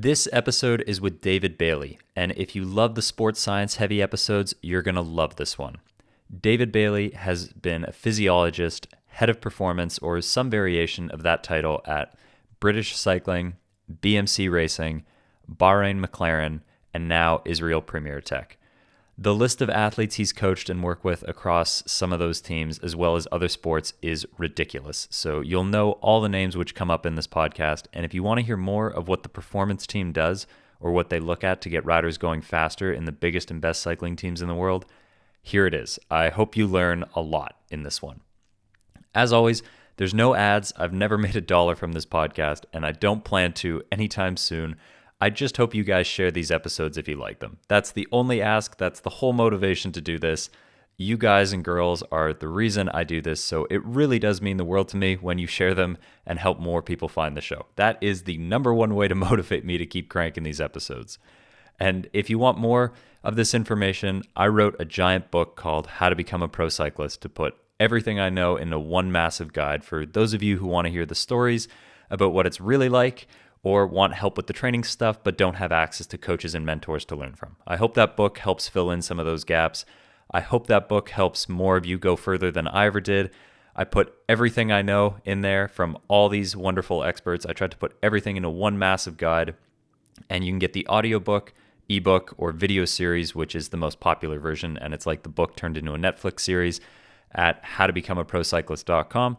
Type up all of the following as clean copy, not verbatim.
This episode is with David Bailey, and if you love the sports science heavy episodes, you're going to love this one. David Bailey has been a physiologist, head of performance, or some variation of that title at British Cycling, BMC Racing, Bahrain McLaren, and now Israel Premier Tech. The list of athletes he's coached and worked with across some of those teams, as well as other sports, is ridiculous. So you'll know all the names which come up in this podcast. And if you want to hear more of what the performance team does or what they look at to get riders going faster in the biggest and best cycling teams in the world, here it is. I hope you learn a lot in this one. As always, there's no ads. I've never made $1 from this podcast, and I don't plan to anytime soon. I just hope you guys share these episodes if you like them. That's the only ask. That's the whole motivation to do this. You guys and girls are the reason I do this, so it really does mean the world to me when you share them and help more people find the show. That is the number one way to motivate me to keep cranking these episodes. And if you want more of this information, I wrote a giant book called How to Become a Pro Cyclist to put everything I know into one massive guide for those of you who want to hear the stories about what it's really like, or want help with the training stuff but don't have access to coaches and mentors to learn from. I hope that book helps fill in some of those gaps. I hope that book helps more of you go further than I ever did. I put everything I know in there from all these wonderful experts. I tried to put everything into one massive guide, and you can get the audiobook, ebook, or video series, which is the most popular version, and it's like the book turned into a Netflix series at howtobecomeaprocyclist.com,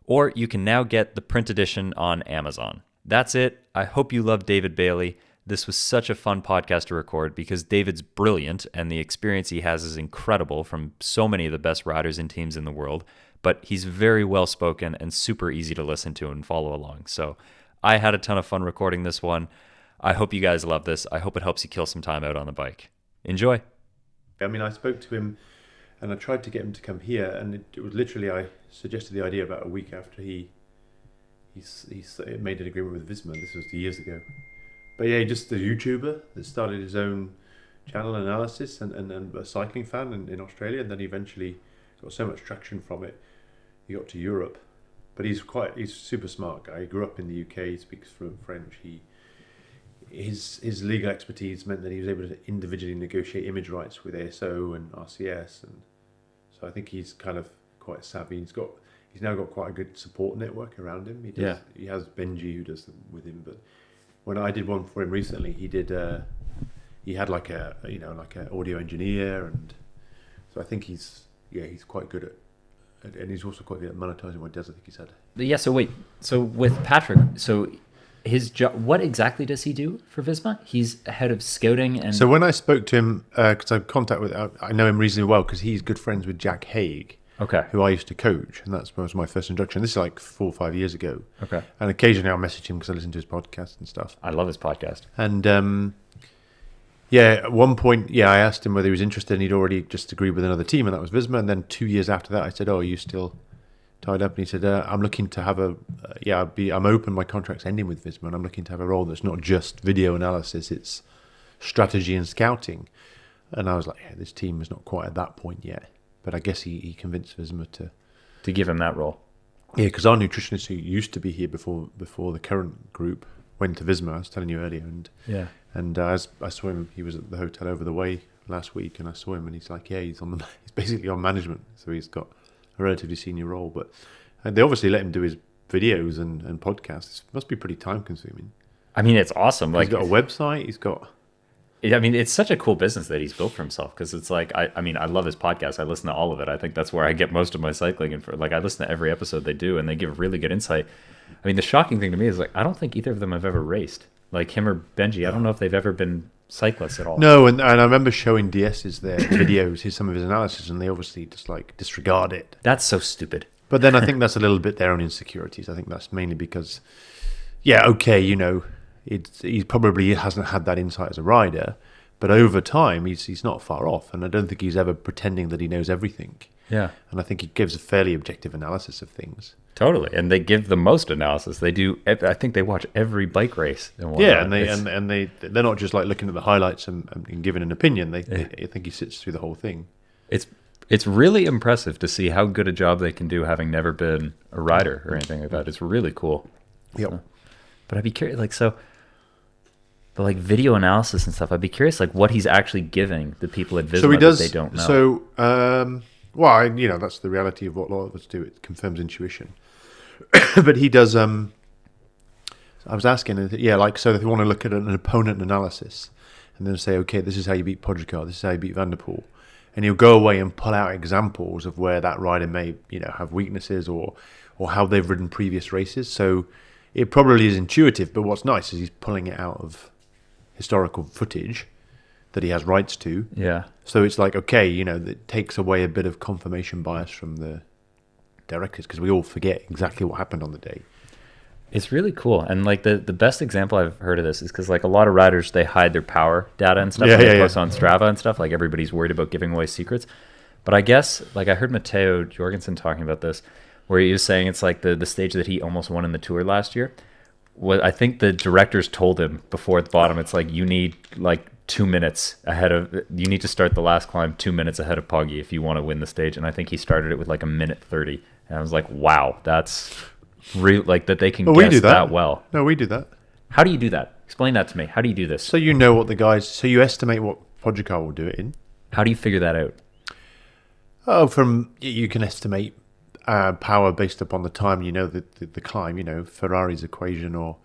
or you can now get the print edition on Amazon. That's it. I hope you love David Bailey. This was such a fun podcast to record because David's brilliant and the experience he has is incredible from so many of the best riders and teams in the world, but he's very well-spoken and super easy to listen to and follow along. So I had a ton of fun recording this one. I hope you guys love this. I hope it helps you kill some time out on the bike. Enjoy. I mean, I spoke to him and I tried to get him to come here, and it was literally, I suggested the idea about a week after he made an agreement with Visma. This was years ago. But yeah, just a YouTuber that started his own channel analysis and a cycling fan in Australia, and then eventually got so much traction from it, he got to Europe. But he's a super smart guy. He grew up in the UK, he speaks fluent French. His legal expertise meant that he was able to individually negotiate image rights with ASO and RCS, and so I think he's kind of quite savvy. He's now got quite a good support network around him. He has Benji who does them with him, but when I did one for him recently, he had like an audio engineer, and so I think he's quite good at, and he's also quite good at monetizing what he does. I think he said. Yeah. So with Patrick, so his job, what exactly does he do for Visma? He's head of scouting, and so when I spoke to him, because I've contact with, I know him reasonably well because he's good friends with Jack Haig. Okay. Who I used to coach, and that was my first introduction. This is like 4 or 5 years ago. Okay. And occasionally I'll message him because I listen to his podcast and stuff. I love his podcast. And at one point, I asked him whether he was interested, and he'd already just agreed with another team, and that was Visma. And then 2 years after that, I said, "Oh, are you still tied up?" And he said, "I'm looking to have I'm open. My contract's ending with Visma, and I'm looking to have a role that's not just video analysis; it's strategy and scouting." And I was like, "This team is not quite at that point yet." But I guess he convinced Visma to give him that role. Yeah, because our nutritionist who used to be here before the current group went to Visma. I was telling you earlier, and as I saw him, he was at the hotel over the way last week, and I saw him, and he's like, he's basically on management, so he's got a relatively senior role. But they obviously let him do his videos and podcasts. It must be pretty time consuming. I mean, it's awesome. Like, he's got a website. He's got. I mean, it's such a cool business that he's built for himself, because it's like, I mean, I love his podcast. I listen to all of it. I think that's where I get most of my cycling. And I listen to every episode they do, and they give really good insight. I mean, the shocking thing to me is, like, I don't think either of them have ever raced. Like him or Benji, I don't know if they've ever been cyclists at all. No, and I remember showing DS's their videos, some of his analysis, and they obviously just like disregard it. That's so stupid. But then I think that's a little bit their own insecurities. I think that's mainly because, he probably hasn't had that insight as a rider, but over time he's not far off, and I don't think he's ever pretending that he knows everything. Yeah, and I think he gives a fairly objective analysis of things. Totally, and they give the most analysis. They do. I think they watch every bike race. And they're not just like looking at the highlights and giving an opinion. I think he sits through the whole thing. It's really impressive to see how good a job they can do, having never been a rider or anything like that. It's really cool. Yep. But I'd be curious, like, so But like video analysis and stuff, I'd be curious like what he's actually giving the people at Visma So he does. that they don't know. So, well, that's the reality of what a lot of us do. It confirms intuition. But he does. I was asking, so if you want to look at an opponent analysis, and then say, okay, this is how you beat Pogacar, this is how you beat Van der Poel, and he'll go away and pull out examples of where that rider may, have weaknesses or how they've ridden previous races. So it probably is intuitive, but what's nice is he's pulling it out of historical footage that he has rights to. Yeah. So it's like, okay, that takes away a bit of confirmation bias from the directors, because we all forget exactly what happened on the day. It's really cool. And like the best example I've heard of this is because like a lot of riders, they hide their power data and stuff. They post on Strava and stuff. Like everybody's worried about giving away secrets. But I guess like I heard Matteo Jorgensen talking about this, where he was saying it's like the stage that he almost won in the Tour last year. What I think the directors told him before at the bottom, it's like you need like 2 minutes you need to start the last climb 2 minutes ahead of Poggi if you want to win the stage. And I think he started it with like 1:30. And I was like, wow, that's real, like that they can guess that well. No, we do that. How do you do that? Explain that to me. How do you do this? So you estimate what Pogacar will do it in. How do you figure that out? You can estimate power based upon the time, the climb, Ferrari's equation or...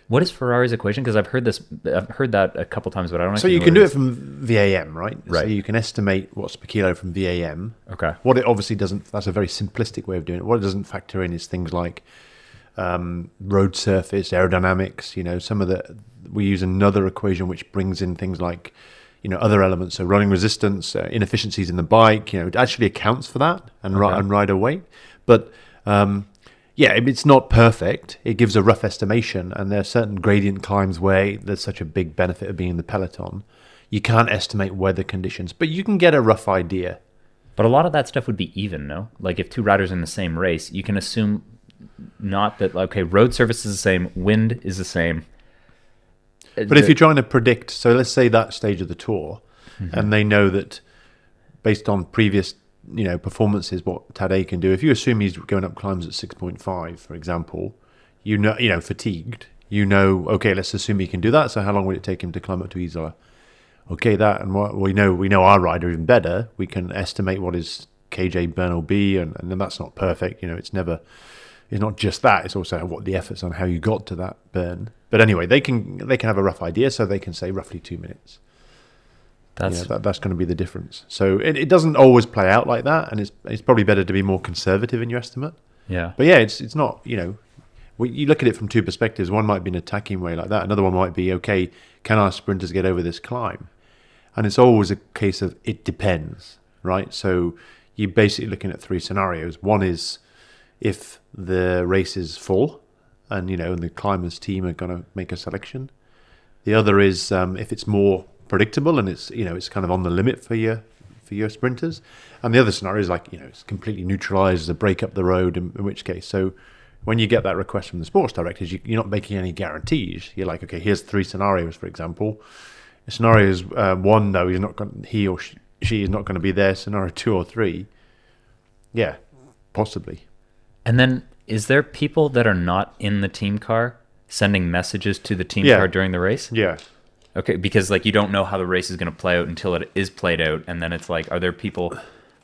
What is Ferrari's equation? Because I've heard that a couple times, but I don't know. So you can do it from VAM, right? Right. So you can estimate what's per kilo from VAM. Okay. What it obviously doesn't, that's a very simplistic way of doing it. What it doesn't factor in is things like road surface, aerodynamics, we use another equation which brings in things like, other elements. So running resistance, inefficiencies in the bike, it actually accounts for that and rider weight. But, it's not perfect. It gives a rough estimation, and there are certain gradient climbs where there's such a big benefit of being in the peloton. You can't estimate weather conditions, but you can get a rough idea. But a lot of that stuff would be even, no? Like if two riders in the same race, you can assume not that, okay, road surface is the same, wind is the same. But if you're trying to predict, so let's say that stage of the Tour, and they know that based on previous performances, what Tadej can do. If you assume he's going up climbs at 6.5, for example, fatigued, okay, let's assume he can do that. So how long would it take him to climb up to Isola? Okay, that, and what we know our rider even better. We can estimate what his KJ burn will be, and then that's not perfect. It's not just that. It's also what the efforts on how you got to that burn. But anyway, they can have a rough idea, so they can say roughly 2 minutes. That's going to be the difference. So it doesn't always play out like that, and it's probably better to be more conservative in your estimate. Yeah. But yeah, it's not, you look at it from two perspectives. One might be an attacking way like that. Another one might be, okay, can our sprinters get over this climb? And it's always a case of it depends, right? So you're basically looking at three scenarios. One is if the race is full and, and the climbers team are going to make a selection. The other is if it's more predictable and it's it's kind of on the limit for your sprinters, and the other scenario is like it's completely neutralized, a break up the road, in which case, so when you get that request from the sports directors, you're not making any guarantees. You're like, okay, here's three scenarios, for example. Scenario is one, no, he or she is not going to be there. Scenario 2 or 3, yeah, possibly. And then is there people that are not in the team car sending messages to the team car during the race? Yeah. Okay, because like you don't know how the race is going to play out until it is played out, and then it's like, are there people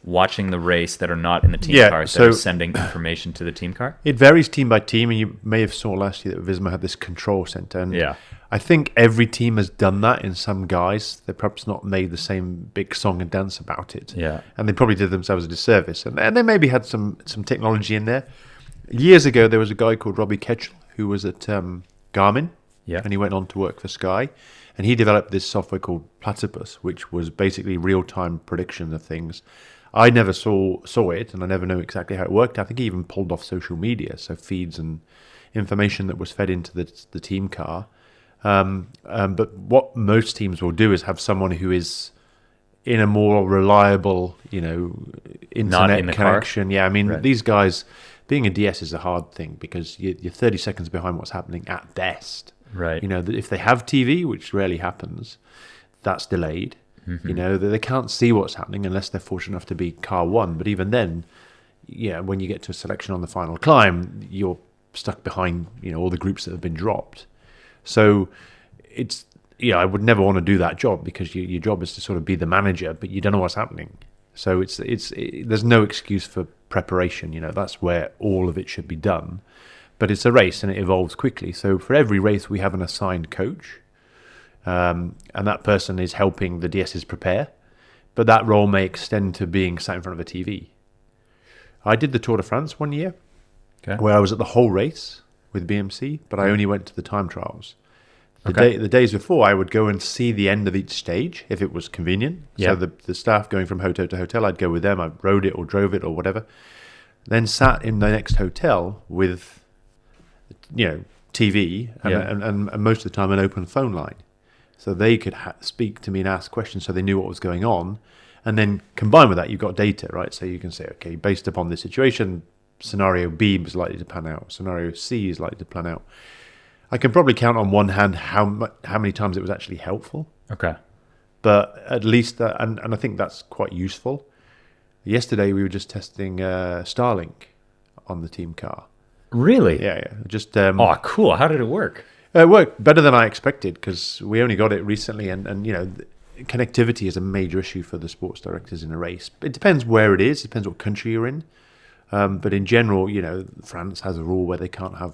watching the race that are not in the team car that are sending information to the team car? It varies team by team, and you may have saw last year that Visma had this control center, and I think every team has done that in some guise. They've perhaps not made the same big song and dance about it, and they probably did themselves a disservice, and they maybe had some technology in there. Years ago, there was a guy called Robbie Ketchel who was at Garmin, and he went on to work for Sky. And he developed this software called Platypus, which was basically real-time prediction of things. I never saw it, and I never know exactly how it worked. I think he even pulled off social media, so feeds and information that was fed into the team car. But what most teams will do is have someone who is in a more reliable, internet connection. Car? Yeah, I mean, these guys, being a DS is a hard thing because you're 30 seconds behind what's happening at best. Right. If they have TV, which rarely happens, that's delayed. They can't see what's happening unless they're fortunate enough to be car one. But even then, when you get to a selection on the final climb, you're stuck behind, all the groups that have been dropped. So it's I would never want to do that job, because your job is to sort of be the manager, but you don't know what's happening. So there's no excuse for preparation. That's where all of it should be done. But it's a race and it evolves quickly. So for every race, we have an assigned coach, and that person is helping the DSs prepare. But that role may extend to being sat in front of a TV. I did the Tour de France one year, where I was at the whole race with BMC, but I only went to the time trials. The days before, I would go and see the end of each stage if it was convenient. Yeah. So the staff going from hotel to hotel, I'd go with them. I rode it or drove it or whatever. Then sat in the next hotel with, TV and most of the time an open phone line. So they could speak to me and ask questions, so they knew what was going on. And then combined with that, you've got data, right? So you can say, okay, based upon this situation, scenario B is likely to pan out. Scenario C is likely to plan out. I can probably count on one hand how many times it was actually helpful. Okay. But at least, and I think that's quite useful. Yesterday, we were just testing Starlink on the team car. Really? Yeah. Just cool. How did it work? It worked better than I expected, because we only got it recently, and connectivity is a major issue for the sports directors in a race. It depends where it is. It depends what country you're in. But in general, France has a rule where they can't have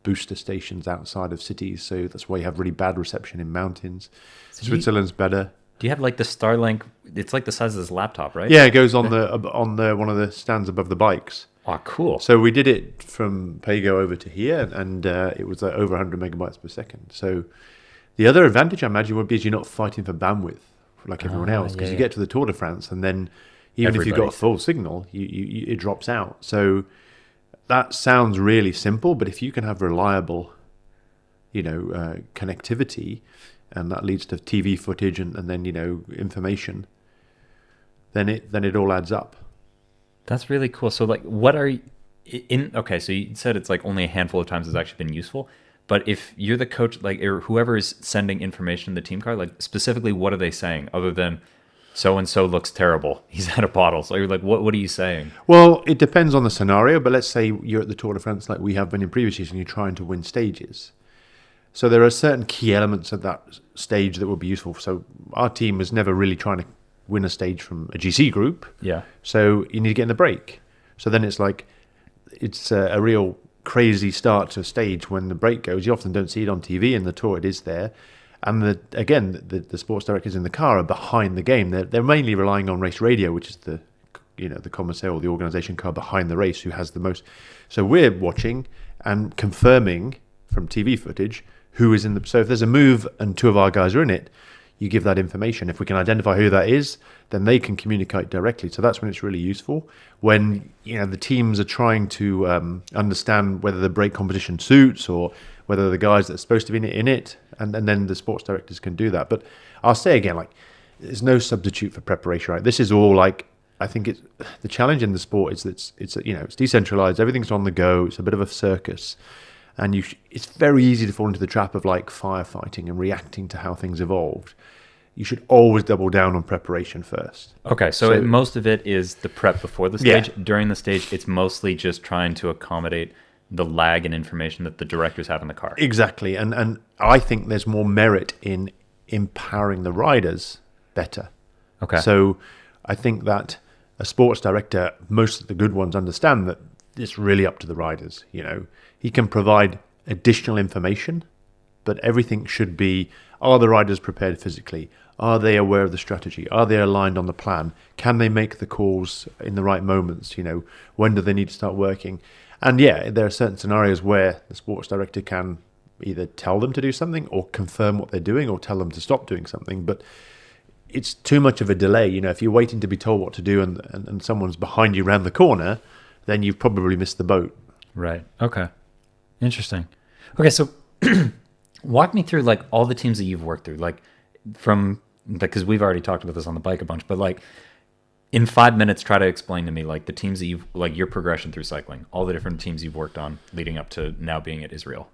booster stations outside of cities, so that's why you have really bad reception in mountains. So Switzerland's better. Do you have like the Starlink? It's like the size of this laptop, right? Yeah, it goes on the one of the stands above the bikes. Oh, cool. So we did it from Pago over to here, and it was over 100 megabytes per second. So the other advantage, I imagine, would be is you're not fighting for bandwidth like everyone else, because you get to the Tour de France, and then even if you've got a full signal, it drops out. So that sounds really simple, but if you can have reliable, connectivity, and that leads to TV footage and then information, then it all adds up. That's really cool. So like, what are you in? Okay, so you said it's like only a handful of times it's actually been useful. But if you're the coach, like, or whoever is sending information in the team car, like specifically, what are they saying other than so and so looks terrible, he's had a bottle? So you're like, what are you saying? Well, it depends on the scenario, but let's say you're at the Tour de France like we have been in previous years, and you're trying to win stages. So there are certain key elements of that stage that would be useful. So our team was never really trying to win a stage from a GC group. Yeah. So you need to get in the break. So then it's like, it's a real crazy start to a stage when the break goes. You often don't see it on TV. In the Tour, it is there. And the sports directors in the car are behind the game. They're mainly relying on race radio, which is the commissaire or the organisation car behind the race who has the most. So we're watching and confirming from TV footage who is in the. So if there's a move and two of our guys are in it, you give that information. If we can identify who that is, then they can communicate directly. So that's when it's really useful. When the teams are trying to understand whether the brake composition suits or whether the guys that are supposed to be in it, and then the sports directors can do that. But I'll say again, like, there's no substitute for preparation. Right? This is all like, I think it's the challenge in the sport is that it's decentralized. Everything's on the go. It's a bit of a circus. And it's very easy to fall into the trap of like firefighting and reacting to how things evolved. You should always double down on preparation first. Okay, so most of it is the prep before the stage. Yeah. During the stage, it's mostly just trying to accommodate the lag in information that the directors have in the car. Exactly, and I think there's more merit in empowering the riders better. Okay. So I think that a sports director, most of the good ones understand that it's really up to the riders. He can provide additional information, but everything should be, are the riders prepared physically? Are they aware of the strategy? Are they aligned on the plan? Can they make the calls in the right moments? When do they need to start working? And there are certain scenarios where the sports director can either tell them to do something or confirm what they're doing or tell them to stop doing something. But it's too much of a delay. If you're waiting to be told what to do and someone's behind you around the corner, then you've probably missed the boat. Right. Okay. Interesting. Okay, so walk me through like all the teams that you've worked through, like from, because we've already talked about this on the bike a bunch, but like in 5 minutes, try to explain to me like the teams that you've, like your progression through cycling, all the different teams you've worked on leading up to now being at Israel.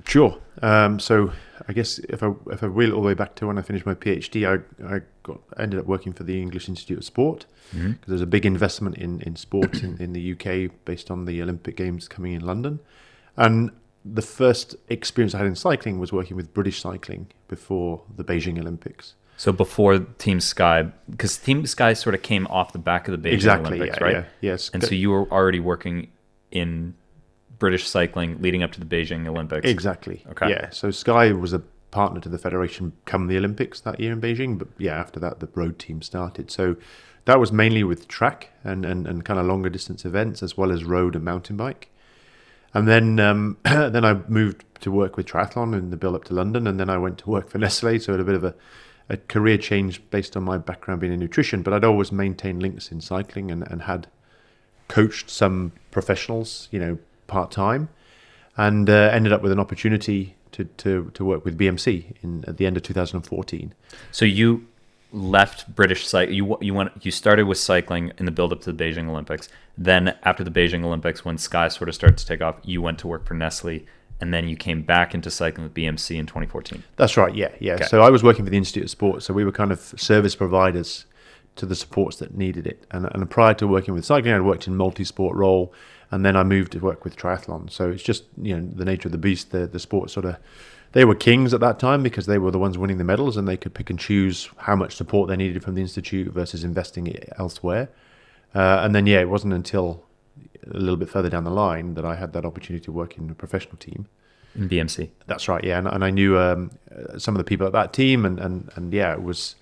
Sure. So I guess if I wheel it all the way back to when I finished my PhD, I ended up working for the English Institute of Sport, because there's a big investment in sport in the UK based on the Olympic Games coming in London. And the first experience I had in cycling was working with British Cycling before the Beijing Olympics. So before Team Sky, because Team Sky sort of came off the back of the Beijing Olympics, right? Yeah, yes. And so you were already working in British cycling leading up to the Beijing Olympics. Exactly. Okay. Yeah. So Sky was a partner to the federation come the Olympics that year in Beijing, but yeah, after that the road team started. So that was mainly with track and kind of longer distance events as well as road and mountain bike. And then then I moved to work with triathlon in the build up to London, and then I went to work for Nestle. So I had a bit of a career change based on my background being in nutrition, but I'd always maintained links in cycling and had coached some professionals, part-time, and ended up with an opportunity to work with BMC at the end of 2014. So you left British cycling. You started with cycling in the build-up to the Beijing Olympics. Then after the Beijing Olympics, when Sky sort of started to take off, you went to work for Nestle, and then you came back into cycling with BMC in 2014. That's right, yeah. Okay. So I was working for the Institute of Sport, so we were kind of service providers to the supports that needed it. And prior to working with cycling, I'd worked in multi-sport role, and then I moved to work with triathlon. So it's just, the nature of the beast, the sport sort of, they were kings at that time because they were the ones winning the medals, and they could pick and choose how much support they needed from the Institute versus investing it elsewhere. And then, it wasn't until a little bit further down the line that I had that opportunity to work in a professional team. In BMC. That's right, yeah. And I knew some of the people at that team, and it was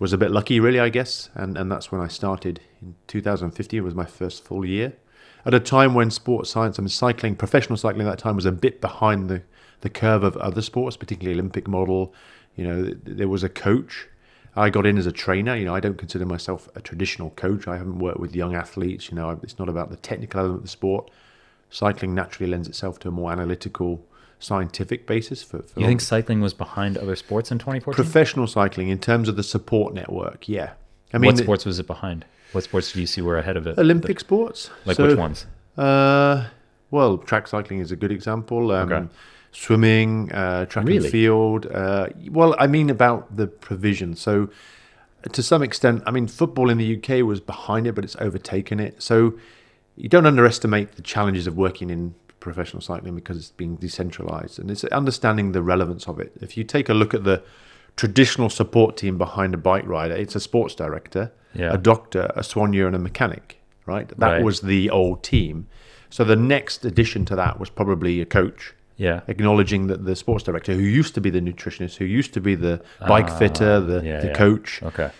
a bit lucky, really, I guess. And that's when I started in 2015. It was my first full year. At a time when sports science, cycling, professional cycling at that time was a bit behind the curve of other sports, particularly Olympic model. There was a coach. I got in as a trainer. I don't consider myself a traditional coach. I haven't worked with young athletes. It's not about the technical element of the sport. Cycling naturally lends itself to a more analytical, scientific basis. For you think cycling was behind other sports in 2014? Professional cycling, in terms of the support network, yeah. What sports was it behind? What sports do you see were ahead of it? Olympic sports. Like which ones? Well, track cycling is a good example. Okay. Swimming, track and field. About the provision. So to some extent, football in the UK was behind it, but it's overtaken it. So you don't underestimate the challenges of working in professional cycling because it's being decentralized, and it's understanding the relevance of it. If you take a look at the traditional support team behind a bike rider, it's a sports director, a doctor, a soigneur, and a mechanic, right? That was the old team. So the next addition to that was probably a coach, acknowledging that the sports director, who used to be the nutritionist, who used to be the bike fitter, the coach. Okay.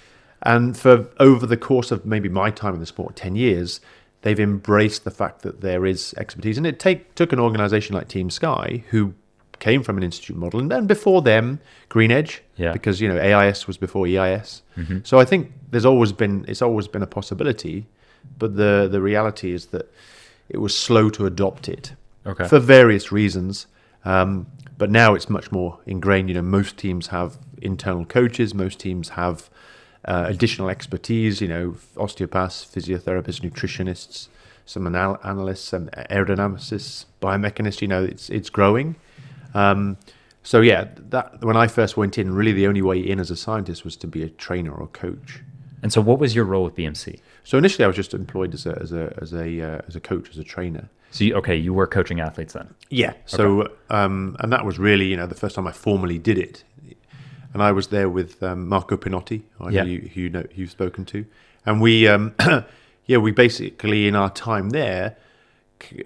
And for over the course of maybe my time in the sport, 10 years, they've embraced the fact that there is expertise. And it took an organization like Team Sky, who came from an institute model, and then before them, Green Edge, because AIS was before EIS. Mm-hmm. So I think it's always been a possibility, but the reality is that it was slow to adopt it for various reasons. But now it's much more ingrained. Most teams have internal coaches. Most teams have additional expertise. Osteopaths, physiotherapists, nutritionists, some analysts, and aerodynamicists, biomechanists. It's growing. That when I first went in, really the only way in as a scientist was to be a trainer or coach. And so, what was your role with BMC? So initially, I was just employed as a coach, as a trainer. So you were coaching athletes then? Yeah. So and that was really the first time I formally did it, and I was there with Marco Pinotti, who you've spoken to, and we we basically in our time there,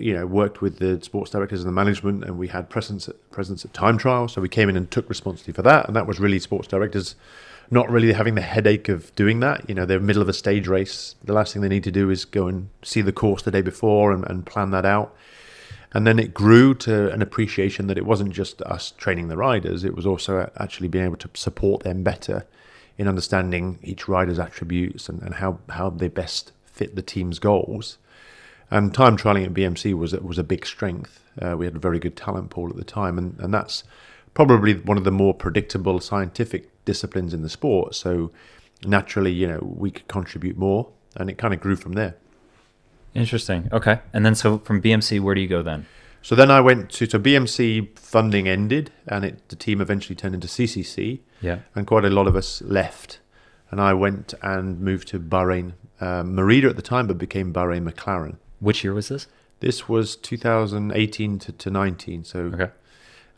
worked with the sports directors and the management, and we had presence at time trial. So we came in and took responsibility for that, and that was really sports directors not really having the headache of doing that. They're in the middle of a stage race. The last thing they need to do is go and see the course the day before and plan that out. And then it grew to an appreciation that it wasn't just us training the riders, it was also actually being able to support them better in understanding each rider's attributes and how they best fit the team's goals. And time trialing at BMC was a big strength. We had a very good talent pool at the time, and that's probably one of the more predictable scientific disciplines in the sport. So naturally, we could contribute more, and it kind of grew from there. Interesting. Okay. And then so from BMC, where do you go then? So then I went to BMC funding ended, and the team eventually turned into CCC. Yeah. And quite a lot of us left, and I went and moved to Bahrain Merida at the time, but became Bahrain McLaren. Which year was this? This was 2018 to 19. So, Okay.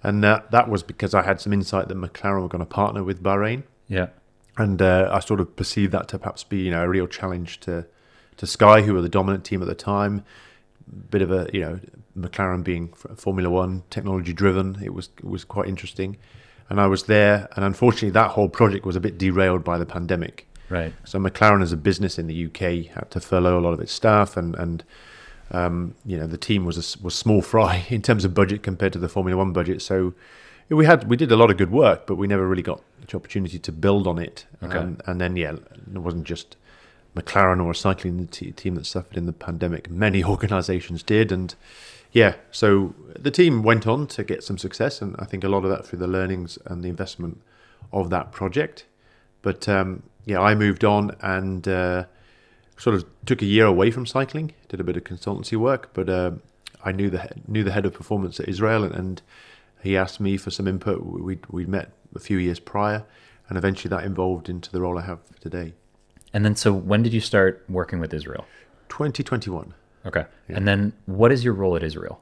and that was because I had some insight that McLaren were going to partner with Bahrain. Yeah. And I sort of perceived that to perhaps be, a real challenge to Sky, who were the dominant team at the time. Bit of a, McLaren being Formula One, technology driven. It was quite interesting. And I was there, and unfortunately that whole project was a bit derailed by the pandemic. Right. So McLaren as a business in the UK had to furlough a lot of its staff, and the team was small fry in terms of budget compared to the Formula One budget. So we did a lot of good work, but we never really got the opportunity to build on it. Okay. And then it wasn't just McLaren or a cycling team that suffered in the pandemic. Many organisations did, and so the team went on to get some success, and I think a lot of that through the learnings and the investment of that project. But I moved on and sort of took a year away from cycling, did a bit of consultancy work, but I knew the head of performance at Israel, and he asked me for some input. We'd met a few years prior, and eventually that evolved into the role I have today. And then, so when did you start working with Israel? 2021. Okay. Yeah. And then what is your role at Israel?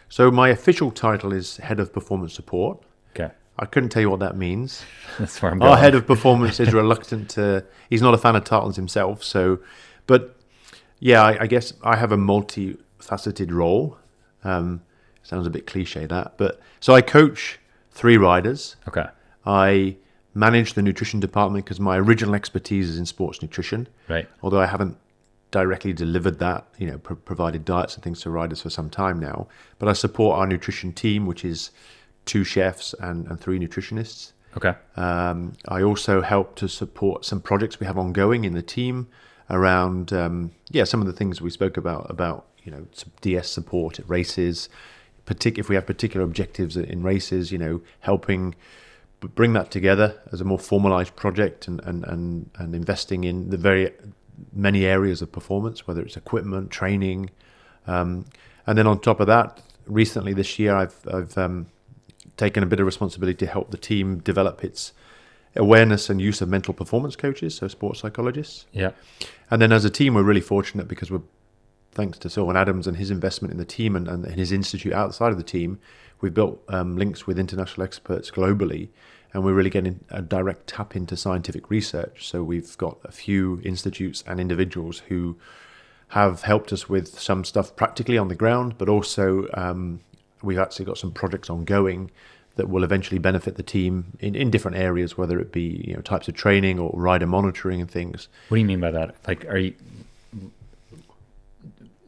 So my official title is Head of Performance Support. Okay. I couldn't tell you what that means. That's where I'm going. Our Head of Performance is reluctant to... He's not a fan of titles himself, so... But, I guess I have a multifaceted role. Sounds a bit cliche, that. But so I coach 3 riders. Okay. I manage the nutrition department because my original expertise is in sports nutrition. Right. Although I haven't directly delivered that, provided diets and things to riders for some time now. But I support our nutrition team, which is 2 chefs and 3 nutritionists. Okay. I also help to support some projects we have ongoing in the team around, some of the things we spoke about, some DS support at races, if we have particular objectives in races, helping bring that together as a more formalized project and investing in the very many areas of performance, whether it's equipment, training. And then on top of that, recently this year, I've taken a bit of responsibility to help the team develop its awareness and use of mental performance coaches, so sports psychologists. Yeah. And then as a team, we're really fortunate because thanks to Sylvan Adams and his investment in the team and his institute outside of the team, we've built links with international experts globally, and we're really getting a direct tap into scientific research. So we've got a few institutes and individuals who have helped us with some stuff practically on the ground, but also we've actually got some projects ongoing that will eventually benefit the team in different areas, whether it be types of training or rider monitoring and things. What do you mean by that? Like, are you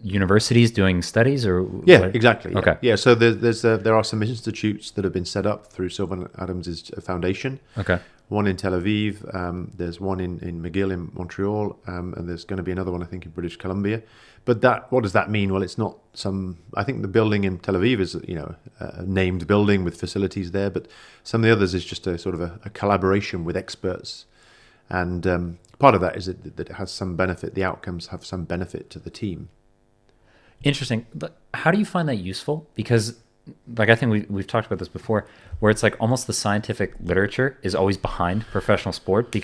universities doing studies or? Yeah, what? exactly. Okay. Yeah. So there are some institutes that have been set up through Sylvan Adams' foundation. Okay. One in Tel Aviv. There's one in McGill in Montreal, and there's going to be another one I think in British Columbia. But what does that mean? Well, it's not some. I think the building in Tel Aviv is a named building with facilities there, but some of the others is just a sort of a collaboration with experts, and part of that is that it has some benefit. The outcomes have some benefit to the team. Interesting. But how do you find that useful? Because, like, I think we've talked about this before, where it's like almost the scientific literature is always behind professional sport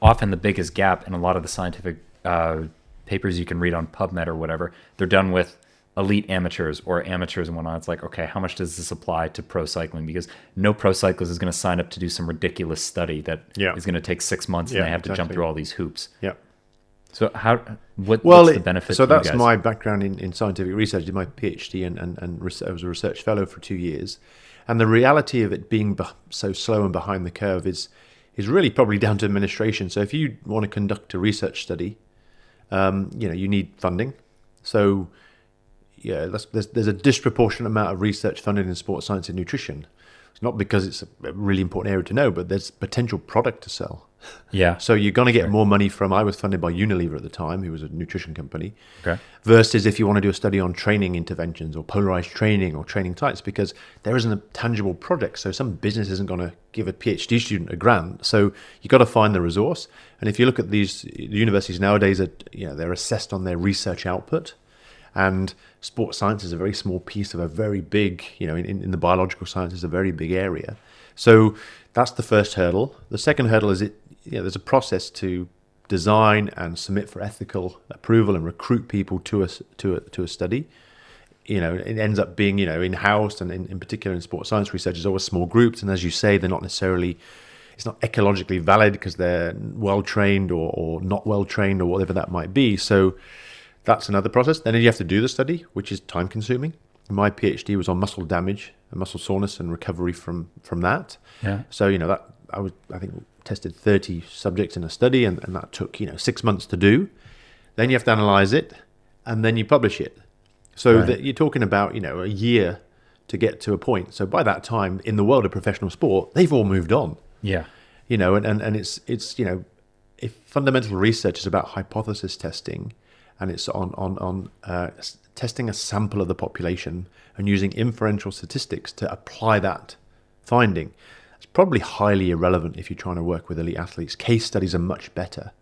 often the biggest gap in a lot of the scientific papers you can read on PubMed or whatever, they're done with elite amateurs or amateurs and whatnot. It's like, okay, how much does this apply to pro cycling? Because no pro cyclist is going to sign up to do some ridiculous study that is going to take 6 months and they have to jump through all these hoops. Yeah. So what's the benefit? So to that's you guys? my background in scientific research. I did my PhD and I was a research fellow for 2 years. And the reality of it being so slow and behind the curve is really probably down to administration. So if you want to conduct a research study, you need funding. So there's a disproportionate amount of research funded in sports science and nutrition. It's not because it's a really important area to know, but there's potential product to sell. Yeah. So you're going to get more money from, I was funded by Unilever at the time, who was a nutrition company, Okay. versus if you want to do a study on training interventions or polarized training or training types, because there isn't a tangible product. So some business isn't going to give a PhD student a grant. So you've got to find the resource. And if you look at these universities nowadays, they're assessed on their research output. And sports science is a very small piece of a very big, in the biological sciences, a very big area. So that's the first hurdle. The second hurdle is there's a process to design and submit for ethical approval and recruit people to a study. It ends up being, in-house, and in particular in sports science research, is always small groups. And as you say, they're not necessarily, it's not ecologically valid because they're well-trained or not well-trained or whatever that might be. So that's another process. Then you have to do the study, which is time-consuming. My PhD was on muscle damage and muscle soreness and recovery from that. Yeah. So, that I think tested 30 subjects in a study, and that took, 6 months to do. Then you have to analyze it, and then you publish it. So Right. that you're talking about, a year to get to a point. So by that time, in the world of professional sport, they've all moved on. Yeah. And it's if fundamental research is about hypothesis testing, and it's on testing a sample of the population and using inferential statistics to apply that finding, it's probably highly irrelevant if you're trying to work with elite athletes. Case studies are much better.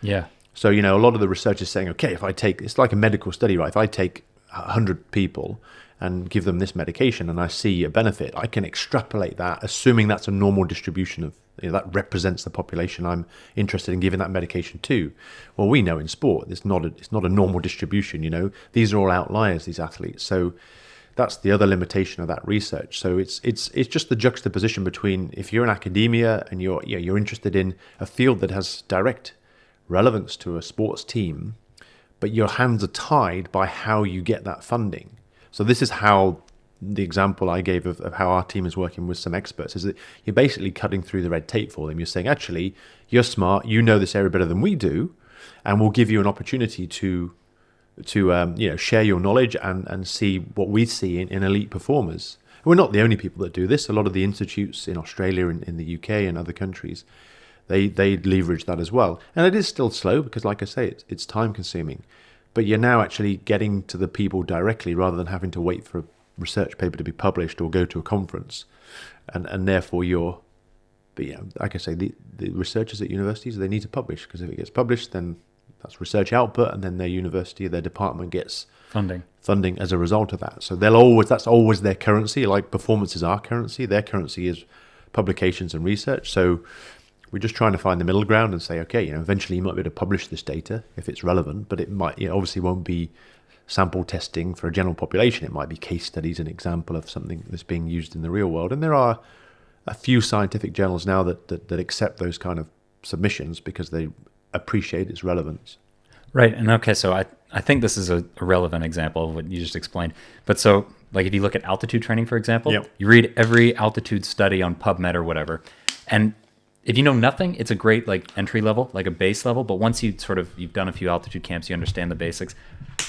Yeah. So, a lot of the research is saying, okay, it's like a medical study, right? If I take 100 people and give them this medication and I see a benefit, I can extrapolate that, assuming that's a normal distribution of, that represents the population I'm interested in giving that medication to. Well, we know in sport, it's not a normal distribution, These are all outliers, these athletes. So that's the other limitation of that research. So it's just the juxtaposition between, if you're in academia and you're interested in a field that has direct relevance to a sports team, but your hands are tied by how you get that funding. So this is how the example I gave of how our team is working with some experts is that you're basically cutting through the red tape for them. You're saying, actually, you're smart, you know this area better than we do, and we'll give you an opportunity to share your knowledge and see what we see in elite performers. We're not the only people that do this. A lot of the institutes in Australia and in the UK and other countries, they leverage that as well. And it is still slow because, like I say, it's time consuming. But you're now actually getting to the people directly rather than having to wait for a research paper to be published or go to a conference. And therefore like I say, the researchers at universities, they need to publish, because if it gets published, then that's research output, and then their university, their department gets funding as a result of that. So that's always their currency. Like performance is our currency. Their currency is publications and research. So we're just trying to find the middle ground and say, okay, eventually you might be able to publish this data if it's relevant, but it might, obviously won't be sample testing for a general population. It might be case studies, an example of something that's being used in the real world. And there are a few scientific journals now that accept those kind of submissions because they appreciate its relevance. Right. And okay, so I think this is a relevant example of what you just explained. But so, like, if you look at altitude training, for example, Yep. You read every altitude study on PubMed or whatever, and if you know nothing, it's a great entry level, like a base level. But once you've done a few altitude camps, you understand the basics.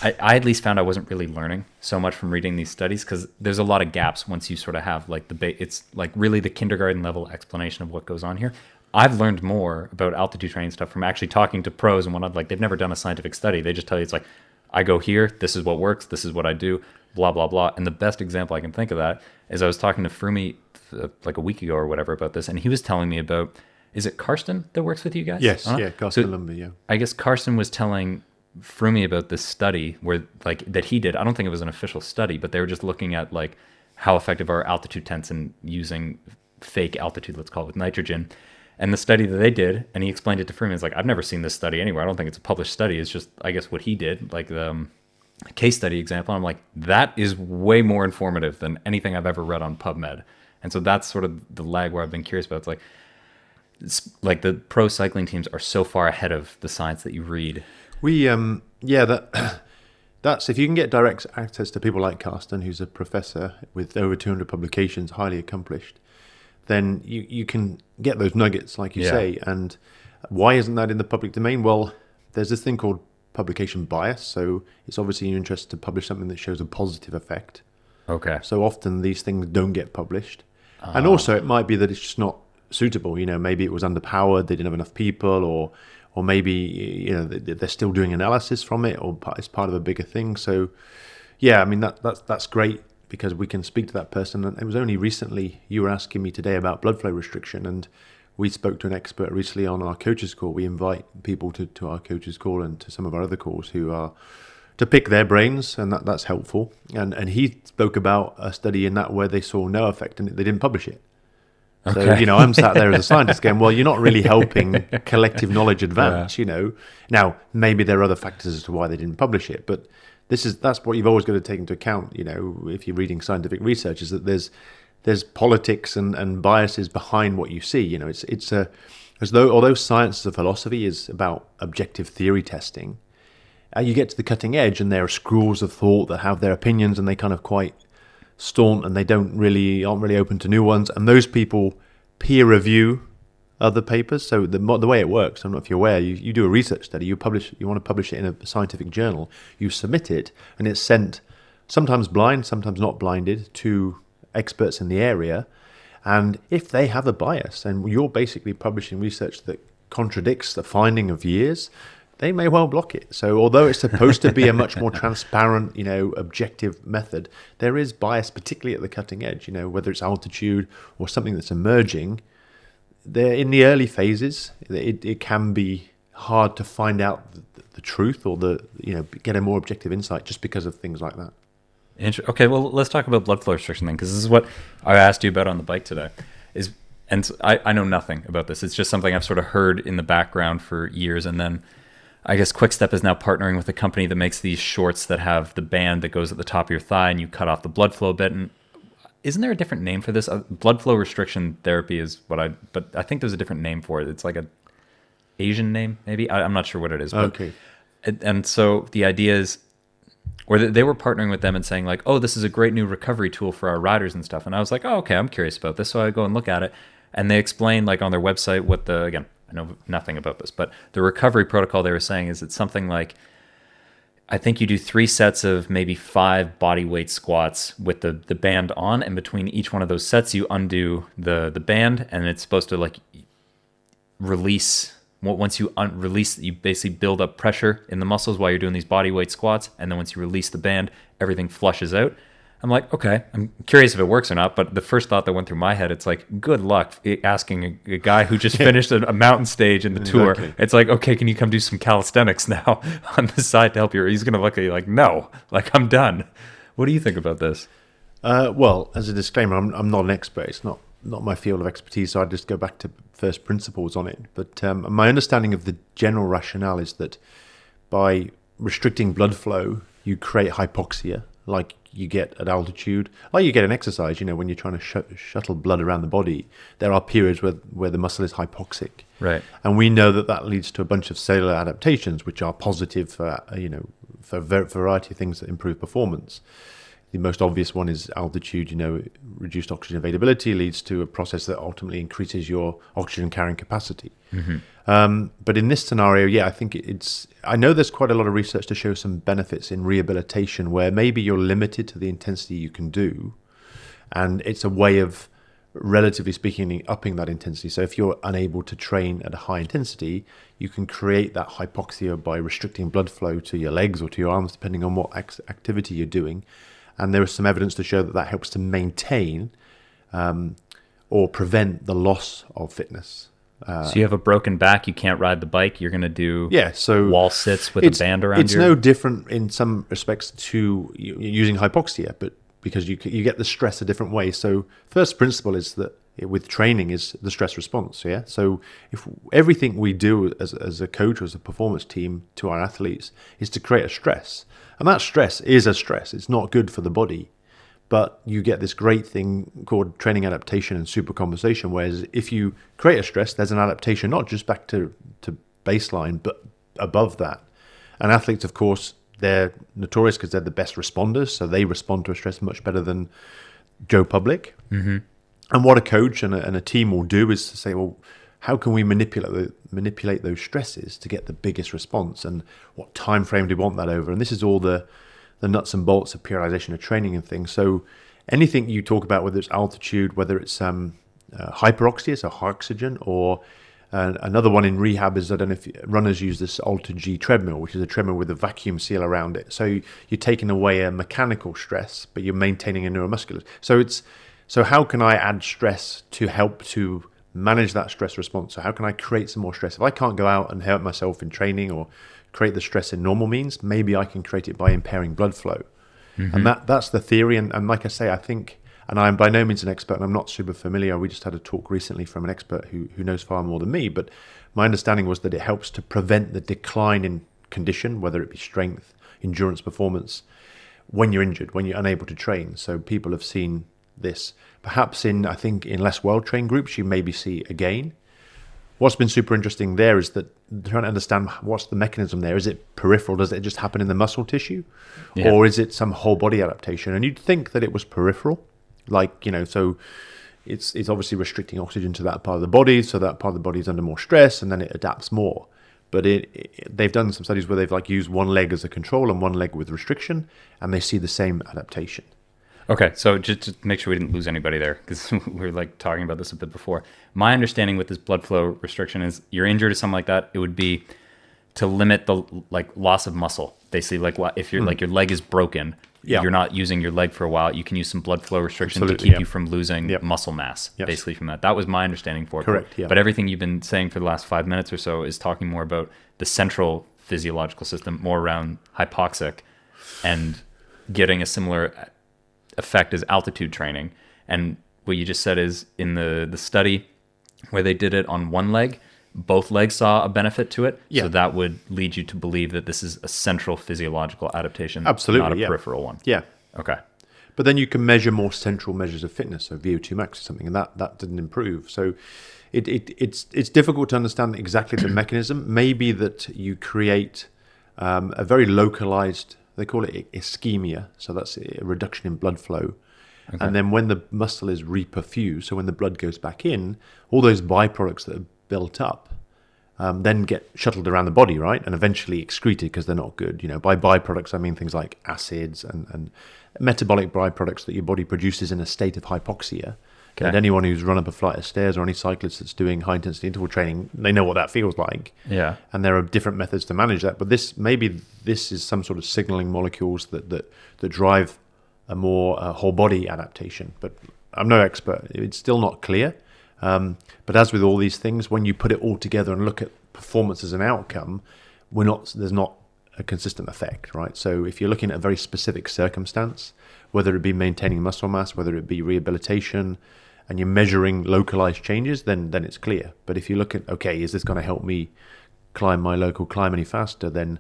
I at least found I wasn't really learning so much from reading these studies, because there's a lot of gaps once you sort of have it's like really the kindergarten level explanation of what goes on here. I've learned more about altitude training stuff from actually talking to pros and whatnot. Like, they've never done a scientific study. They just tell you, it's like, I go here, this is what works, this is what I do, blah, blah, blah. And the best example I can think of that is I was talking to Frumi like a week ago or whatever about this, and he was telling me about, is it Karsten that works with you guys? Yes, Karsten Lumber, yeah. I guess Karsten was telling Frumi about this study where that he did. I don't think it was an official study, but they were just looking at how effective are altitude tents and using fake altitude, let's call it, with nitrogen. And the study that they did, and he explained it to Frumi, it's like, I've never seen this study anywhere. I don't think it's a published study. It's just, I guess, what he did, like the case study example. I'm like, that is way more informative than anything I've ever read on PubMed. And so that's sort of the lag where I've been curious about. It's like the pro cycling teams are so far ahead of the science that you read. That's if you can get direct access to people like Karsten, who's a professor with over 200 publications, highly accomplished, then you can get those nuggets, like you say. And why isn't that in the public domain? Well, there's this thing called publication bias. So it's obviously in your interest to publish something that shows a positive effect. Okay. So often these things don't get published. And also it might be that it's just not suitable. Maybe it was underpowered, they didn't have enough people, or maybe they're still doing analysis from it, or it's part of a bigger thing. So yeah, I mean that's great, because we can speak to that person. And it was only recently, you were asking me today about blood flow restriction, and we spoke to an expert recently on our coaches call. We invite people to our coaches call and to some of our other calls who are to pick their brains, and that's helpful. And he spoke about a study in that where they saw no effect and they didn't publish it. So, Okay. I'm sat there as a scientist going, well, you're not really helping collective knowledge advance, Now, maybe there are other factors as to why they didn't publish it, but that's what you've always got to take into account, if you're reading scientific research, is that there's politics and biases behind what you see. It's as though, although science as a philosophy is about objective theory testing, you get to the cutting edge and there are schools of thought that have their opinions and they kind of quite staunch and they aren't really open to new ones, and those people peer review other papers. So the way it works, I don't know if you're aware, you do a research study, you want to publish it in a scientific journal, you submit it, and it's sent sometimes blind, sometimes not blinded, to experts in the area. And if they have a bias and you're basically publishing research that contradicts the finding of years, they may well block it. So although it's supposed to be a much more transparent, objective method, there is bias, particularly at the cutting edge, whether it's altitude or something that's emerging. They're in the early phases, it can be hard to find out the truth or get a more objective insight just because of things like that. Okay, well, let's talk about blood flow restriction then, because this is what I asked you about on the bike today. And I know nothing about this. It's just something I've sort of heard in the background for years, and then I guess Quickstep is now partnering with a company that makes these shorts that have the band that goes at the top of your thigh and you cut off the blood flow a bit. And isn't there a different name for this? Blood flow restriction therapy is but I think there's a different name for it. It's like a Asian name, maybe. I'm not sure what it is. Okay. And so the idea is, or they were partnering with them and saying like, oh, this is a great new recovery tool for our riders and stuff. And I was like, oh, okay, I'm curious about this. So I go and look at it. And they explain like on their website again, I know nothing about this, but the recovery protocol they were saying is it's something like, I think you do 3 sets of maybe 5 body weight squats with the band on, and between each one of those sets, you undo the band, and it's supposed to like release. Once you release, you basically build up pressure in the muscles while you're doing these body weight squats, and then once you release the band, everything flushes out. I'm like, okay, I'm curious if it works or not, but the first thought that went through my head, it's like, good luck asking a guy who just finished a mountain stage in the tour. It's like, okay, can you come do some calisthenics now on the side to help you? He's going to look at you like, no, like I'm done. What do you think about this? Well, as a disclaimer, I'm not an expert. It's not my field of expertise, so I'd just go back to first principles on it. But my understanding of the general rationale is that by restricting blood flow, you create hypoxia, like you get at altitude, like you get in exercise. When you're trying to shuttle blood around the body, there are periods where the muscle is hypoxic, right? And we know that leads to a bunch of cellular adaptations, which are positive for for a variety of things that improve performance. The most obvious one is altitude. Reduced oxygen availability leads to a process that ultimately increases your oxygen carrying capacity. Mm-hmm. But in this scenario, I think I know there's quite a lot of research to show some benefits in rehabilitation where maybe you're limited to the intensity you can do, and it's a way of, relatively speaking, upping that intensity. So if you're unable to train at a high intensity, you can create that hypoxia by restricting blood flow to your legs or to your arms, depending on what activity you're doing. And there is some evidence to show that helps to maintain or prevent the loss of fitness. So you have a broken back, you can't ride the bike, you're going to do wall sits with a band around It's no different in some respects to using hypoxia, but because you get the stress a different way. So first principle is that with training is the stress response. Yeah. So if everything we do as a coach or as a performance team to our athletes is to create a stress, and that stress is a stress. It's not good for the body, but you get this great thing called training adaptation and supercompensation, whereas if you create a stress, there's an adaptation, not just back to baseline, but above that. And athletes, of course, they're notorious because they're the best responders, so they respond to a stress much better than Joe Public. Mm-hmm. And what a coach and a team will do is to say, well, how can we manipulate those stresses to get the biggest response, and what time frame do we want that over? And this is all the nuts and bolts of periodization of training and things. So anything you talk about, whether it's altitude, whether it's hyperoxia, so high oxygen, or another one in rehab is, I don't know if runners use this AlterG treadmill, which is a treadmill with a vacuum seal around it. So you're taking away a mechanical stress, but you're maintaining a neuromuscular. So how can I add stress to help to manage that stress response? So how can I create some more stress? If I can't go out and hurt myself in training or create the stress in normal means, maybe I can create it by impairing blood flow. Mm-hmm. And that's the theory. And like I say, I think And I'm by no means an expert, and I'm not super familiar. We just had a talk recently from an expert who knows far more than me, but my understanding was that it helps to prevent the decline in condition, whether it be strength, endurance, performance, when you're injured, when you're unable to train. So people have seen this. Perhaps I think in less well-trained groups, you maybe see a gain. What's been super interesting there is that trying to understand what's the mechanism there. Is it peripheral? Does it just happen in the muscle tissue? Yeah. Or is it some whole body adaptation? And you'd think that it was peripheral. So it's obviously restricting oxygen to that part of the body, so that part of the body is under more stress, and then it adapts more. But they've done some studies where they've used one leg as a control and one leg with restriction, and they see the same adaptation. Okay, so just to make sure we didn't lose anybody there, because we were talking about this a bit before. My understanding with this blood flow restriction is you're injured or something like that, it would be to limit the loss of muscle. Basically, if you're your leg is broken, you're not using your leg for a while, you can use some blood flow restriction to keep you from losing muscle mass, basically from that. That was my understanding for it. Correct, yeah. But everything you've been saying for the last 5 minutes or so is talking more about the central physiological system, more around hypoxic, and getting a similar effect as altitude training. And what you just said is in the study where they did it on one leg, both legs saw a benefit to it. So that would lead you to believe that this is a central physiological adaptation, absolutely, not a peripheral one. Yeah. Okay. But then you can measure more central measures of fitness, so VO2 max or something, and that didn't improve. So it's difficult to understand exactly the mechanism. Maybe that you create a very localized, they call it ischemia, so that's a reduction in blood flow. Okay. And then when the muscle is reperfused, so when the blood goes back in, all those byproducts that are built up then get shuttled around the body, right? And eventually excreted because they're not good. By byproducts, I mean things like acids and metabolic byproducts that your body produces in a state of hypoxia. Okay. And anyone who's run up a flight of stairs or any cyclist that's doing high-intensity interval training, they know what that feels like. Yeah. And there are different methods to manage that. But this is some sort of signaling molecules that drive a more whole body adaptation. But I'm no expert. It's still not clear. But as with all these things, when you put it all together and look at performance as an outcome, there's not a consistent effect, right? So if you're looking at a very specific circumstance, whether it be maintaining muscle mass, whether it be rehabilitation, and you're measuring localized changes, then it's clear. But if you look at, okay, is this going to help me climb my local climb any faster? Then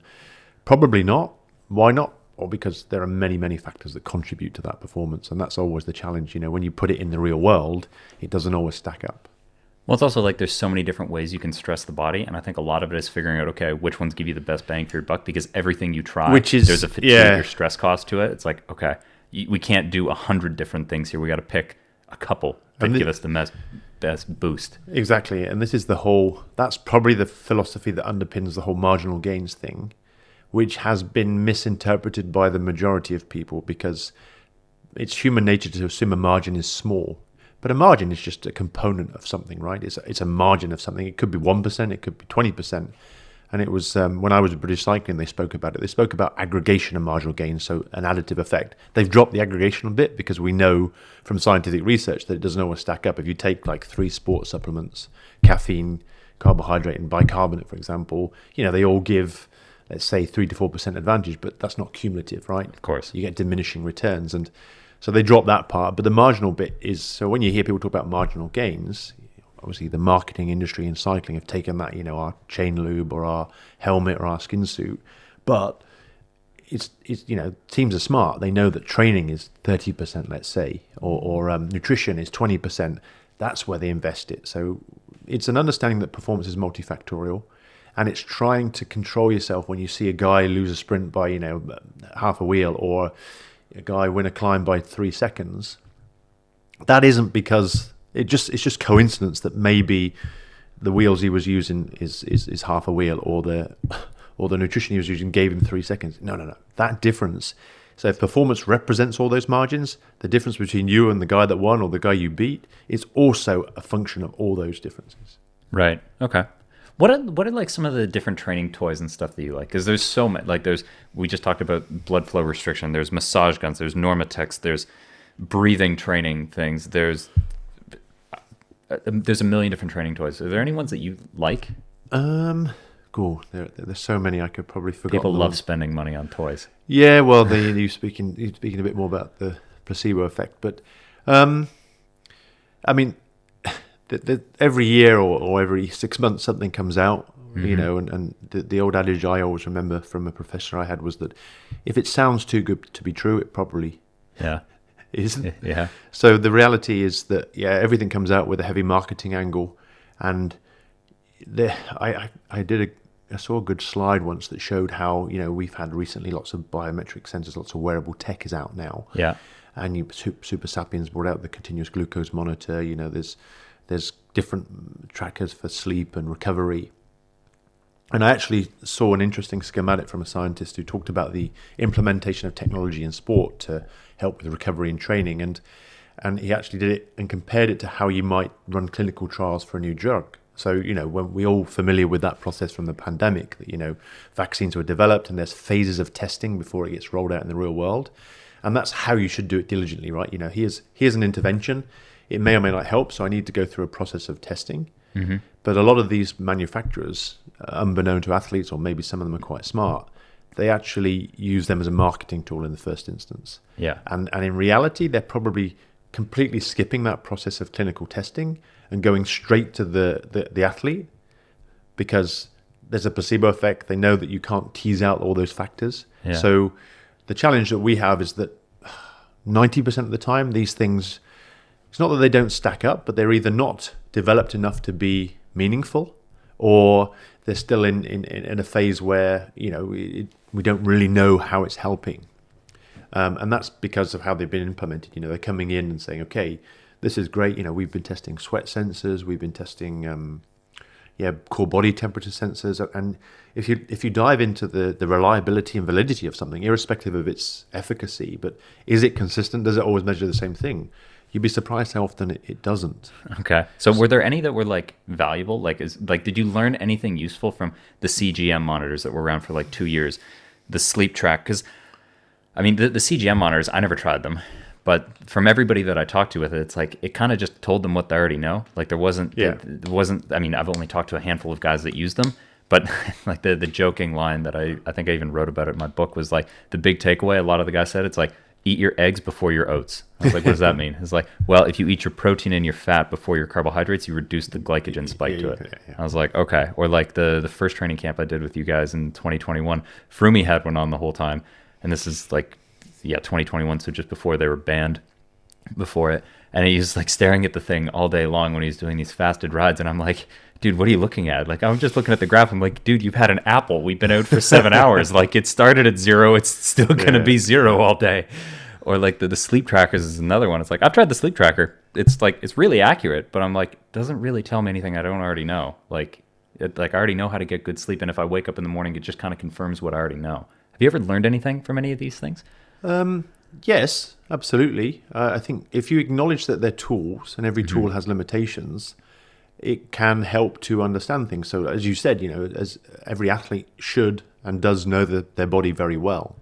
probably not. Why not? Or because there are many, many factors that contribute to that performance. And that's always the challenge. When you put it in the real world, it doesn't always stack up. Well, it's also there's so many different ways you can stress the body. And I think a lot of it is figuring out, okay, which ones give you the best bang for your buck, because everything you try, there's a fatigue or stress cost to it. It's like, okay, we can't do 100 different things here. We got to pick a couple that give us the best boost. Exactly. And this is that's probably the philosophy that underpins the whole marginal gains thing, which has been misinterpreted by the majority of people because it's human nature to assume a margin is small. But a margin is just a component of something, right? It's a margin of something. It could be 1%, it could be 20%. And it was when I was at British Cycling, they spoke about it. They spoke about aggregation of marginal gains, so an additive effect. They've dropped the aggregation a bit because we know from scientific research that it doesn't always stack up. If you take 3 sports supplements, caffeine, carbohydrate, and bicarbonate, for example, they all give, let's say, 3 to 4% advantage, but that's not cumulative, right? Of course. You get diminishing returns. And so they drop that part. But the marginal bit is, so when you hear people talk about marginal gains, obviously the marketing industry in cycling have taken that, our chain lube or our helmet or our skin suit. But it's teams are smart. They know that training is 30%, let's say, or nutrition is 20%. That's where they invest it. So it's an understanding that performance is multifactorial. And it's trying to control yourself when you see a guy lose a sprint by, half a wheel, or a guy win a climb by 3 seconds. That isn't because it's just coincidence that maybe the wheels he was using is half a wheel, or the nutrition he was using gave him 3 seconds. No. That difference. So if performance represents all those margins, the difference between you and the guy that won or the guy you beat is also a function of all those differences. Right. Okay. What are some of the different training toys and stuff that you like? Because there's so many. We just talked about blood flow restriction. There's massage guns. There's Normatex. There's breathing training things. There's a million different training toys. Are there any ones that you like? Cool. There's so many I could probably forget. People love spending money on toys. Yeah. Well, you're speaking a bit more about the placebo effect, but I mean, every year or every 6 months something comes out, you know, and the old adage I always remember from a professor I had was that if it sounds too good to be true, it probably isn't. Yeah. So the reality is that, everything comes out with a heavy marketing angle. And I saw a good slide once that showed how, you know, we've had recently lots of biometric sensors, lots of wearable tech is out now. Yeah. And Super Sapiens brought out the continuous glucose monitor. You know, there's different trackers for sleep and recovery. And I actually saw an interesting schematic from a scientist who talked about the implementation of technology in sport to help with recovery and training. And he actually did it and compared it to how you might run clinical trials for a new drug. So, you know, when we're all familiar with that process from the pandemic, that, you know, vaccines were developed and there's phases of testing before it gets rolled out in the real world. And that's how you should do it diligently, right? You know, here's an intervention. It may or may not help, so I need to go through a process of testing. But a lot of these manufacturers, unbeknown to athletes, or maybe some of them are quite smart, they actually use them as a marketing tool in the first instance. Yeah. And in reality, they're probably completely skipping that process of clinical testing and going straight to the athlete, because there's a placebo effect. They know that you can't tease out all those factors. Yeah. So the challenge that we have is that 90% of the time, these things, it's not that they don't stack up, but they're either not developed enough to be meaningful, or they're still in a phase where, you know, we don't really know how it's helping. And that's because of how they've been implemented. You know, they're coming in and saying, okay, this is great. You know, we've been testing sweat sensors, we've been testing core body temperature sensors. And if you dive into the reliability and validity of something, irrespective of its efficacy, but is it consistent? Does it always measure the same thing? You'd be surprised how often it doesn't. Okay. So were there any that were like valuable? Did you learn anything useful from the CGM monitors that were around for like 2 years? The sleep track? Because, I mean, the CGM monitors, I never tried them. But from everybody that I talked to with it, it's like it kind of just told them what they already know. Like there wasn't, I mean, I've only talked to a handful of guys that use them. But like the joking line that I think I even wrote about it in my book was like the big takeaway. A lot of the guys said it's like, eat your eggs before your oats. I was like, what does that mean? It's like, well, if you eat your protein and your fat before your carbohydrates, you reduce the glycogen spike to it. I was like, okay. Or like the first training camp I did with you guys in 2021, Froomey had one on the whole time. And this is like, 2021, so just before they were banned before it. And he was like staring at the thing all day long when he was doing these fasted rides. And I'm like, dude, what are you looking at? Like, I'm just looking at the graph. I'm like, dude, you've had an apple. We've been out for 7 hours. Like, it started at 0. It's still going to be 0 all day. Or like the sleep trackers is another one. It's like, I've tried the sleep tracker. It's like, it's really accurate, but I'm like, it doesn't really tell me anything I don't already know. Like I already know how to get good sleep. And if I wake up in the morning, it just kind of confirms what I already know. Have you ever learned anything from any of these things? Yes, absolutely. I think if you acknowledge that they're tools and every tool has limitations, it can help to understand things. So as you said, you know, as every athlete should and does know their body very well,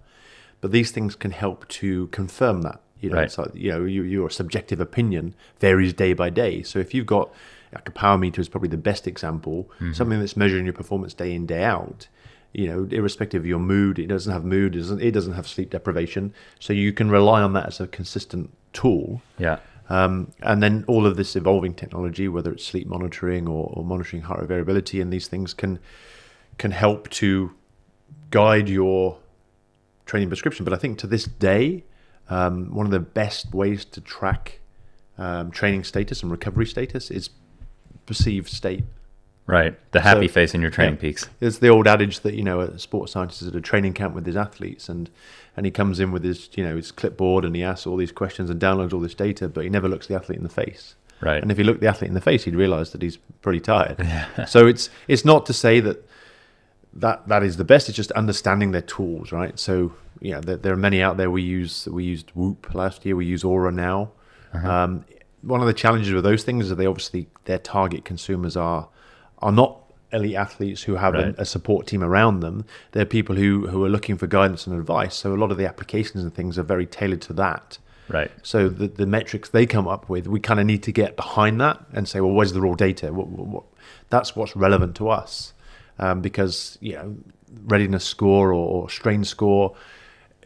but these things can help to confirm that. You know, it's like, you know, your subjective opinion varies day by day. So if you've got like a power meter is probably the best example, something that's measuring your performance day in, day out. You know, irrespective of your mood, it doesn't have mood, it doesn't have sleep deprivation. So you can rely on that as a consistent tool. Yeah. And then all of this evolving technology, whether it's sleep monitoring or monitoring heart rate variability, and these things can help to guide your training prescription. But I think to this day, one of the best ways to track training status and recovery status is perceived state. Right. The happy face in your training peaks. It's the old adage that, you know, a sports scientist is at a training camp with his athletes and he comes in with his, you know, his clipboard and he asks all these questions and downloads all this data, but he never looks the athlete in the face. Right. And if he looked the athlete in the face, he'd realize that he's pretty tired. So it's not to say that is the best. It's just understanding their tools, right? So, you know, there are many out there. We used Whoop last year. We use Aura now. One of the challenges with those things is that their target consumers are not elite athletes who have a support team around them. They're people who are looking for guidance and advice. So a lot of the applications and things are very tailored to that. Right. So the metrics they come up with, we kind of need to get behind that and say, well, where's the raw data? What that's what's relevant to us. Because, you know, readiness score or strain score,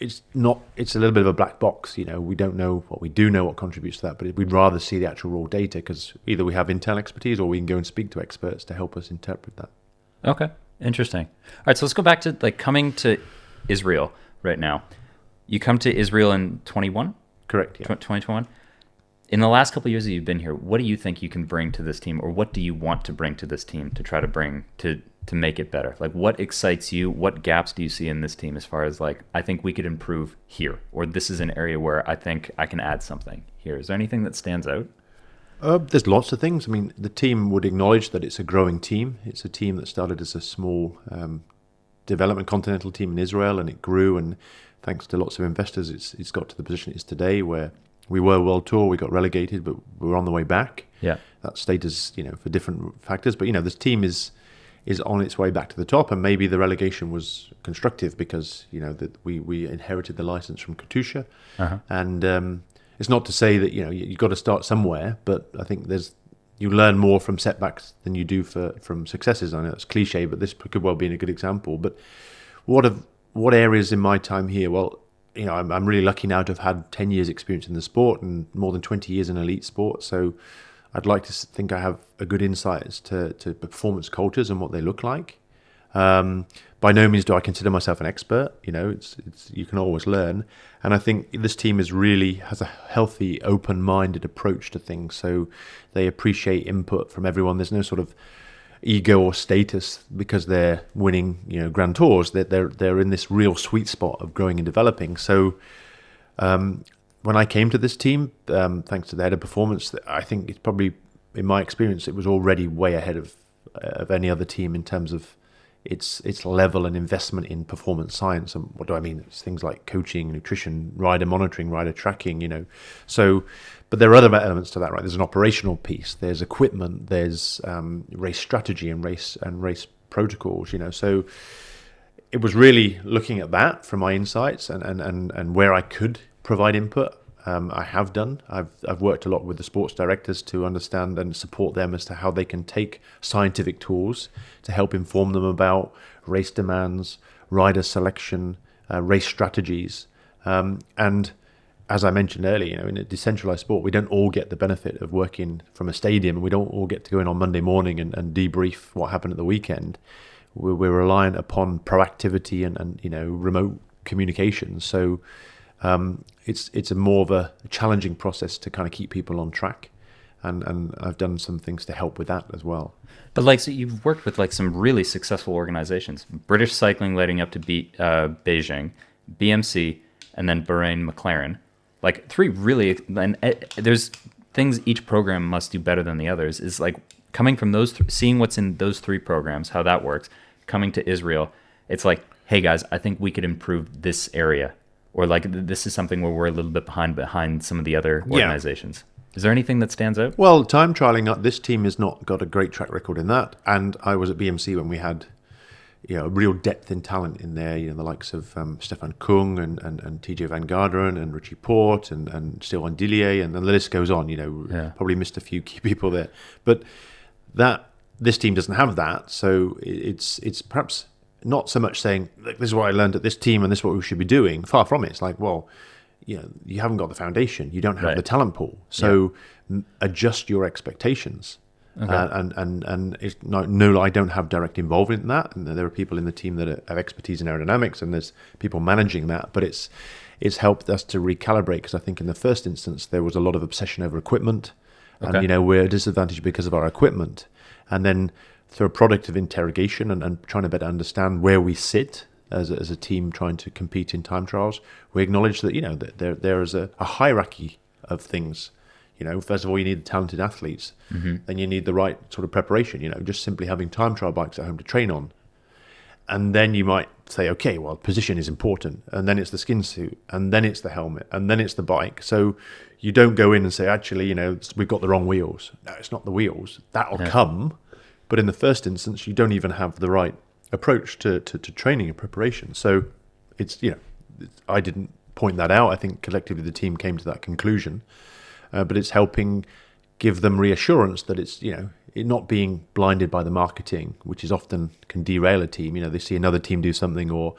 it's not. It's a little bit of a black box. We don't know what we do know what contributes to that, but we'd rather see the actual raw data because either we have internal expertise or we can go and speak to experts to help us interpret that. Okay, interesting. All right, so let's go back to coming to Israel right now. You come to Israel in 21? Correct. Yeah. 2021. In the last couple of years that you've been here, what do you think you can bring to this team, or what do you want to bring to this team to try to bring to make it better? Like, what excites you? What gaps do you see in this team as far as I think we could improve here, or this is an area where I think I can add something here? Is there anything that stands out? There's lots of things. I mean, the team would acknowledge that it's a growing team. It's a team that started as a small development continental team in Israel, and it grew, and thanks to lots of investors, it's got to the position it is today, where we were World Tour, we got relegated, but we were on the way back. Yeah, that status, for different factors. But this team is on its way back to the top, and maybe the relegation was constructive because that we inherited the license from Katusha, and it's not to say that you've got to start somewhere, but I think you learn more from setbacks than you do from successes. I know it's cliche, but this could well be a good example. But what areas in my time here? Well, I'm really lucky now to have had 10 years experience in the sport and more than 20 years in elite sport. So I'd like to think I have a good insight as to performance cultures and what they look like. By no means do I consider myself an expert. It's you can always learn. And I think this team has a healthy, open-minded approach to things. So they appreciate input from everyone. There's no sort of ego or status because they're winning, Grand Tours. They're in this real sweet spot of growing and developing. So when I came to this team, thanks to the head of performance, I think it's probably, in my experience, it was already way ahead of any other team in terms of its level and investment in performance science. And what do I mean? It's things like coaching, nutrition, rider monitoring, rider tracking, So, but there are other elements to that, right? There's an operational piece, there's equipment, there's race strategy and race protocols, So it was really looking at that from my insights and where I could provide input. I have done. I've worked a lot with the sports directors to understand and support them as to how they can take scientific tools to help inform them about race demands, rider selection, race strategies. And as I mentioned earlier, in a decentralized sport, we don't all get the benefit of working from a stadium, and we don't all get to go in on Monday morning and debrief what happened at the weekend. We're reliant upon proactivity and remote communication. So it's a more of a challenging process to kind of keep people on track, and I've done some things to help with that as well. But so you've worked with some really successful organizations: British Cycling leading up to Beijing, BMC, and then Bahrain McLaren. Three really, and there's things each program must do better than the others. Is coming from those, seeing what's in those three programs, how that works. Coming to Israel, it's hey guys, I think we could improve this area. Or this is something where we're a little bit behind some of the other organizations. Yeah. Is there anything that stands out? Well, time trialing, this team has not got a great track record in that. And I was at BMC when we had a real depth in talent in there, the likes of Stefan Kung and TJ Van Garderen and Richie Port and Sylvain Dillier, and the list goes on. Probably missed a few key people there. But this team doesn't have that. So it's perhaps not so much saying, this is what I learned at this team and this is what we should be doing. Far from it. It's you haven't got the foundation. You don't have the talent pool. So adjust your expectations. Okay. And it's no, I don't have direct involvement in that. And there are people in the team that have expertise in aerodynamics, and there's people managing that. But it's helped us to recalibrate, because I think in the first instance there was a lot of obsession over equipment, and we're disadvantaged because of our equipment. And then through a product of interrogation and trying to better understand where we sit as a team trying to compete in time trials, we acknowledge that that there is a hierarchy of things. First of all, you need talented athletes. Mm-hmm. Then you need the right sort of preparation. Just simply having time trial bikes at home to train on. And then you might say, okay, well, position is important. And then it's the skin suit. And then it's the helmet. And then it's the bike. So you don't go in and say, actually, we've got the wrong wheels. No, it's not the wheels. That'll come. But in the first instance, you don't even have the right approach to training and preparation. So it's, I didn't point that out. I think collectively the team came to that conclusion. But it's helping give them reassurance that it's, it not being blinded by the marketing, which is often can derail a team. They see another team do something, or,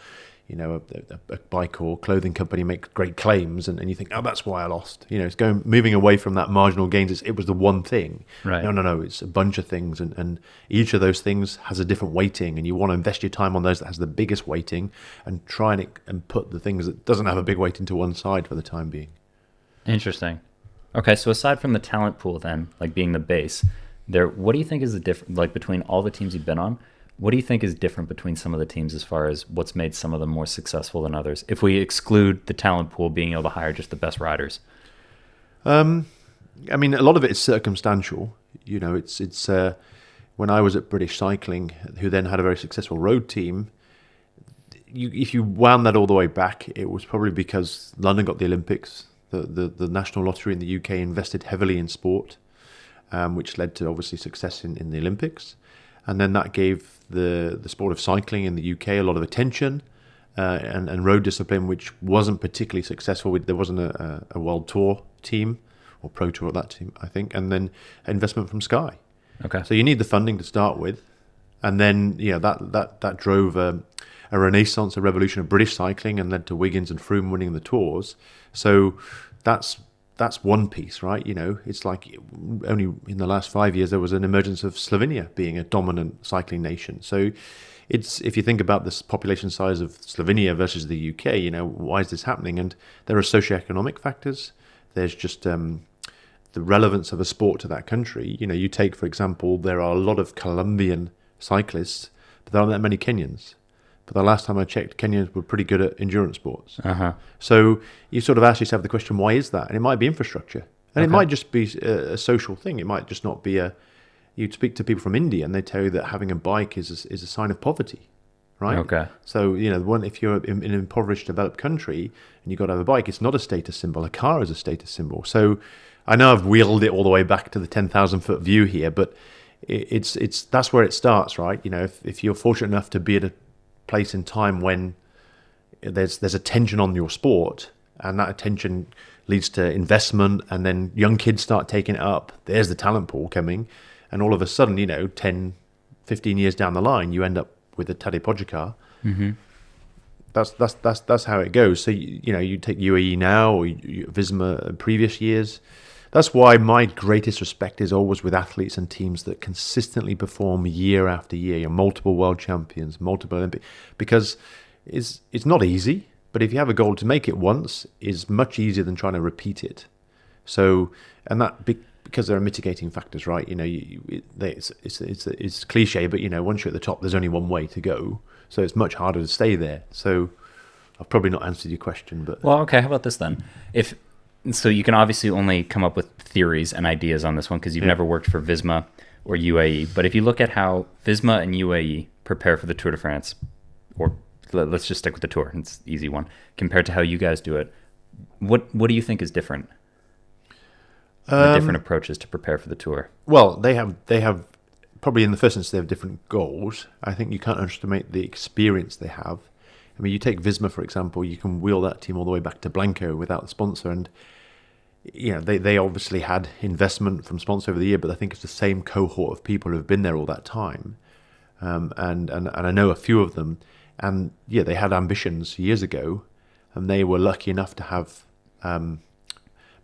a bike or clothing company makes great claims, and you think, oh, that's why I lost. It's moving away from that marginal gains. It was the one thing. Right. No, it's a bunch of things, and each of those things has a different weighting, and you want to invest your time on those that has the biggest weighting, and try and put the things that doesn't have a big weighting to one side for the time being. Interesting. Okay, so aside from the talent pool, then, like being the base, what do you think is the difference, like between all the teams you've been on? What do you think is different between some of the teams as far as what's made some of them more successful than others? If we exclude the talent pool being able to hire just the best riders. I mean, a lot of it is circumstantial. It's when I was at British Cycling, who then had a very successful road team. If you wound that all the way back, it was probably because London got the Olympics. The National Lottery in the UK invested heavily in sport, which led to obviously success in the Olympics. And then that gave the sport of cycling in the UK a lot of attention, and road discipline, which wasn't particularly successful. There wasn't a World Tour team or Pro Tour at that team, I think, and then investment from Sky. Okay. So you need the funding to start with, and then that drove a renaissance, a revolution of British cycling, and led to Wiggins and Froome winning the Tours. So that's one piece, right? It's like only in the last 5 years there was an emergence of Slovenia being a dominant cycling nation. So if you think about this population size of Slovenia versus the UK, why is this happening? And there are socioeconomic factors. There's just the relevance of a sport to that country. You take, for example, there are a lot of Colombian cyclists, but there aren't that many Kenyans. But the last time I checked, Kenyans were pretty good at endurance sports. Uh-huh. So you sort of ask yourself the question, why is that? And it might be infrastructure. And Okay. it might just be a social thing. It might just not be you'd speak to people from India and they tell you that having a bike is a sign of poverty, right? Okay. So, if you're in an impoverished developed country and you've got to have a bike, it's not a status symbol. A car is a status symbol. So I know I've wheeled it all the way back to the 10,000 foot view here, but it's that's where it starts, right? If you're fortunate enough to be at a place in time when there's attention on your sport, and that attention leads to investment, and then young kids start taking it up, there's the talent pool coming, and all of a sudden 10 15 years down the line you end up with a Tadej Pogačar. Mm-hmm. That's how it goes. So you take UAE now, or Visma previous years. That's why my greatest respect is always with athletes and teams that consistently perform year after year. Multiple world champions, multiple Olympic, because it's not easy. But if you have a goal to make it once, is much easier than trying to repeat it. So, and that because there are mitigating factors, right? It's cliche, but once you're at the top, there's only one way to go. So it's much harder to stay there. So I've probably not answered your question, but Well, okay. How about this then? So you can obviously only come up with theories and ideas on this one because you've never worked for Visma or UAE. But if you look at how Visma and UAE prepare for the Tour de France, or let's just stick with the Tour, it's an easy one, compared to how you guys do it, what do you think is different? The different approaches to prepare for the Tour. Well, they have probably in the first instance they have different goals. I think you can't underestimate the experience they have. I mean, you take Visma, for example, you can wheel that team all the way back to Blanco without the sponsor. And, they obviously had investment from sponsor over the year, but I think it's the same cohort of people who have been there all that time. And I know a few of them. And, they had ambitions years ago, and they were lucky enough to have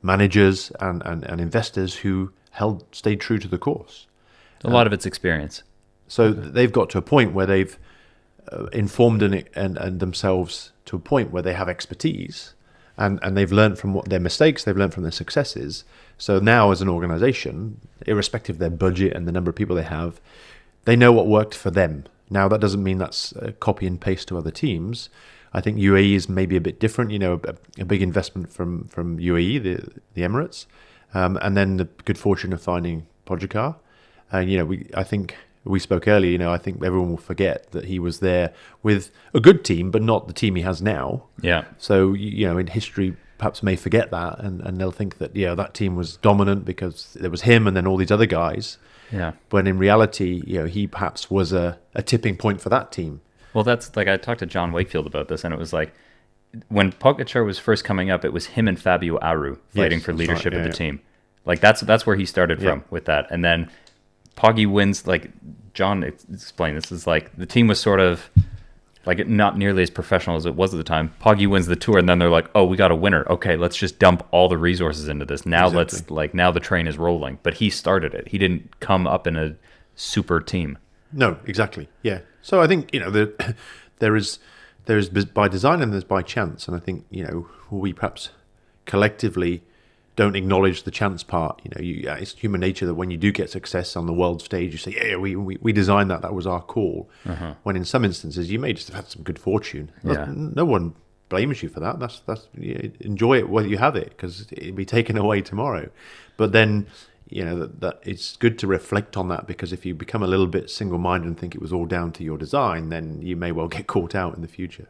managers and investors who stayed true to the course. A lot of it's experience. So they've got to a point where they've informed and themselves to a point where they have expertise, and they've learned from their mistakes, they've learned from their successes. So now as an organization, irrespective of their budget and the number of people they have, they know what worked for them. Now that doesn't mean that's copy and paste to other teams. I think UAE is maybe a bit different, a big investment from UAE, the Emirates, and then the good fortune of finding Pogačar. And I think we spoke earlier, I think everyone will forget that he was there with a good team, but not the team he has now. Yeah. So, in history, perhaps may forget that, and they'll think that, that team was dominant because there was him and then all these other guys. Yeah. When in reality, he perhaps was a tipping point for that team. Well, that's like, I talked to John Wakefield about this, and it was like, when Pogačar was first coming up, it was him and Fabio Aru fighting for leadership of the team. Like, that's where he started from with that. And then Poggy wins, like John explained, this is like the team was sort of Like not nearly as professional as it was at the time. Poggy wins the Tour, and then they're like, "Oh, we got a winner. Okay, let's just dump all the resources into this. Now now the train is rolling." But he started it. He didn't come up in a super team. No, exactly. Yeah. So I think there is by design and there's by chance, and I think we perhaps collectively don't acknowledge the chance part. It's human nature that when you do get success on the world stage, you say, "Yeah, we designed that. That was our call." When in some instances, you may just have had some good fortune. Yeah. No one blames you for that. That's enjoy it while you have it, because it'll be taken away tomorrow. But then, that it's good to reflect on that, because if you become a little bit single-minded and think it was all down to your design, then you may well get caught out in the future.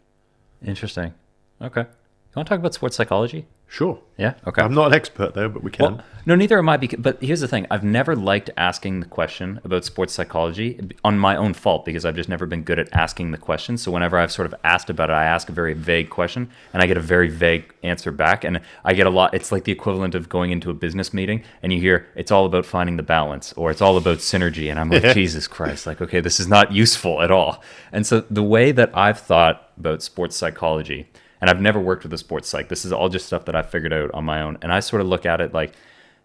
Interesting. Okay. You want to talk about sports psychology? Sure. Yeah. Okay. I'm not an expert though, but we can. Well, no, neither am I. But here's the thing: I've never liked asking the question about sports psychology on my own fault, because I've just never been good at asking the question. So whenever I've sort of asked about it, I ask a very vague question, and I get a very vague answer back, and I get a lot. It's like the equivalent of going into a business meeting, and you hear it's all about finding the balance, or it's all about synergy, and I'm like, Jesus Christ, like, okay, this is not useful at all. And so the way that I've thought about sports psychology. And I've never worked with a sports psych. This is all just stuff that I've figured out on my own. And I sort of look at it like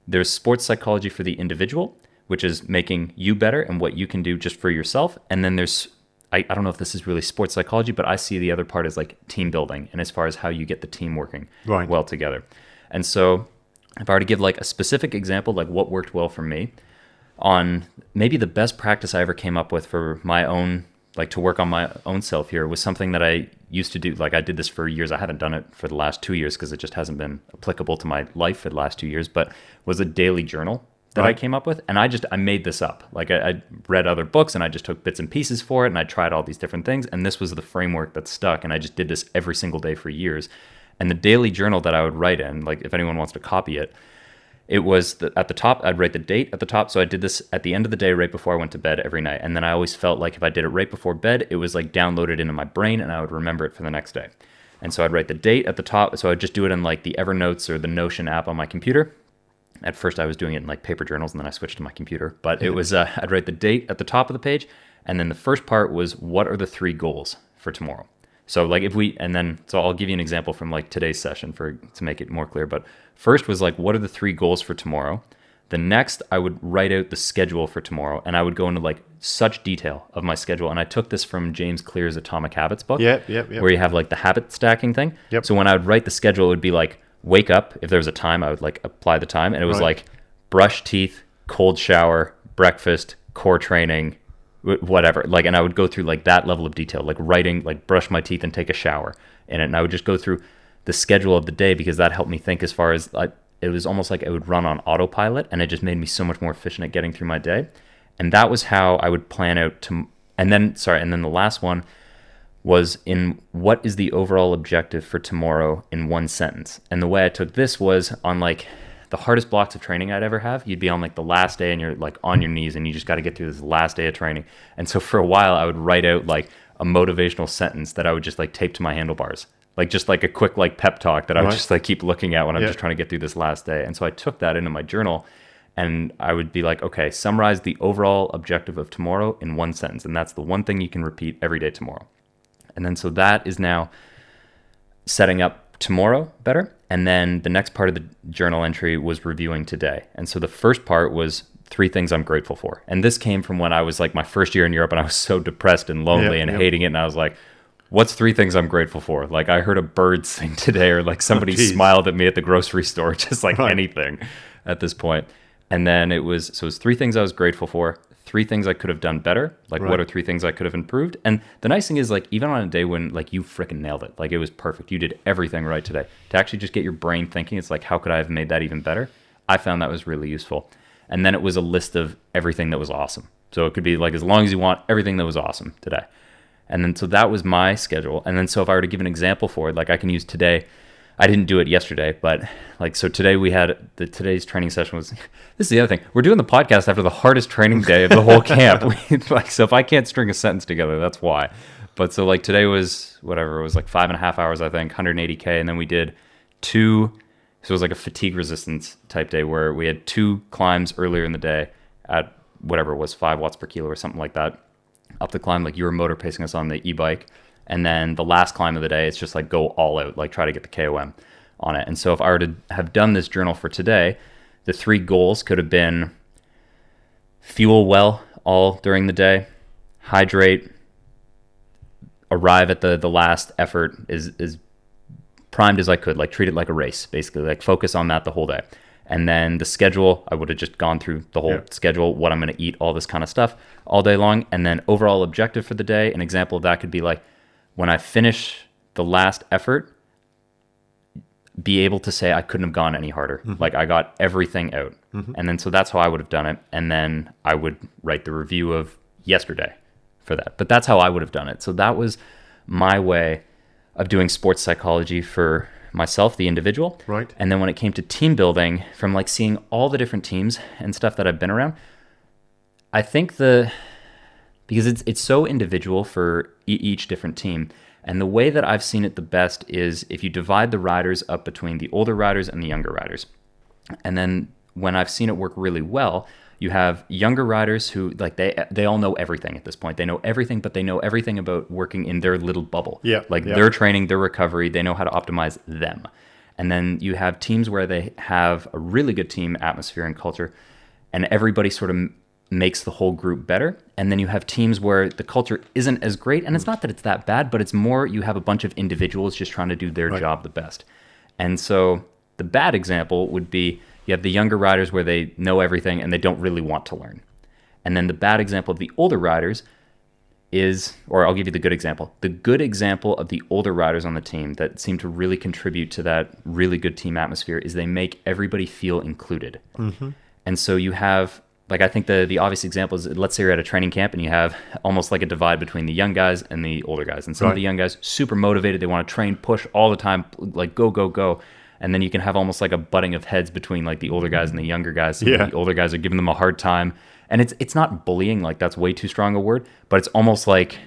there's sports psychology for the individual, which is making you better and what you can do just for yourself. And then there's, I don't know if this is really sports psychology, but I see the other part as like team building, and as far as how you get the team working well together. And so if I were to give like a specific example, like what worked well for me on maybe the best practice I ever came up with for my own, like to work on my own self here, was something that I used to do. Like I did this for years. I haven't done it for the last 2 years because it just hasn't been applicable to my life for the last 2 years, but was a daily journal that I came up with. And I made this up. Like I read other books and I just took bits and pieces for it, and I tried all these different things. And this was the framework that stuck. And I just did this every single day for years. And the daily journal that I would write in, like if anyone wants to copy it, it was at the top, I'd write the date at the top. So I did this at the end of the day right before I went to bed every night. And then I always felt like if I did it right before bed, it was like downloaded into my brain and I would remember it for the next day. And so I'd write the date at the top. So I'd just do it in like the Evernotes or the Notion app on my computer. At first I was doing it in like paper journals, and then I switched to my computer. But it was, I'd write the date at the top of the page. And then the first part was, what are the 3 goals for tomorrow? So like so I'll give you an example from like today's session to make it more clear. But first was like, what are the 3 goals for tomorrow? The next, I would write out the schedule for tomorrow, and I would go into like such detail of my schedule. And I took this from James Clear's Atomic Habits book, where you have like the habit stacking thing. Yep. So when I would write the schedule, it would be like, wake up. If there was a time, I would like apply the time. And it was like brush teeth, cold shower, breakfast, core training, whatever. Like, and I would go through like that level of detail, like writing, like brush my teeth and take a shower in it. And I would just go through the schedule of the day, because that helped me think, as far as like, it was almost like it would run on autopilot, and it just made me so much more efficient at getting through my day. And that was how I would plan out and then the last one was in what is the overall objective for tomorrow in 1 sentence. And the way I took this was on like the hardest blocks of training I'd ever have. You'd be on like the last day and you're like on your knees and you just got to get through this last day of training. And so for a while I would write out like a motivational sentence that I would just like tape to my handlebars. Like just like a quick like pep talk that I would just like keep looking at when I'm just trying to get through this last day. And so I took that into my journal, and I would be like, okay, summarize the overall objective of tomorrow in 1 sentence. And that's the one thing you can repeat every day tomorrow. And then so that is now setting up tomorrow better. And then the next part of the journal entry was reviewing today. And so the first part was 3 things I'm grateful for. And this came from when I was like my first year in Europe and I was so depressed and lonely and hating it. And I was like, what's 3 things I'm grateful for? Like I heard a bird sing today, or like somebody smiled at me at the grocery store, just like anything at this point. And then it was 3 things I was grateful for, 3 things I could have done better. Like what are 3 things I could have improved? And the nice thing is, like, even on a day when like you freaking nailed it, like it was perfect, you did everything right today, to actually just get your brain thinking, it's like, how could I have made that even better? I found that was really useful. And then it was a list of everything that was awesome. So it could be like, as long as you want, everything that was awesome today. And then so that was my schedule. And then so if I were to give an example for it, like I can use today. I didn't do it yesterday, but like, so today we had today's training session was, this is the other thing. We're doing the podcast after the hardest training day of the whole camp. So if I can't string a sentence together, that's why. But so like today was whatever, it was like 5.5 hours, I think, 180K. And then we did 2, so it was like a fatigue resistance type day where we had 2 climbs earlier in the day at whatever it was, 5 watts per kilo or something like that. Up the climb, like you were motor pacing us on the e-bike. And then the last climb of the day, it's just like go all out, like try to get the KOM on it. And so if I were to have done this journal for today, the 3 goals could have been fuel well all during the day, hydrate, arrive at the last effort is primed as I could, like treat it like a race, basically, like focus on that the whole day. And then the schedule, I would have just gone through the whole schedule, what I'm going to eat, all this kind of stuff all day long. And then overall objective for the day, an example of that could be like, when I finish the last effort, be able to say I couldn't have gone any harder. Like I got everything out. And then so that's how I would have done it. And then I would write the review of yesterday for that. But that's how I would have done it. So that was my way of doing sports psychology for myself, the individual. Right. And then when it came to team building, from like seeing all the different teams and stuff that I've been around, I think because it's so individual for each different team. And the way that I've seen it the best is if you divide the riders up between the older riders and the younger riders. And then when I've seen it work really well, you have younger riders who like they all know everything at this point. They know everything, but they know everything about working in their little bubble. Their training, their recovery, they know how to optimize them. And then you have teams where they have a really good team atmosphere and culture, and everybody sort of makes the whole group better. And then you have teams where the culture isn't as great, and it's not that it's that bad, but it's more you have a bunch of individuals just trying to do their job the best. And so the bad example would be you have the younger riders where they know everything and they don't really want to learn. And then the bad example of the older riders is, or I'll give you the good example. The good example of the older riders on the team that seem to really contribute to that really good team atmosphere is they make everybody feel included. And so you have, like, I think the obvious example is, let's say you're at a training camp and you have almost like a divide between the young guys and the older guys. And some of the young guys, super motivated, they want to train, push all the time, like go, go, go. And then you can have almost like a butting of heads between like the older guys and the younger guys. The older guys are giving them a hard time. And it's not bullying, like that's way too strong a word, but it's almost like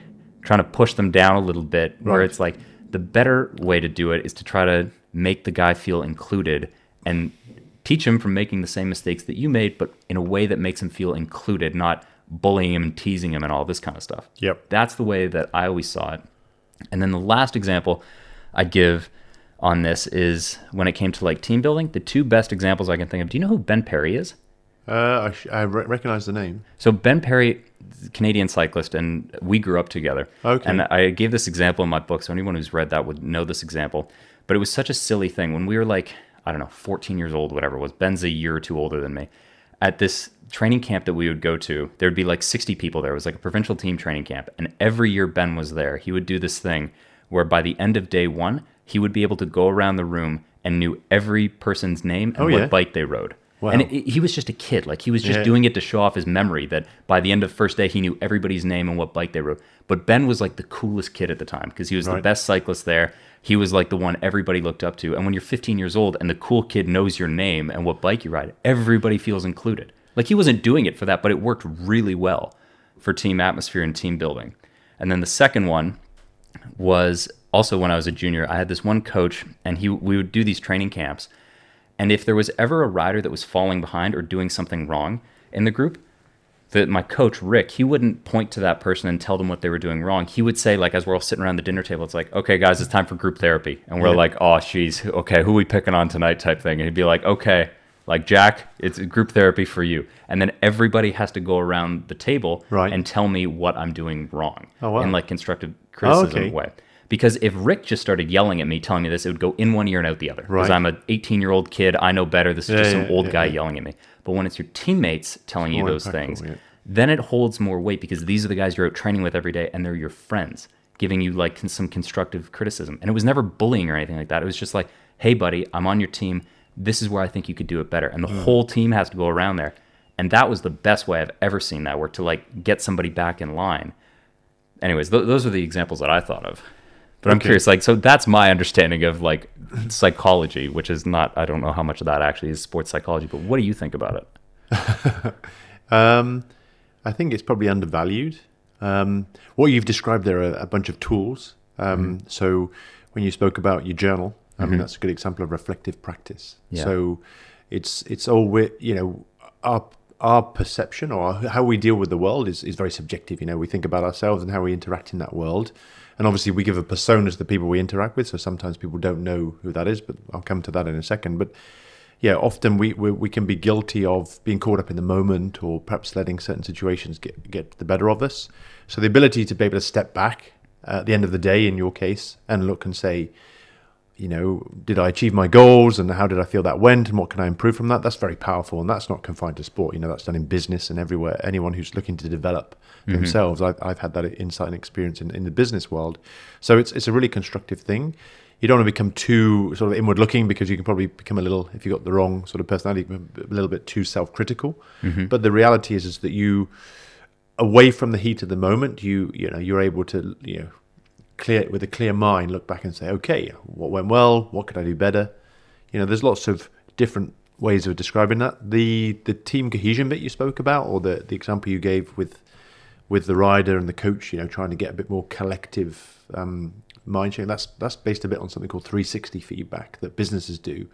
trying to push them down a little bit, where it's like the better way to do it is to try to make the guy feel included and teach him from making the same mistakes that you made, but in a way that makes him feel included, not bullying him and teasing him and all this kind of stuff. That's the way that I always saw it. And then the last example I'd give on this is when it came to like team building, the 2 best examples I can think of. Do you know who Ben Perry is? I recognize the name. So Ben Perry, Canadian cyclist, and we grew up together. And I gave this example in my book, so anyone who's read that would know this example. But it was such a silly thing. When we were like, I don't know, 14 years old, whatever it was, Ben's a year or 2 older than me. At this training camp that we would go to, there'd be like 60 people there. It was like a provincial team training camp. And every year Ben was there, he would do this thing where by the end of day 1, he would be able to go around the room and knew every person's name and what bike they rode. Wow. And he was just a kid. Like, he was just doing it to show off his memory, that by the end of the first day, he knew everybody's name and what bike they rode. But Ben was like the coolest kid at the time because he was the best cyclist there. He was like the one everybody looked up to. And when you're 15 years old and the cool kid knows your name and what bike you ride, everybody feels included. Like, he wasn't doing it for that, but it worked really well for team atmosphere and team building. And then the second one was also when I was a junior. I had this one coach, and we would do these training camps. And if there was ever a rider that was falling behind or doing something wrong in the group, my coach, Rick, he wouldn't point to that person and tell them what they were doing wrong. He would say, like, as we're all sitting around the dinner table, it's like, okay, guys, it's time for group therapy. And we're like, oh, geez, okay, who are we picking on tonight type thing? And he'd be like, okay, like, Jack, it's group therapy for you. And then everybody has to go around the table and tell me what I'm doing wrong in, like, constructive criticism way. Because if Rick just started yelling at me, telling me this, it would go in one ear and out the other. Because I'm an 18-year-old kid. I know better. This is just some old guy yelling at me. But when it's your teammates telling you those things, then it holds more weight, because these are the guys you're out training with every day, and they're your friends, giving you like some constructive criticism. And it was never bullying or anything like that. It was just like, hey, buddy, I'm on your team. This is where I think you could do it better. And the whole team has to go around there. And that was the best way I've ever seen that work, to like get somebody back in line. Anyways, those are the examples that I thought of. But I'm curious, like, so that's my understanding of like psychology, which is not, I don't know how much of that actually is sports psychology, but what do you think about it? I think it's probably undervalued. What you've described there are a bunch of tools. So when you spoke about your journal, I mean, that's a good example of reflective practice. So it's all, our perception or how we deal with the world is very subjective. We think about ourselves and how we interact in that world. And obviously we give a persona to the people we interact with. So sometimes people don't know who that is, but I'll come to that in a second. But yeah, often we can be guilty of being caught up in the moment, or perhaps letting certain situations get the better of us. So the ability to be able to step back at the end of the day, in your case, and look and say, did I achieve my goals, and how did I feel that went, and what can I improve from that? That's very powerful, and that's not confined to sport. That's done in business and everywhere. Anyone who's looking to develop themselves, I've had that insight and experience in the business world. So it's a really constructive thing. You don't want to become too sort of inward looking, because you can probably become a little, if you've got the wrong sort of personality, a little bit too self-critical. But the reality is that you, away from the heat of the moment, you're able to with a clear mind, look back and say, okay, what went well? What could I do better? There's lots of different ways of describing that. The team cohesion bit you spoke about, or the example you gave with the rider and the coach, trying to get a bit more collective mind sharing. That's based a bit on something called 360 feedback that businesses do,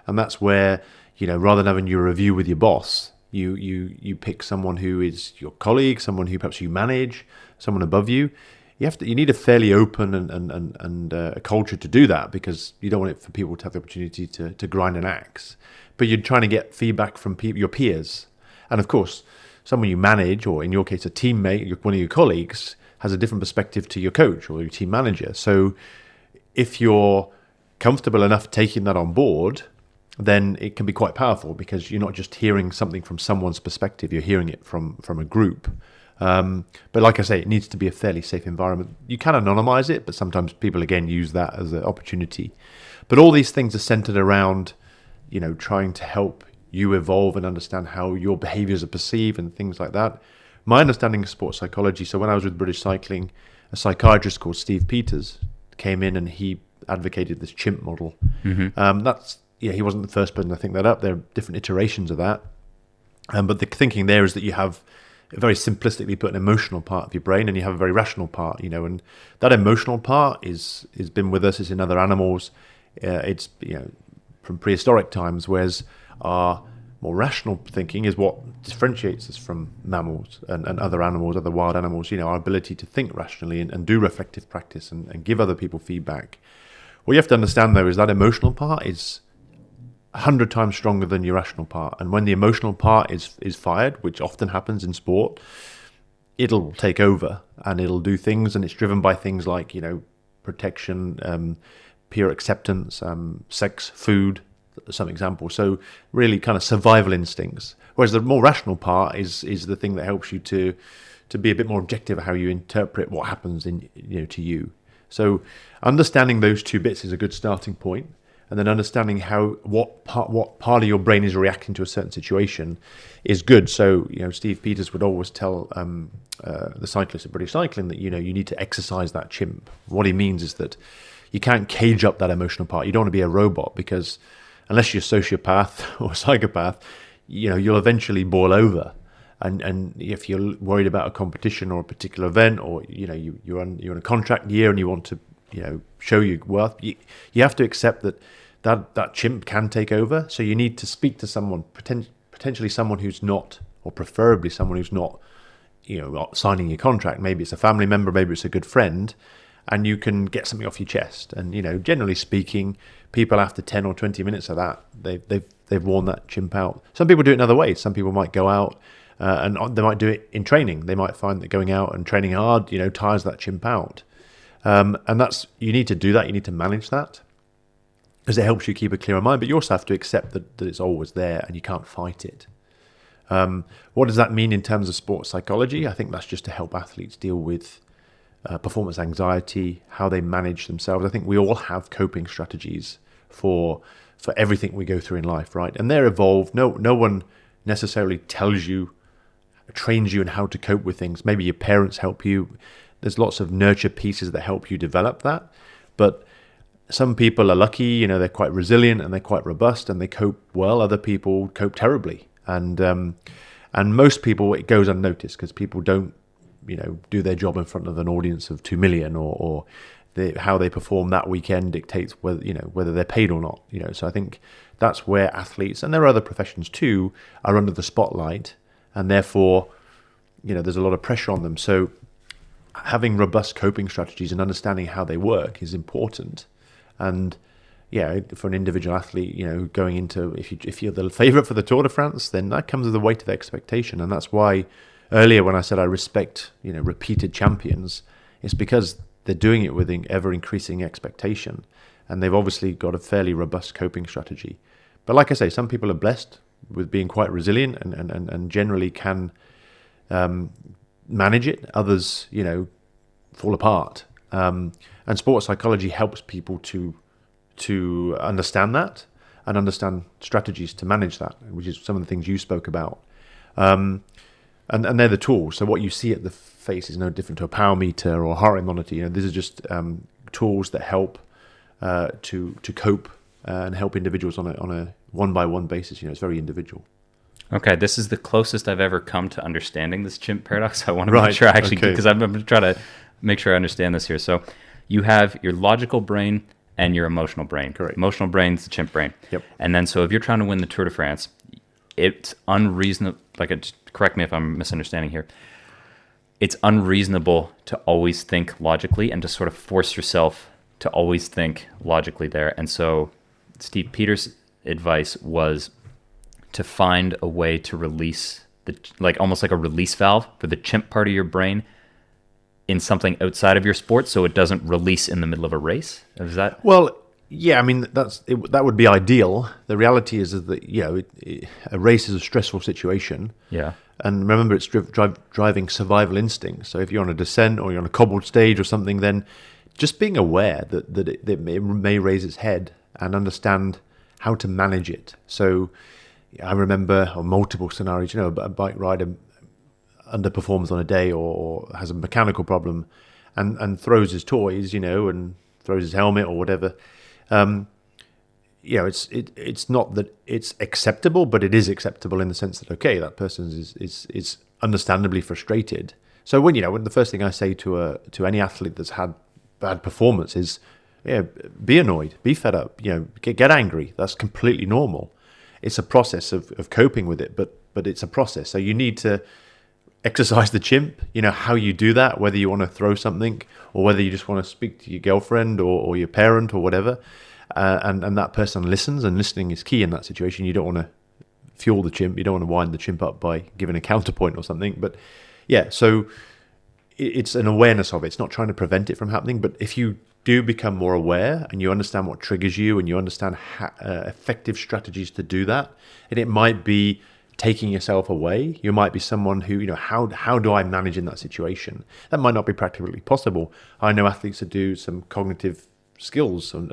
and that's where rather than having your review with your boss, you pick someone who is your colleague, someone who perhaps you manage, someone above you. You need a fairly open and a culture to do that, because you don't want it for people to have the opportunity to grind an axe. But you're trying to get feedback from your peers, and of course, someone you manage, or in your case, a teammate, one of your colleagues, has a different perspective to your coach or your team manager. So if you're comfortable enough taking that on board, then it can be quite powerful, because you're not just hearing something from someone's perspective, you're hearing it from a group. But like I say, it needs to be a fairly safe environment. You can anonymize it, but sometimes people, again, use that as an opportunity. But all these things are centered around, trying to help you evolve and understand how your behaviors are perceived and things like that. My understanding of sports psychology, so when I was with British Cycling, a psychiatrist called Steve Peters came in and he advocated this chimp model. He wasn't the first person to think that up. There are different iterations of that. But the thinking there is that you have, very simplistically put, an emotional part of your brain, and you have a very rational part, and that emotional part is been with us, it's in other animals, it's from prehistoric times, whereas our more rational thinking is what differentiates us from mammals and other animals, other wild animals, our ability to think rationally and do reflective practice and give other people feedback. What you have to understand, though, is that emotional part is 100 times stronger than your rational part. And when the emotional part is fired, which often happens in sport, it'll take over and it'll do things, and it's driven by things like, protection, peer acceptance, sex, food, some examples. So really kind of survival instincts. Whereas the more rational part is the thing that helps you to be a bit more objective at how you interpret what happens to you. So understanding those two bits is a good starting point. And then understanding what part of your brain is reacting to a certain situation is good. So, Steve Peters would always tell the cyclists at British Cycling that, you need to exercise that chimp. What he means is that you can't cage up that emotional part. You don't want to be a robot, because unless you're a sociopath or a psychopath, you'll eventually boil over. And if you're worried about a competition or a particular event, or, you're in a contract year and you want to, show your worth, you have to accept that chimp can take over. So you need to speak to someone, potentially someone who's not, or preferably someone who's not, signing your contract. Maybe it's a family member, maybe it's a good friend, and you can get something off your chest. And, generally speaking, people after 10 or 20 minutes of that, they've worn that chimp out. Some people do it in other ways. Some people might go out and they might do it in training. They might find that going out and training hard, tires that chimp out. And you need to do that. You need to manage that, because it helps you keep a clearer mind. But you also have to accept that it's always there and you can't fight it. What does that mean in terms of sports psychology? I think that's just to help athletes deal with performance anxiety, how they manage themselves. I think we all have coping strategies for everything we go through in life, right? And they're evolved. No one necessarily tells you, trains you in how to cope with things. Maybe your parents help you. There's lots of nurture pieces that help you develop that. But some people are lucky, they're quite resilient and they're quite robust and they cope well. Other people cope terribly. And most people, it goes unnoticed, because people don't, do their job in front of an audience of 2 million, or how they perform that weekend dictates whether they're paid or not. So I think that's where athletes, and there are other professions too, are under the spotlight. and therefore, there's a lot of pressure on them. So having robust coping strategies and understanding how they work is important. And for an individual athlete, going into, if you're the favorite for the Tour de France, then that comes with the weight of expectation. And that's why earlier when I said I respect, repeated champions, it's because they're doing it with ever increasing expectation. And they've obviously got a fairly robust coping strategy. But like I say, some people are blessed with being quite resilient and generally can manage it. Others, fall apart. And sports psychology helps people to understand that and understand strategies to manage that, which is some of the things you spoke about. And they're the tools. So what you see at the face is no different to a power meter or a heart rate monitor. These are just tools that help to cope and help individuals on a one-by-one basis. It's very individual. Okay, this is the closest I've ever come to understanding this chimp paradox. I want to make sure I actually, because I'm going to try to make sure I understand this here. So you have your logical brain and your emotional brain. Correct. Emotional brain is the chimp brain. Yep. And then so if you're trying to win the Tour de France, it's unreasonable, correct me if I'm misunderstanding here, it's unreasonable to always think logically and to sort of force yourself to always think logically there. And so Steve Peters' advice was to find a way to release almost like a release valve for the chimp part of your brain in something outside of your sport, so it doesn't release in the middle of a race. Is that? Well, yeah. I mean, that would be ideal. The reality is that a race is a stressful situation. Yeah. And remember, it's driving survival instinct. So if you're on a descent or you're on a cobbled stage or something, then just being aware that it may raise its head and understand how to manage it. So I remember on multiple scenarios, a bike rider underperforms on a day or has a mechanical problem and throws his toys, and throws his helmet or whatever. It's not that it's acceptable, but it is acceptable in the sense that, okay, that person is understandably frustrated. So when the first thing I say to any athlete that's had bad performance is, be annoyed, be fed up, get angry. That's completely normal. It's a process of coping with it, but it's a process. So you need to exercise the chimp, how you do that, whether you want to throw something or whether you just want to speak to your girlfriend or your parent or whatever. And that person listens, and listening is key in that situation. You don't want to fuel the chimp. You don't want to wind the chimp up by giving a counterpoint or something. But yeah, so it's an awareness of it. It's not trying to prevent it from happening. But if you do become more aware and you understand what triggers you and you understand effective strategies to do that, and it might be taking yourself away. You might be someone who, how do I manage in that situation? That might not be practically possible. I know athletes that do some cognitive skills and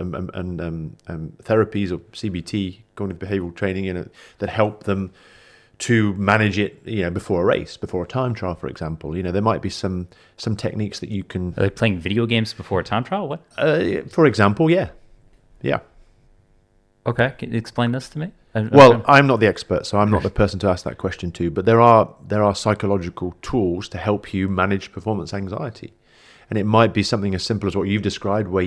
therapies or CBT, cognitive behavioral training, that help them to manage it, before a race, before a time trial, for example. There might be some techniques that you can. Are they playing video games before a time trial? What? For example, yeah. Okay, can you explain this to me? Well, I'm not the expert, so I'm not the person to ask that question to. But there are psychological tools to help you manage performance anxiety, and it might be something as simple as what you've described, where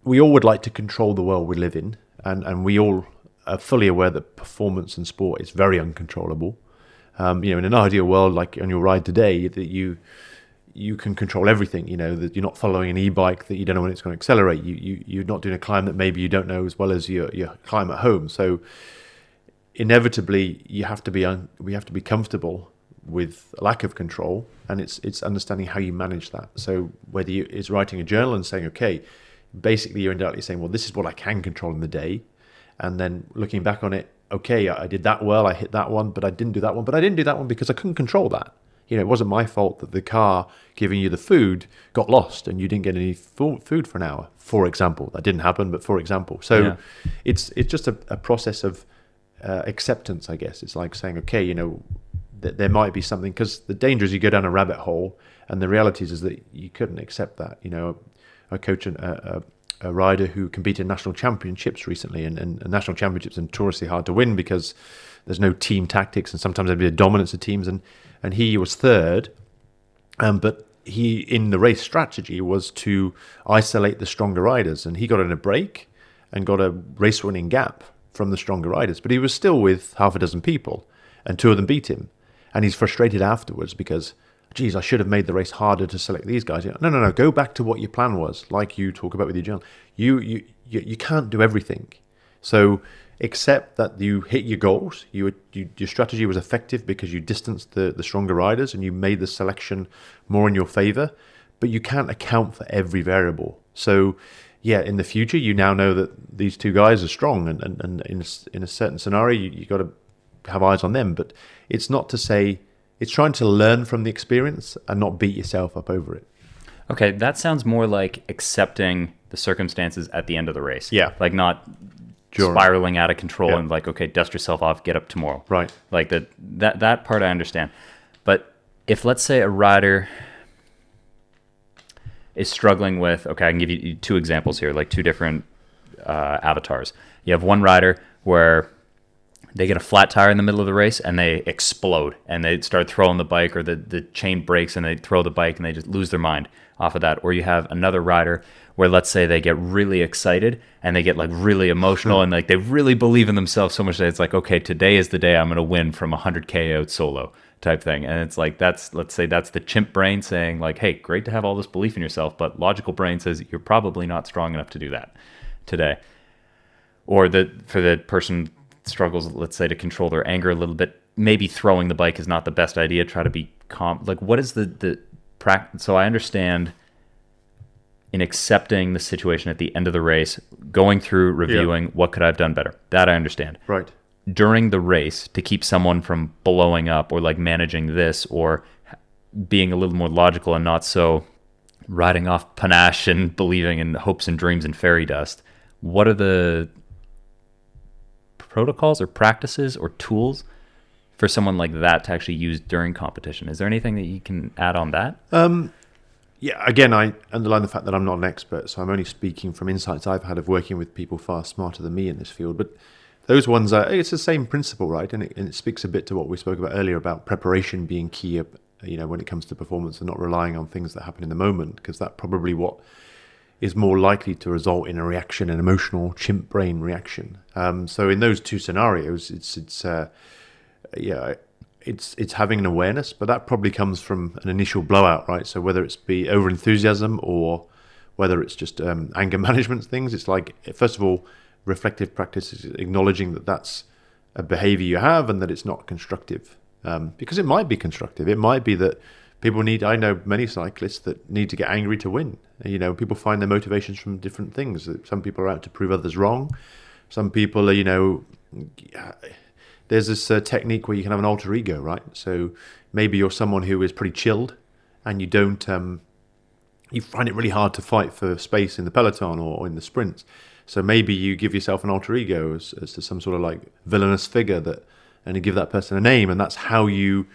we all would like to control the world we live in, and we all are fully aware that performance in sport is very uncontrollable. In an ideal world, like on your ride today, that you can control everything. That you're not following an e-bike that you don't know when it's going to accelerate. You're not doing a climb that maybe you don't know as well as your climb at home. So inevitably, we have to be comfortable with a lack of control, and it's understanding how you manage that. So whether it's writing a journal and saying, okay, basically you're indirectly saying, well, this is what I can control in the day, and then looking back on it, okay, I did that well, I hit that one, but I didn't do that one, but I didn't do that one because I couldn't control that. It wasn't my fault that the car giving you the food got lost and you didn't get any food for an hour, for example. That didn't happen, but for example. So it's just a process of acceptance, I guess. It's like saying, okay, that there might be something, because the danger is you go down a rabbit hole, and the reality is that you couldn't accept that. I coach a rider who competed in national championships recently, and national championships are notoriously hard to win because there's no team tactics, and sometimes there'd be a dominance of teams, and he was third, but he, in the race strategy, was to isolate the stronger riders, and he got in a break and got a race winning gap from the stronger riders, but he was still with half a dozen people, and 2 of them beat him. And he's frustrated afterwards because, geez, I should have made the race harder to select these guys. No. Go back to what your plan was, like you talk about with your journal. You can't do everything. So accept that you hit your goals. Your strategy was effective because you distanced the stronger riders and you made the selection more in your favor. But you can't account for every variable. So, yeah, in the future, you now know that these 2 guys are strong, and in a certain scenario, you got to have eyes on them. But it's not to say, it's trying to learn from the experience and not beat yourself up over it. Okay, that sounds more like accepting the circumstances at the end of the race. Yeah. Like not spiraling out of control and like, okay, dust yourself off, get up tomorrow. Right. Like that part I understand. But if, let's say, a rider is struggling with, okay, I can give you 2 examples here, like 2 different avatars. You have one rider where they get a flat tire in the middle of the race and they explode and they start throwing the bike, or the chain breaks and they throw the bike and they just lose their mind off of that. Or you have another rider where, let's say, they get really excited and they get like really emotional and like they really believe in themselves so much that it's like, okay, today is the day I'm going to win from 100K out solo type thing. And it's like, let's say that's the chimp brain saying like, hey, great to have all this belief in yourself, but logical brain says you're probably not strong enough to do that today. Or for the person struggles, let's say, to control their anger a little bit, maybe throwing the bike is not the best idea. Try to be calm. Like, what is the practice? So I understand in accepting the situation at the end of the race, going through, reviewing, what could I have done better? That I understand. Right. During the race, to keep someone from blowing up or like managing this or being a little more logical and not so riding off panache and believing in hopes and dreams and fairy dust, what are the protocols or practices or tools for someone like that to actually use during competition? Is there anything that you can add on that? Yeah, again, I underline the fact that I'm not an expert, so I'm only speaking from insights I've had of working with people far smarter than me in this field. But those ones it's the same principle, right? And it speaks a bit to what we spoke about earlier about preparation being key, when it comes to performance, and not relying on things that happen in the moment, because that's probably what is more likely to result in a reaction, an emotional chimp brain reaction. So in those 2 scenarios, it's having an awareness, but that probably comes from an initial blowout, right? So whether it's be over enthusiasm or whether it's just anger management things, it's like, first of all, reflective practice is acknowledging that that's a behavior you have and that it's not constructive, because it might be constructive. It might be that I know many cyclists that need to get angry to win. People find their motivations from different things. Some people are out to prove others wrong. Some people are, there's this technique where you can have an alter ego, right? So maybe you're someone who is pretty chilled and you don't, you find it really hard to fight for space in the peloton or in the sprints. So maybe you give yourself an alter ego as to some sort of like villainous figure and you give that person a name, and that's how you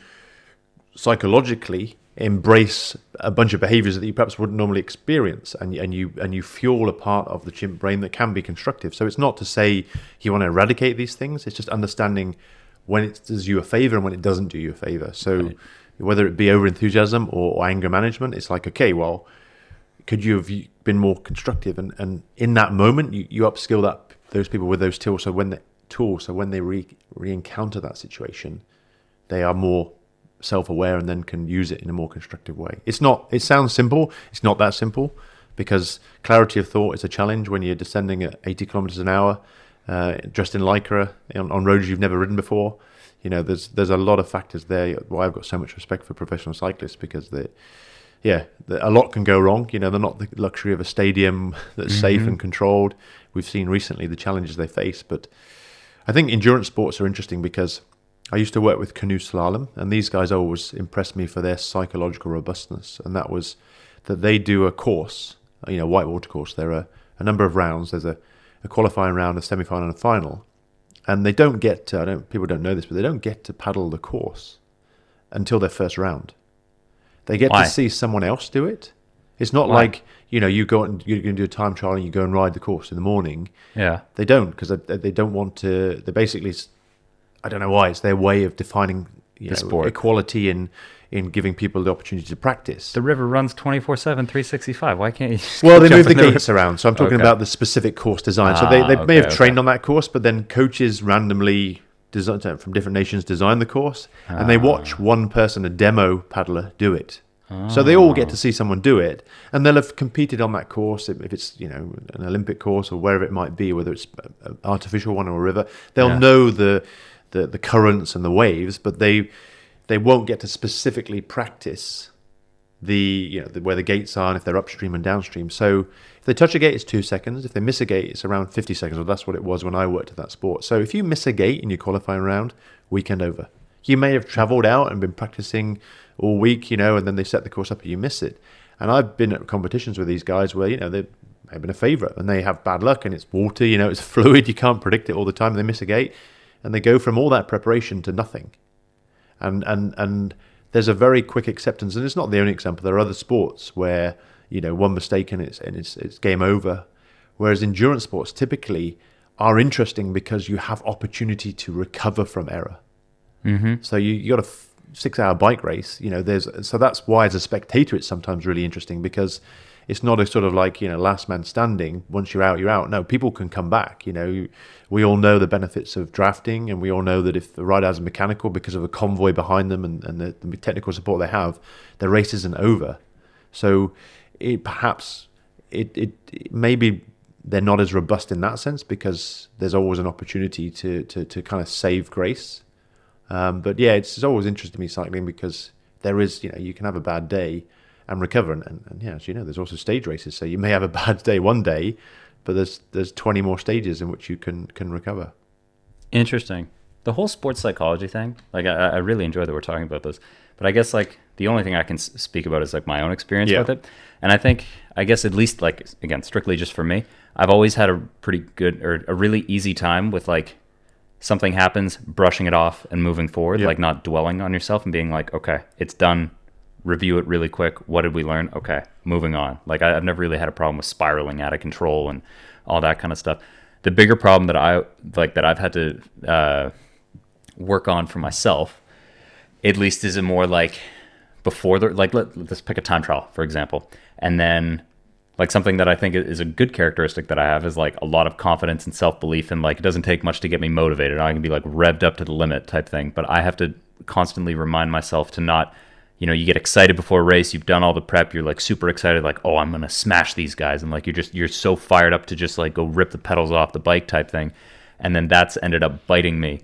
psychologically embrace a bunch of behaviors that you perhaps wouldn't normally experience, and you fuel a part of the chimp brain that can be constructive. So it's not to say you want to eradicate these things, it's just understanding when it does you a favor and when it doesn't do you a favor. So right. Whether it be over enthusiasm or anger management, it's like, okay, well, could you have been more constructive? And in that moment, you upskill those people with those tools. So when they re-encounter that situation, they are more self-aware and then can use it in a more constructive way. It sounds simple. It's not that simple, because clarity of thought is a challenge when you're descending at 80 kilometers an hour, dressed in lycra on roads you've never ridden before. There's a lot of factors there. Why I've got so much respect for professional cyclists, because a lot can go wrong. They're not the luxury of a stadium that's safe and controlled. We've seen recently the challenges they face, but I think endurance sports are interesting because I used to work with canoe slalom, and these guys always impressed me for their psychological robustness. And that was that they do a course, whitewater course. There are a number of rounds. There's a qualifying round, a semi-final, and a final. And they don't get to, people don't know this, but they don't get to paddle the course until their first round. They get to see someone else do it. It's not like, you go and you're going to do a time trial and you go and ride the course in the morning. Yeah. They don't, because they don't want to, they basically, I don't know why, it's their way of defining the sport. Equality in giving people the opportunity to practice. The river runs 24/7, 365. Why can't you just Well, they move the gates around. So I'm talking about the specific course design. So they may have trained on that course, but then coaches randomly from different nations design the course, and they watch one person, a demo paddler, do it. So they all get to see someone do it, and they'll have competed on that course if it's an Olympic course or wherever it might be, whether it's an artificial one or a river. They'll know the currents and the waves, but they won't get to specifically practice where the gates are and if they're upstream and downstream. So if they touch a gate, it's 2 seconds. If they miss a gate, it's around 50 seconds. Or that's what it was when I worked at that sport. So if you miss a gate in your qualifying round, weekend over. You may have travelled out and been practicing all week, and then they set the course up and you miss it. And I've been at competitions with these guys where, they've been a favourite and they have bad luck and it's water, it's fluid, you can't predict it all the time. They miss a gate and they go from all that preparation to nothing. And there's a very quick acceptance, and it's not the only example. There are other sports where, one mistake and it's game over. Whereas endurance sports typically are interesting because you have opportunity to recover from error. Mm-hmm. So you got a 6-hour bike race, so that's why as a spectator it's sometimes really interesting, because it's not a sort of like, last man standing. Once you're out, you're out. No, people can come back. We all know the benefits of drafting, and we all know that if the rider has a mechanical because of a convoy behind them and the technical support they have, the race isn't over. So perhaps maybe they're not as robust in that sense because there's always an opportunity to kind of save grace. But yeah, it's always interesting to me cycling because there is, you can have a bad day and recover. And yeah, as you know, there's also stage races. So you may have a bad day one day, but there's 20 more stages in which you can recover. Interesting. The whole sports psychology thing, like I really enjoy that we're talking about this, but I guess like the only thing I can speak about is like my own experience with it. And I guess at least like, again, strictly just for me, I've always had a pretty good or a really easy time with like something happens, brushing it off and moving forward, like not dwelling on yourself and being like, okay, it's done. Review it really quick. What did we learn? Okay, moving on. Like I've never really had a problem with spiraling out of control and all that kind of stuff. The bigger problem that I've had to work on for myself, at least, is a more like before the let's pick a time trial for example, and then like something that I think is a good characteristic that I have is like a lot of confidence and self-belief, and like it doesn't take much to get me motivated. I can be like revved up to the limit type thing, but I have to constantly remind myself to not, you get excited before a race, you've done all the prep, you're like super excited, like, oh, I'm going to smash these guys. And like, you're so fired up to just like go rip the pedals off the bike type thing. And then that's ended up biting me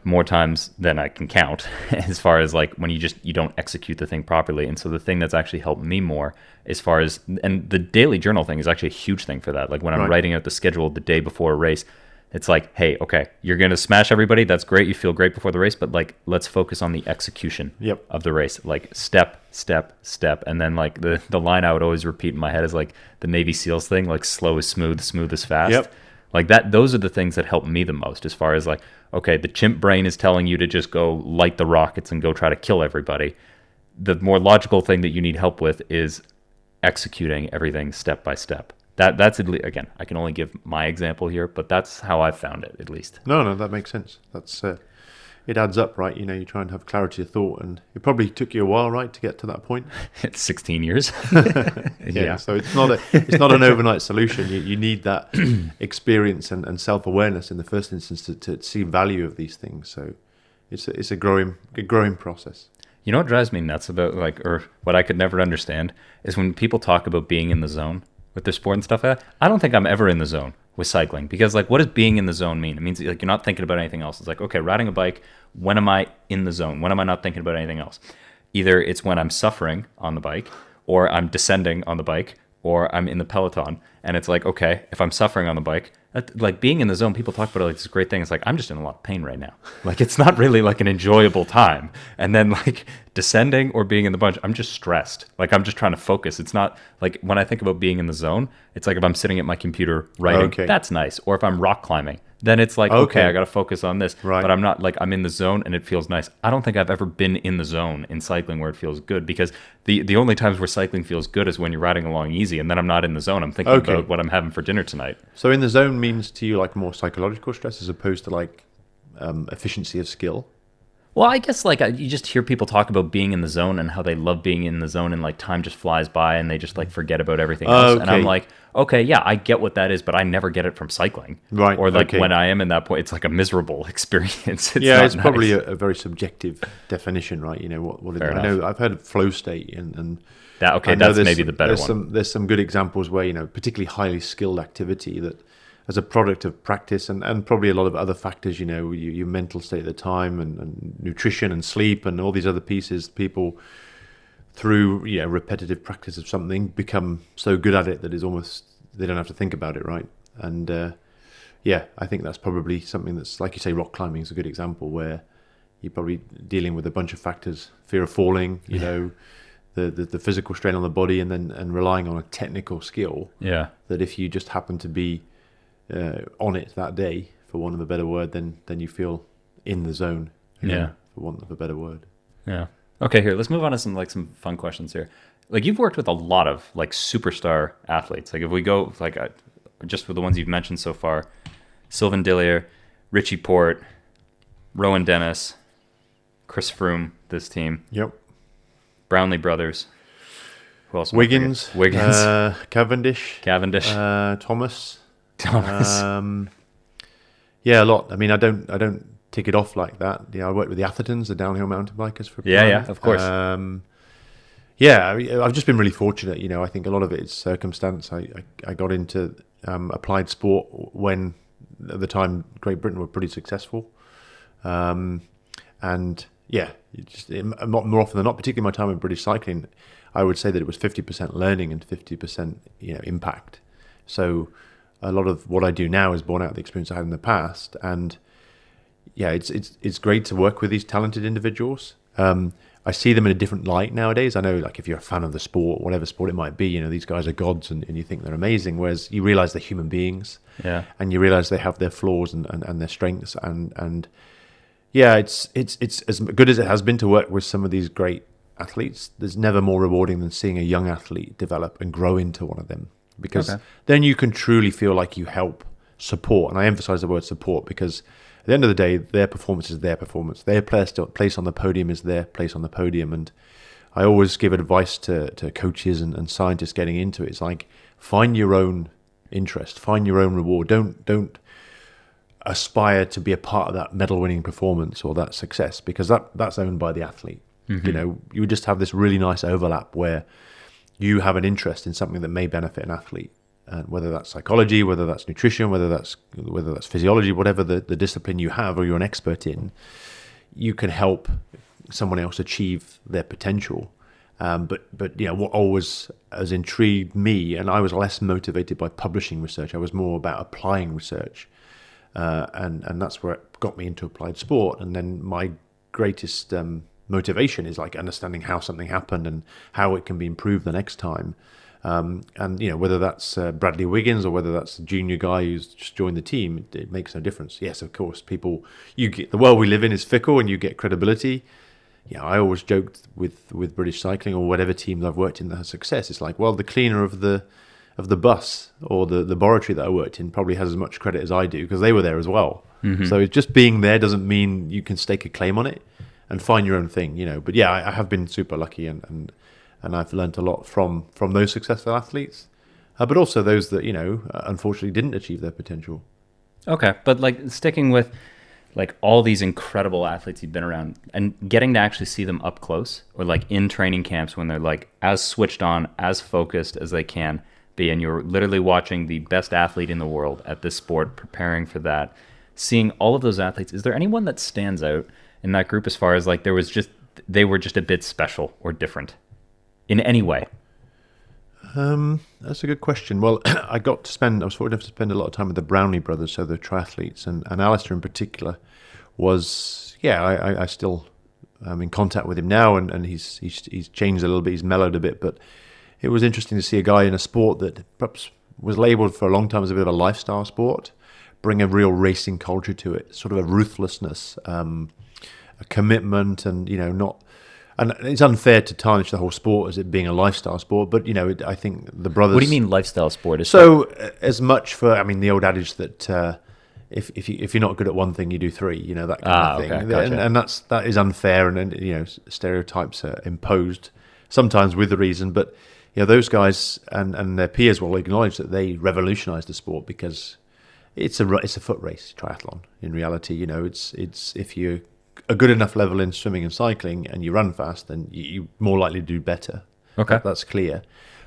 more times than I can count as far as like when you don't execute the thing properly. And so the thing that's actually helped me more as far as, and the daily journal thing is actually a huge thing for that. Like when I'm writing out the schedule the day before a race, it's like, hey, okay, you're going to smash everybody. That's great. You feel great before the race, but like, let's focus on the execution of the race. Like step, step, step. And then like the line I would always repeat in my head is like the Navy SEALs thing, like slow is smooth, smooth is fast. Like that, those are the things that help me the most as far as like, okay, the chimp brain is telling you to just go light the rockets and go try to kill everybody. The more logical thing that you need help with is executing everything step by step. That's again, I can only give my example here, but that's how I've found it, at least. No, that makes sense. That's it adds up, right? You try and have clarity of thought, and it probably took you a while, right, to get to that point. It's 16 years. Yeah. So it's not an overnight solution. You need that experience and self-awareness in the first instance to see value of these things. So it's a growing process. You know what drives me nuts about or what I could never understand is when people talk about being in the zone with their sport and stuff. I don't think I'm ever in the zone with cycling, because like, what does being in the zone mean? It means like you're not thinking about anything else. It's like, okay, riding a bike, when am I in the zone? When am I not thinking about anything else? Either it's when I'm suffering on the bike, or I'm descending on the bike, or I'm in the peloton. And it's like, okay, if I'm suffering on the bike, like being in the zone, people talk about it like this great thing. It's like, I'm just in a lot of pain right now. Like, it's not really like an enjoyable time. And then like descending or being in the bunch, I'm just stressed. Like, I'm just trying to focus. It's not like when I think about being in the zone, it's like if I'm sitting at my computer writing, that's nice. Or if I'm rock climbing, then it's like, okay, I got to focus on this. Right. But I'm not like, I'm in the zone and it feels nice. I don't think I've ever been in the zone in cycling where it feels good, because the only times where cycling feels good is when you're riding along easy, and then I'm not in the zone. I'm thinking about what I'm having for dinner tonight. So in the zone means to you like more psychological stress as opposed to like efficiency of skill? Well, I guess like you just hear people talk about being in the zone and how they love being in the zone and like time just flies by and they just like forget about everything else. And I'm like, okay, yeah, I get what that is, but I never get it from cycling. Right. Or like when I am in that point, it's like a miserable experience. It's probably a very subjective definition, right? You know what it is. I know I've heard of flow state and that's maybe the better one. There's some good examples where, you know, particularly highly skilled activity that as a product of practice and probably a lot of other factors, you know, your mental state at the time and nutrition and sleep and all these other pieces, people through, you know, repetitive practice of something become so good at it that it's almost, they don't have to think about it, right? And I think that's probably something that's, like you say, rock climbing is a good example where you're probably dealing with a bunch of factors, fear of falling, you know, the physical strain on the body and relying on a technical skill. Yeah. That if you just happen to be on it that day, for want of a better word, then you feel in the zone. For want of a better word. Yeah. Okay, here, let's move on to some fun questions here. Like, you've worked with a lot of like superstar athletes. Like, if we go like just with the ones you've mentioned so far, Sylvain Dillier, Richie Porte, Rowan Dennis, Chris Froome, this team. Yep. Brownlee brothers. Who else? Wiggins. Cavendish. Thomas. A lot. I mean, I don't tick it off like that. You know, I worked with the Athertons, the downhill mountain bikers for of course. I've just been really fortunate. You know, I think a lot of it is circumstance. I got into applied sport when at the time Great Britain were pretty successful, more often than not, particularly my time in British cycling, I would say that it was 50% learning and 50% impact. So a lot of what I do now is born out of the experience I had in the past, and it's great to work with these talented individuals. I see them in a different light nowadays. I know, like, if you're a fan of the sport, whatever sport it might be, you know, these guys are gods and you think they're amazing, whereas you realize they're human beings, and you realize they have their flaws and their strengths, and it's as good as it has been to work with some of these great athletes. There's never more rewarding than seeing a young athlete develop and grow into one of them. Because then you can truly feel like you help support. And I emphasize the word support because at the end of the day, their performance is their performance. Their place on the podium is their place on the podium. And I always give advice to coaches and scientists getting into it. It's like, find your own interest, find your own reward. Don't aspire to be a part of that medal-winning performance or that success, because that's owned by the athlete. Mm-hmm. You know, you just have this really nice overlap where you have an interest in something that may benefit an athlete, and whether that's psychology, whether that's nutrition, whether that's physiology, whatever the discipline you have or you're an expert in, you can help someone else achieve their potential. But you know, what always has intrigued me, and I was less motivated by publishing research. I was more about applying research, and that's where it got me into applied sport. And then my greatest motivation is like understanding how something happened and how it can be improved the next time. And you know, whether that's Bradley Wiggins or whether that's a junior guy who's just joined the team, it makes no difference. Yes, of course, the world we live in is fickle, and you get credibility. Yeah, I always joked with British Cycling or whatever teams I've worked in that has success. It's like, well, the cleaner of the bus or the laboratory that I worked in probably has as much credit as I do because they were there as well. Mm-hmm. So just being there doesn't mean you can stake a claim on it and find your own thing, you know. But yeah, I have been super lucky and I've learned a lot from those successful athletes, but also those that, you know, unfortunately didn't achieve their potential. Okay, but like sticking with like all these incredible athletes you've been around and getting to actually see them up close, or like in training camps when they're like as switched on, as focused as they can be, and you're literally watching the best athlete in the world at this sport, preparing for that, seeing all of those athletes, is there anyone that stands out in that group as far as like they were just a bit special or different in any way? That's a good question. Well, I was fortunate enough to spend a lot of time with the Brownlee brothers, so the triathletes, and Alistair in particular was, I still am in contact with him now, and he's changed a little bit, he's mellowed a bit, but it was interesting to see a guy in a sport that perhaps was labelled for a long time as a bit of a lifestyle sport, bring a real racing culture to it, sort of a ruthlessness, a commitment, and, you know, and it's unfair to tarnish the whole sport as it being a lifestyle sport, but, you know, I think the brothers... What do you mean lifestyle sport? So, as much for, I mean, the old adage that, if you're not good at one thing, you do three, you know, that kind of thing. Okay, gotcha. And that is unfair, and you know, stereotypes are imposed sometimes with the reason, but you know, those guys and their peers will acknowledge that they revolutionized the sport, because it's a foot race, triathlon. In reality, you know, it's if you're a good enough level in swimming and cycling and you run fast, then you're more likely to do better. Okay. That's clear.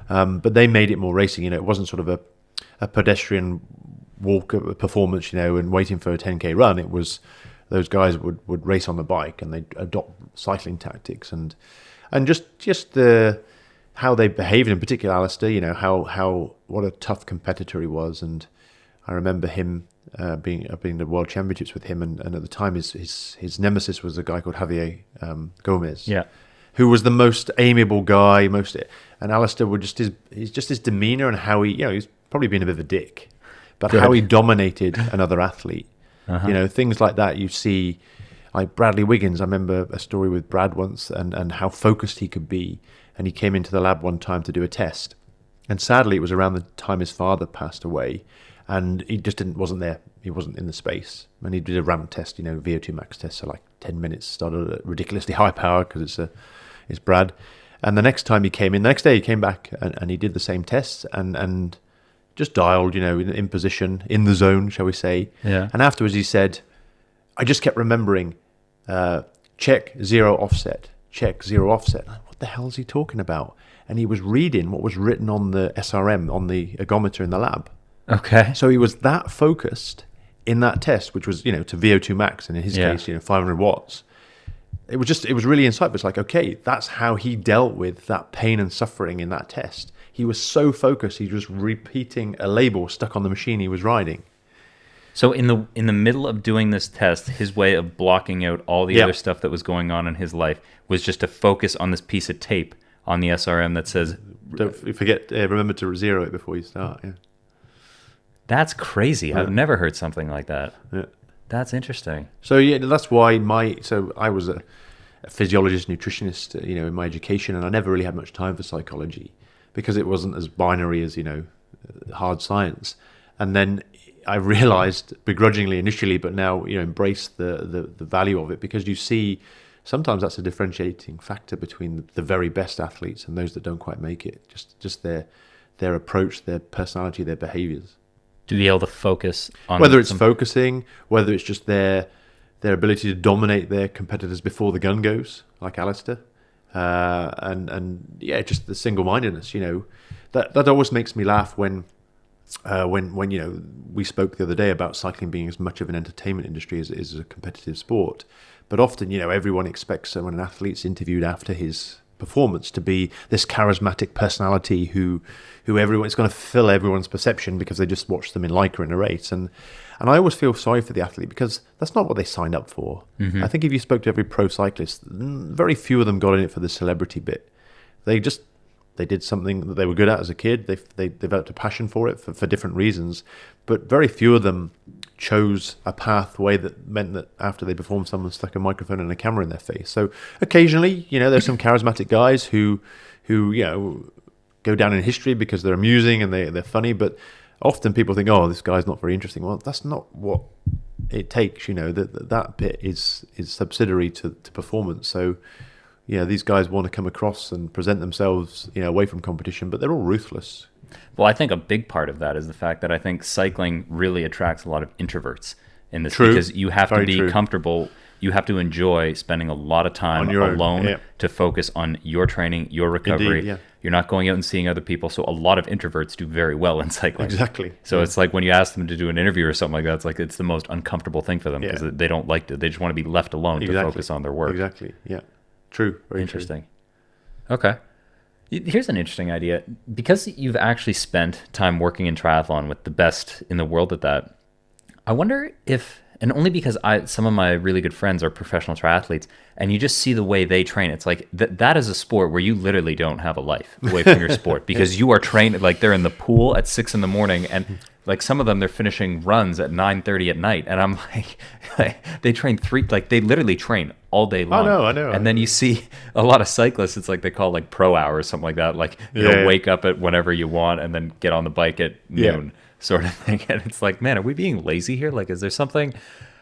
But they made it more racing. You know, it wasn't sort of a pedestrian walk performance, you know, and waiting for a 10K run. It was those guys would race on the bike, and they'd adopt cycling tactics and just the how they behaved, in particular Alistair, you know, how what a tough competitor he was. And I remember him being the World Championships with him, and at the time his nemesis was a guy called Javier Gomez, who was the most amiable guy, and Alistair would just his demeanor and how he, you know, he's probably been a bit of a dick, but how he dominated another athlete, you know, things like that you see. Like Bradley Wiggins, I remember a story with Brad once, and how focused he could be, and he came into the lab one time to do a test, and sadly it was around the time his father passed away, and he just wasn't there. He wasn't in the space. And he did a ramp test, you know, VO2 max test, so like 10 minutes, started at ridiculously high power because it's Brad. And the next day he came back and he did the same tests and just dialed, you know, in position, in the zone, shall we say. Yeah. And afterwards he said, I just kept remembering, check, zero offset. What the hell is he talking about? And he was reading what was written on the SRM, on the ergometer in the lab. Okay. So he was that focused in that test, which was, you know, to VO2 max, and in his case, you know, 500 watts. It was really insightful. It's like, okay, that's how he dealt with that pain and suffering in that test. He was so focused, he was repeating a label stuck on the machine he was riding. So in the middle of doing this test, his way of blocking out all the other stuff that was going on in his life was just to focus on this piece of tape on the SRM that says, don't forget, remember to zero it before you start. Yeah. That's crazy. Yeah. I've never heard something like that. Yeah. That's interesting. So yeah, that's why I was a physiologist, nutritionist, you know, in my education, and I never really had much time for psychology because it wasn't as binary as, you know, hard science. And then I realized begrudgingly initially, but now, you know, embrace the value of it, because you see sometimes that's a differentiating factor between the very best athletes and those that don't quite make it. Just their approach, their personality, their behaviors. To be able to focus on whether it's focusing, whether it's just their ability to dominate their competitors before the gun goes, like Alistair, and yeah, just the single-mindedness. You know, that always makes me laugh when you know, we spoke the other day about cycling being as much of an entertainment industry as it is a competitive sport. But often, you know, everyone expects when an athlete's interviewed after his performance to be this charismatic personality who everyone's going to fill everyone's perception because they just watched them in Lycra in a race. And I always feel sorry for the athlete because that's not what they signed up for. Mm-hmm. I think if you spoke to every pro cyclist, very few of them got in it for the celebrity bit. They did something that they were good at as a kid. They developed a passion for it for different reasons, but very few of them chose a pathway that meant that after they performed, someone stuck a microphone and a camera in their face. So occasionally, you know, there's some charismatic guys who you know, go down in history because they're amusing and they're funny, but often people think, oh, this guy's not very interesting. Well, that's not what it takes. You know, that bit is subsidiary to performance. So yeah, these guys want to come across and present themselves, you know, away from competition, but they're all ruthless. Well, I think a big part of that is the fact that I think cycling really attracts a lot of introverts in this. True. Because you have to be True. comfortable. You have to enjoy spending a lot of time alone to focus on your training, your recovery. Indeed, yeah. You're not going out and seeing other people. So a lot of introverts do very well in cycling. Exactly. So it's like when you ask them to do an interview or something like that, it's like it's the most uncomfortable thing for them because they don't like to. They just want to be left alone to focus on their work. Exactly. Yeah. True. Very interesting. True. Okay. Here's an interesting idea. Because you've actually spent time working in triathlon with the best in the world at that, I wonder if, and only because some of my really good friends are professional triathletes, and you just see the way they train. It's like that is a sport where you literally don't have a life away from your sport because you are trained, like they're in the pool at 6 a.m. and like some of them, they're finishing runs at 9:30 at night. And I'm like they train they literally train all day long. I know. And then you see a lot of cyclists, it's like they call like pro hour or something like that. Like, wake up at whenever you want and then get on the bike at noon sort of thing. And it's like, man, are we being lazy here? Like, is there something?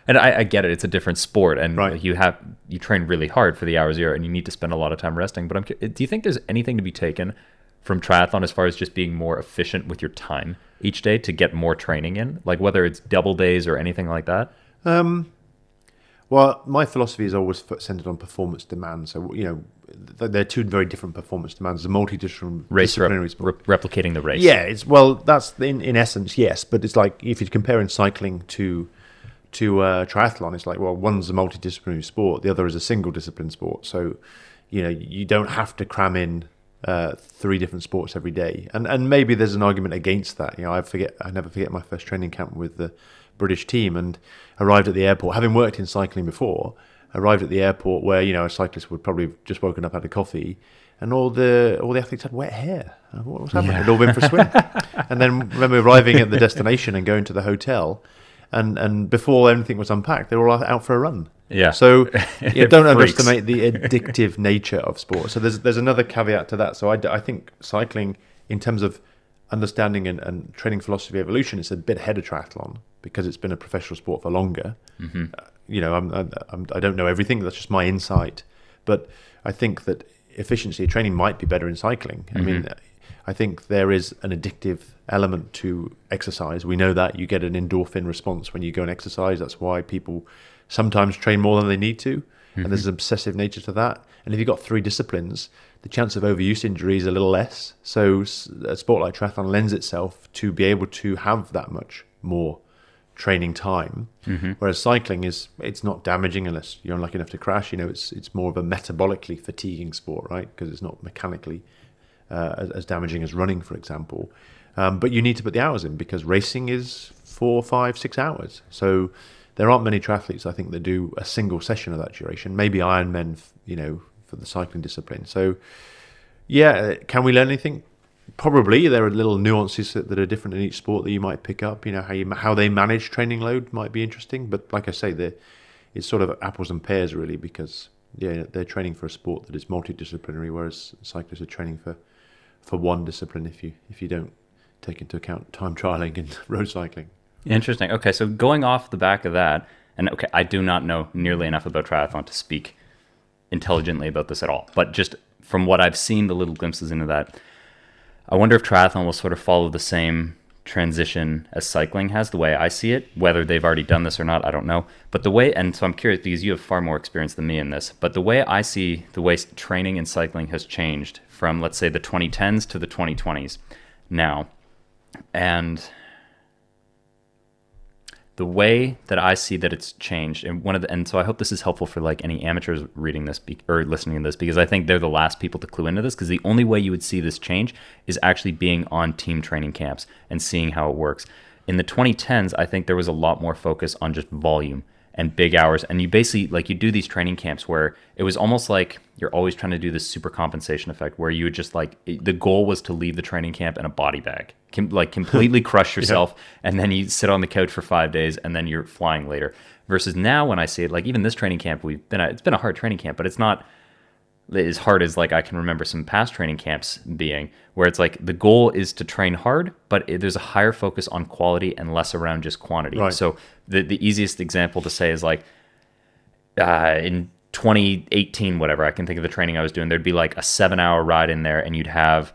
And I get it. It's a different sport. And you train really hard for the hours you're, and you need to spend a lot of time resting. But do you think there's anything to be taken from triathlon as far as just being more efficient with your time each day to get more training in? Like whether it's double days or anything like that? Well, my philosophy is always centered on performance demand. So, they're two very different performance demands. The multidisciplinary sport. Replicating the race. Yeah, that's in essence, yes. But it's like if you're comparing cycling to triathlon, it's like, well, one's a multidisciplinary sport, the other is a single discipline sport. So, you don't have to cram in 3 different sports every day. And maybe there's an argument against that. I never forget my first training camp with the British team, and arrived at the airport, having worked in cycling before, arrived at the airport where, a cyclist would probably have just woken up, had a coffee, and all the athletes had wet hair. What was happening? They'd all been for a swim. And then remember arriving at the destination and going to the hotel, and before anything was unpacked, they were all out for a run. Yeah. So don't underestimate the addictive nature of sport. So there's another caveat to that. So I think cycling, in terms of understanding and training philosophy evolution, is a bit ahead of triathlon because it's been a professional sport for longer. Mm-hmm. I don't know everything. That's just my insight. But I think that efficiency of training might be better in cycling. Mm-hmm. I mean, I think there is an addictive element to exercise. We know that you get an endorphin response when you go and exercise. That's why people sometimes train more than they need to. Mm-hmm. And there's an obsessive nature to that. And if you've got 3 disciplines, the chance of overuse injury is a little less. So a sport like triathlon lends itself to be able to have that much more training time. Mm-hmm. Whereas cycling it's not damaging unless you're unlucky enough to crash. It's more of a metabolically fatiguing sport, right? Because it's not mechanically as damaging as running, for example. But you need to put the hours in because racing is 4, 5, 6 hours. So there aren't many triathletes, I think, that do a single session of that duration. Maybe Ironmen, for the cycling discipline. So, can we learn anything? Probably. There are little nuances that are different in each sport that you might pick up. How they manage training load might be interesting. But like I say, it's sort of apples and pears, really, because they're training for a sport that is multidisciplinary, whereas cyclists are training for one discipline if you don't take into account time trialing and road cycling. Interesting. Okay, so going off the back of that, and I do not know nearly enough about triathlon to speak intelligently about this at all, but just from what I've seen, the little glimpses into that, I wonder if triathlon will sort of follow the same transition as cycling has, the way I see it. Whether they've already done this or not, I don't know. But and so I'm curious because you have far more experience than me in this, but the way I see the way training in cycling has changed from, let's say, the 2010s to the 2020s now, and the way that I see that it's changed, and so I hope this is helpful for like any amateurs reading this or listening to this, because I think they're the last people to clue into this, because the only way you would see this change is actually being on team training camps and seeing how it works. In the 2010s, I think there was a lot more focus on just volume and big hours, and you basically you do these training camps where it was almost like you're always trying to do this super compensation effect where you would just the goal was to leave the training camp in a body bag, completely crush yourself, and then you sit on the couch for 5 days and then you're flying later. Versus now, when I see it, even this training camp it's been a hard training camp, but it's not as hard as I can remember some past training camps being, where it's the goal is to train hard, but there's a higher focus on quality and less around just quantity. Right. So the easiest example to say is in 2018, whatever, I can think of the training I was doing, there'd be a 7-hour ride in there, and you'd have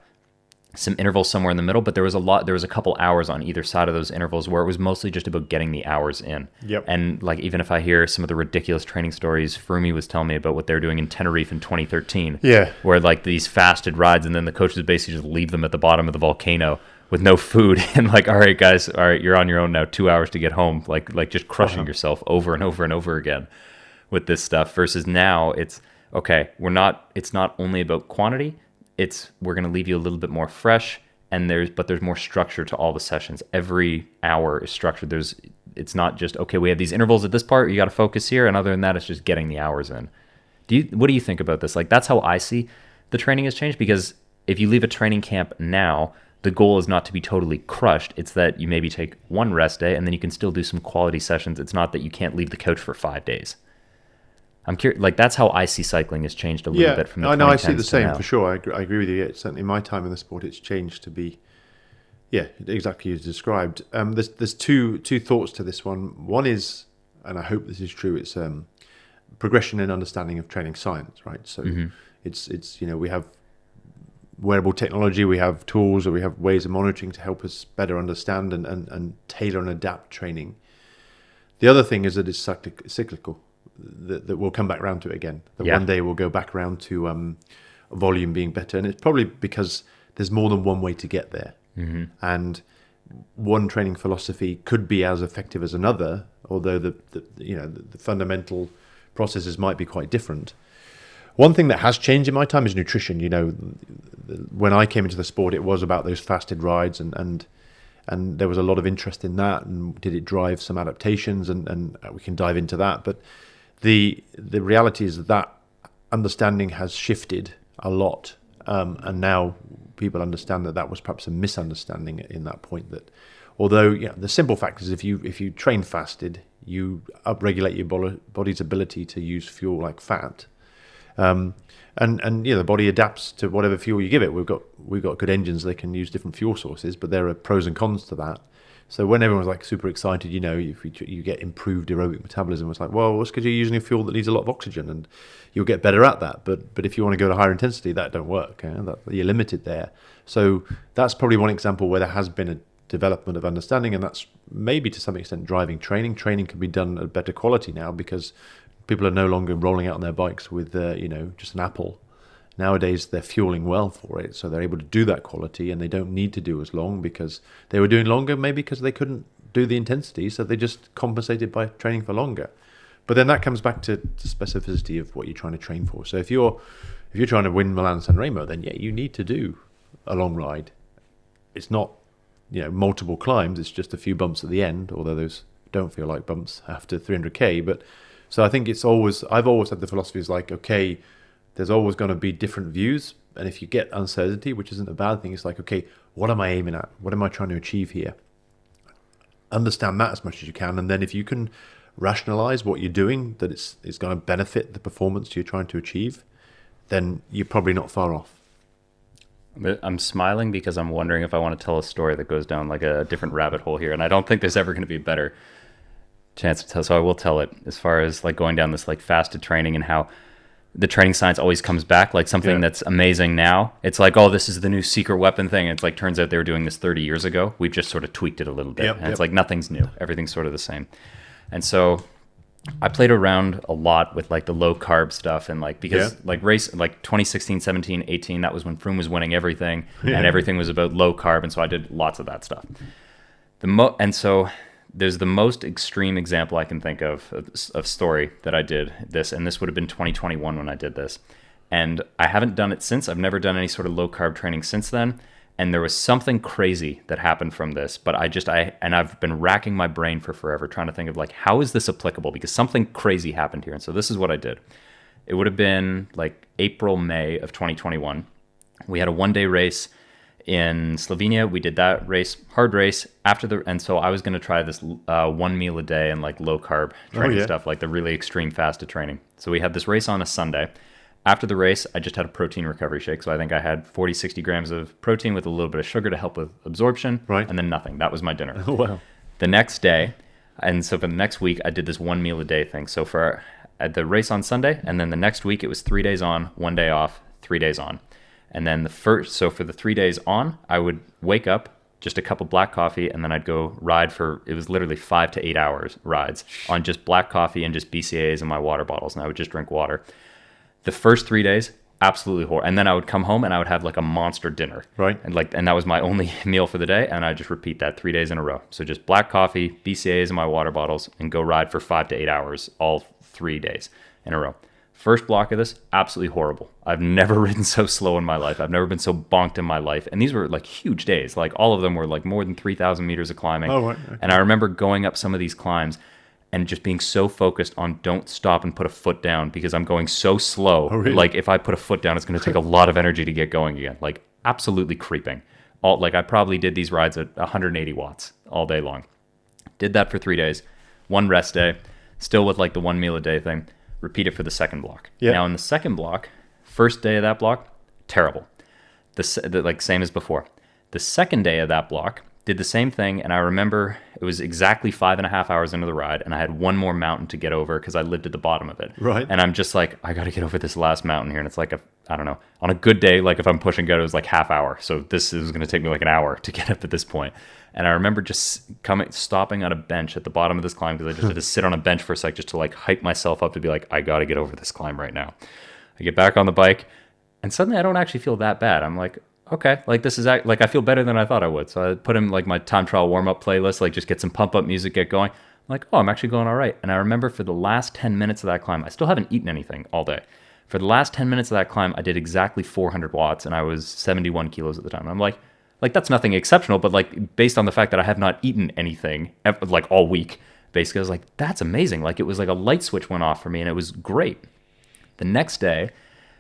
some intervals somewhere in the middle, but there was a couple hours on either side of those intervals where it was mostly just about getting the hours in. Yep. And even if I hear some of the ridiculous training stories, Froome was telling me about what they're doing in Tenerife in 2013. Yeah. Where these fasted rides, and then the coaches basically just leave them at the bottom of the volcano with no food and all right, guys, all right, you're on your own now, 2 hours to get home. Just crushing yourself over and over and over again with this stuff. Versus now it's not only about quantity, we're going to leave you a little bit more fresh, and there's more structure to all the sessions. Every hour is structured. It's not just, we have these intervals at this part, you got to focus here, and other than that, it's just getting the hours in. What do you think about this? That's how I see the training has changed, because if you leave a training camp now, the goal is not to be totally crushed. It's that you maybe take one rest day, and then you can still do some quality sessions. It's not that you can't leave the couch for 5 days. I'm curious, like that's how I see cycling has changed a little bit from the 2010s I see the to same now. for sure. I agree with you. Yeah, certainly in my time in the sport, it's changed to be, exactly as described. There's two thoughts to this one. One is, and I hope this is true, it's progression and understanding of training science, right? So it's we have wearable technology, we have tools, or we have ways of monitoring to help us better understand and tailor and adapt training. The other thing is that it's cyclical, that we'll come back around to it again. That one day we'll go back around to volume being better. And it's probably because there's more than one way to get there. And one training philosophy could be as effective as another, although the fundamental processes might be quite different. One thing that has changed in my time is nutrition. When I came into the sport, it was about those fasted rides, and there was a lot of interest in that. And did it drive some adaptations? And we can dive into that. But the reality is that understanding has shifted a lot, and now people understand that was perhaps a misunderstanding in that point. That although the simple fact is, if you train fasted, you upregulate your body's ability to use fuel like fat. And the body adapts to whatever fuel you give it. We've got good engines; they can use different fuel sources, but there are pros and cons to that. So when everyone's like super excited, if you get improved aerobic metabolism, it's like, well, it's because you're using a fuel that needs a lot of oxygen, and you'll get better at that. But if you want to go to higher intensity, that don't work. You're limited there. So that's probably one example where there has been a development of understanding, and that's maybe to some extent driving training. Training can be done at better quality now because people are no longer rolling out on their bikes with just an apple. Nowadays they're fueling well for it, so they're able to do that quality, and they don't need to do as long because they were doing longer, maybe because they couldn't do the intensity, so they just compensated by training for longer. But then that comes back to specificity of what you're trying to train for. So if you're trying to win Milan San Remo, then you need to do a long ride. It's not multiple climbs, it's just a few bumps at the end, although those don't feel like bumps after 300k. But so I think I've always had the philosophy is like, okay, there's always going to be different views, and if you get uncertainty, which isn't a bad thing, it's like, okay, what am I aiming at? What am I trying to achieve here? Understand that as much as you can, and then if you can rationalize what you're doing, that it's going to benefit the performance you're trying to achieve, then you're probably not far off. I'm smiling because I'm wondering if I want to tell a story that goes down like a different rabbit hole here, and I don't think there's ever going to be a better chance to tell, so I will tell it, as far as like going down this like fasted training and how the training science always comes back like something that's amazing now. It's like, oh, this is the new secret weapon thing. It's like, turns out they were doing this 30 years ago. We've just sort of tweaked it a little bit. It's like nothing's new. Everything's sort of the same. And so I played around a lot with like the low carb stuff, and like because like race like 2016, 17, 18, that was when Froome was winning everything and everything was about low carb, and so I did lots of that stuff. And so there's the most extreme example I can think of story that I did this, and this would have been 2021 when I did this. And I haven't done it since. I've never done any sort of low carb training since then. And there was something crazy that happened from this, but I've been racking my brain for forever trying to think of like, how is this applicable? Because something crazy happened here. And so this is what I did. It would have been like April, May of 2021. We had a one-day race in Slovenia. We did that race, hard race and so I was going to try this one meal a day and like low carb training stuff, like the really extreme fasted training. So we had this race on a Sunday. After the race, I just had a protein recovery shake. So I think I had 40, 60 grams of protein with a little bit of sugar to help with absorption, and then nothing. That was my dinner. Oh, wow. The next day, and so for the next week, I did this one meal a day thing. So at the race on Sunday, and then the next week, it was 3 days on, 1 day off, 3 days on. And then for the 3 days on, I would wake up, just a cup of black coffee, and then I'd go ride it was literally 5 to 8 hours rides on just black coffee and just BCAAs in my water bottles, and I would just drink water. The first 3 days, absolutely horrible. And then I would come home and I would have like a monster dinner. Right. And that was my only meal for the day, and I just repeat that 3 days in a row. So just black coffee, BCAAs in my water bottles, and go ride for 5 to 8 hours all 3 days in a row. First block of this, absolutely horrible. I've never ridden so slow in my life. I've never been so bonked in my life. And these were like huge days. Like all of them were like more than 3,000 meters of climbing. Oh, right. Okay. And I remember going up some of these climbs and just being so focused on don't stop and put a foot down because I'm going so slow. Oh, really? Like if I put a foot down, it's going to take a lot of energy to get going again. Like absolutely creeping. I probably did these rides at 180 watts all day long. Did that for 3 days. One rest day, still with like the one meal a day thing. repeat it for the second block. Yeah. Now in the second block, first day of that block, terrible. Like same as before. The second day of that block, did the same thing, and I remember it was exactly 5.5 hours into the ride, and I had one more mountain to get over because I lived at the bottom of it. Right. And I'm just like, I got to get over this last mountain here, and it's like, I don't know, on a good day, like if I'm pushing good, it was like half hour. So this is going to take me like an hour to get up at this point. And I remember just stopping on a bench at the bottom of this climb because I just had to sit on a bench for a sec just to like hype myself up to be like, I got to get over this climb right now. I get back on the bike, and suddenly I don't actually feel that bad. I'm like, okay, like this is like I feel better than I thought I would. So I put in like my time trial warm up playlist, like just get some pump up music, get going. I'm like, oh, I'm actually going all right. And I remember for the last 10 minutes of that climb, I still haven't eaten anything all day. For the last 10 minutes of that climb, I did exactly 400 watts, and I was 71 kilos at the time. And I'm like that's nothing exceptional, but like based on the fact that I have not eaten anything like all week, basically I was like, that's amazing. Like it was like a light switch went off for me, and it was great. The next day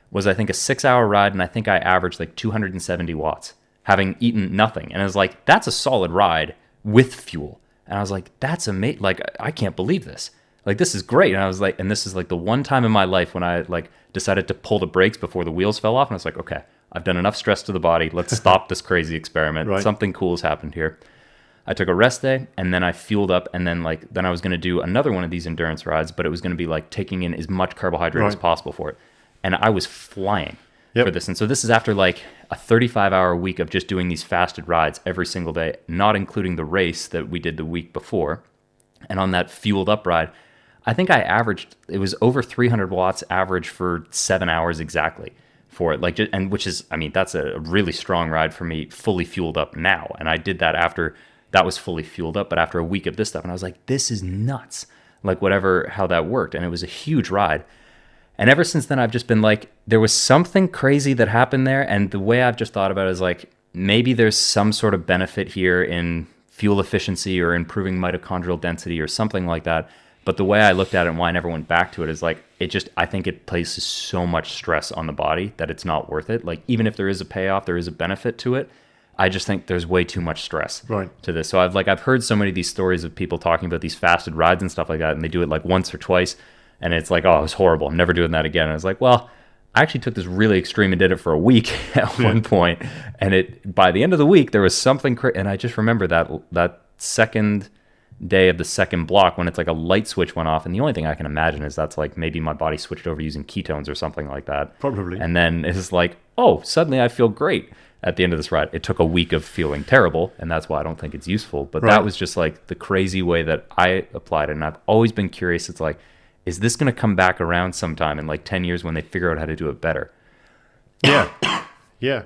was I think a 6-hour ride, and I think I averaged like 270 watts, having eaten nothing. And I was like, that's a solid ride with fuel. And I was like, that's amazing. Like, I can't believe this. Like, this is great. And I was like, and this is like the one time in my life when I like decided to pull the brakes before the wheels fell off. And I was like, okay, I've done enough stress to the body. Let's stop this crazy experiment. Right. Something cool has happened here. I took a rest day, and then I fueled up, and then I was going to do another one of these endurance rides, but it was going to be like taking in as much carbohydrate as possible for it. And I was flying for this. And so this is after like a 35-hour week of just doing these fasted rides every single day, not including the race that we did the week before. And on that fueled up ride, I think I averaged, it was over 300 watts average for 7 hours exactly for it. Like, and which is, I mean, that's a really strong ride for me, fully fueled up now. And I did that after that was fully fueled up, but after a week of this stuff. And I was like, this is nuts. Like how that worked. And it was a huge ride. And ever since then, I've just been like, there was something crazy that happened there. And the way I've just thought about it is like, maybe there's some sort of benefit here in fuel efficiency or improving mitochondrial density or something like that. But the way I looked at it and why I never went back to it is like, I think it places so much stress on the body that it's not worth it. Like, even if there is a payoff, there is a benefit to it. I just think there's way too much stress to this. So I've heard so many of these stories of people talking about these fasted rides and stuff like that. And they do it like once or twice. And it's like, oh, it was horrible. I'm never doing that again. And I was like, well, I actually took this really extreme and did it for a week at one point. And by the end of the week, there was something and I just remember that second day of the second block when it's like a light switch went off. And the only thing I can imagine is that's like maybe my body switched over using ketones or something like that. Probably. And then it's like, oh, suddenly I feel great at the end of this ride. It took a week of feeling terrible, and that's why I don't think it's useful. But that was just like the crazy way that I applied it. And I've always been curious. It's like, is this going to come back around sometime in like 10 years when they figure out how to do it better? Yeah. Yeah.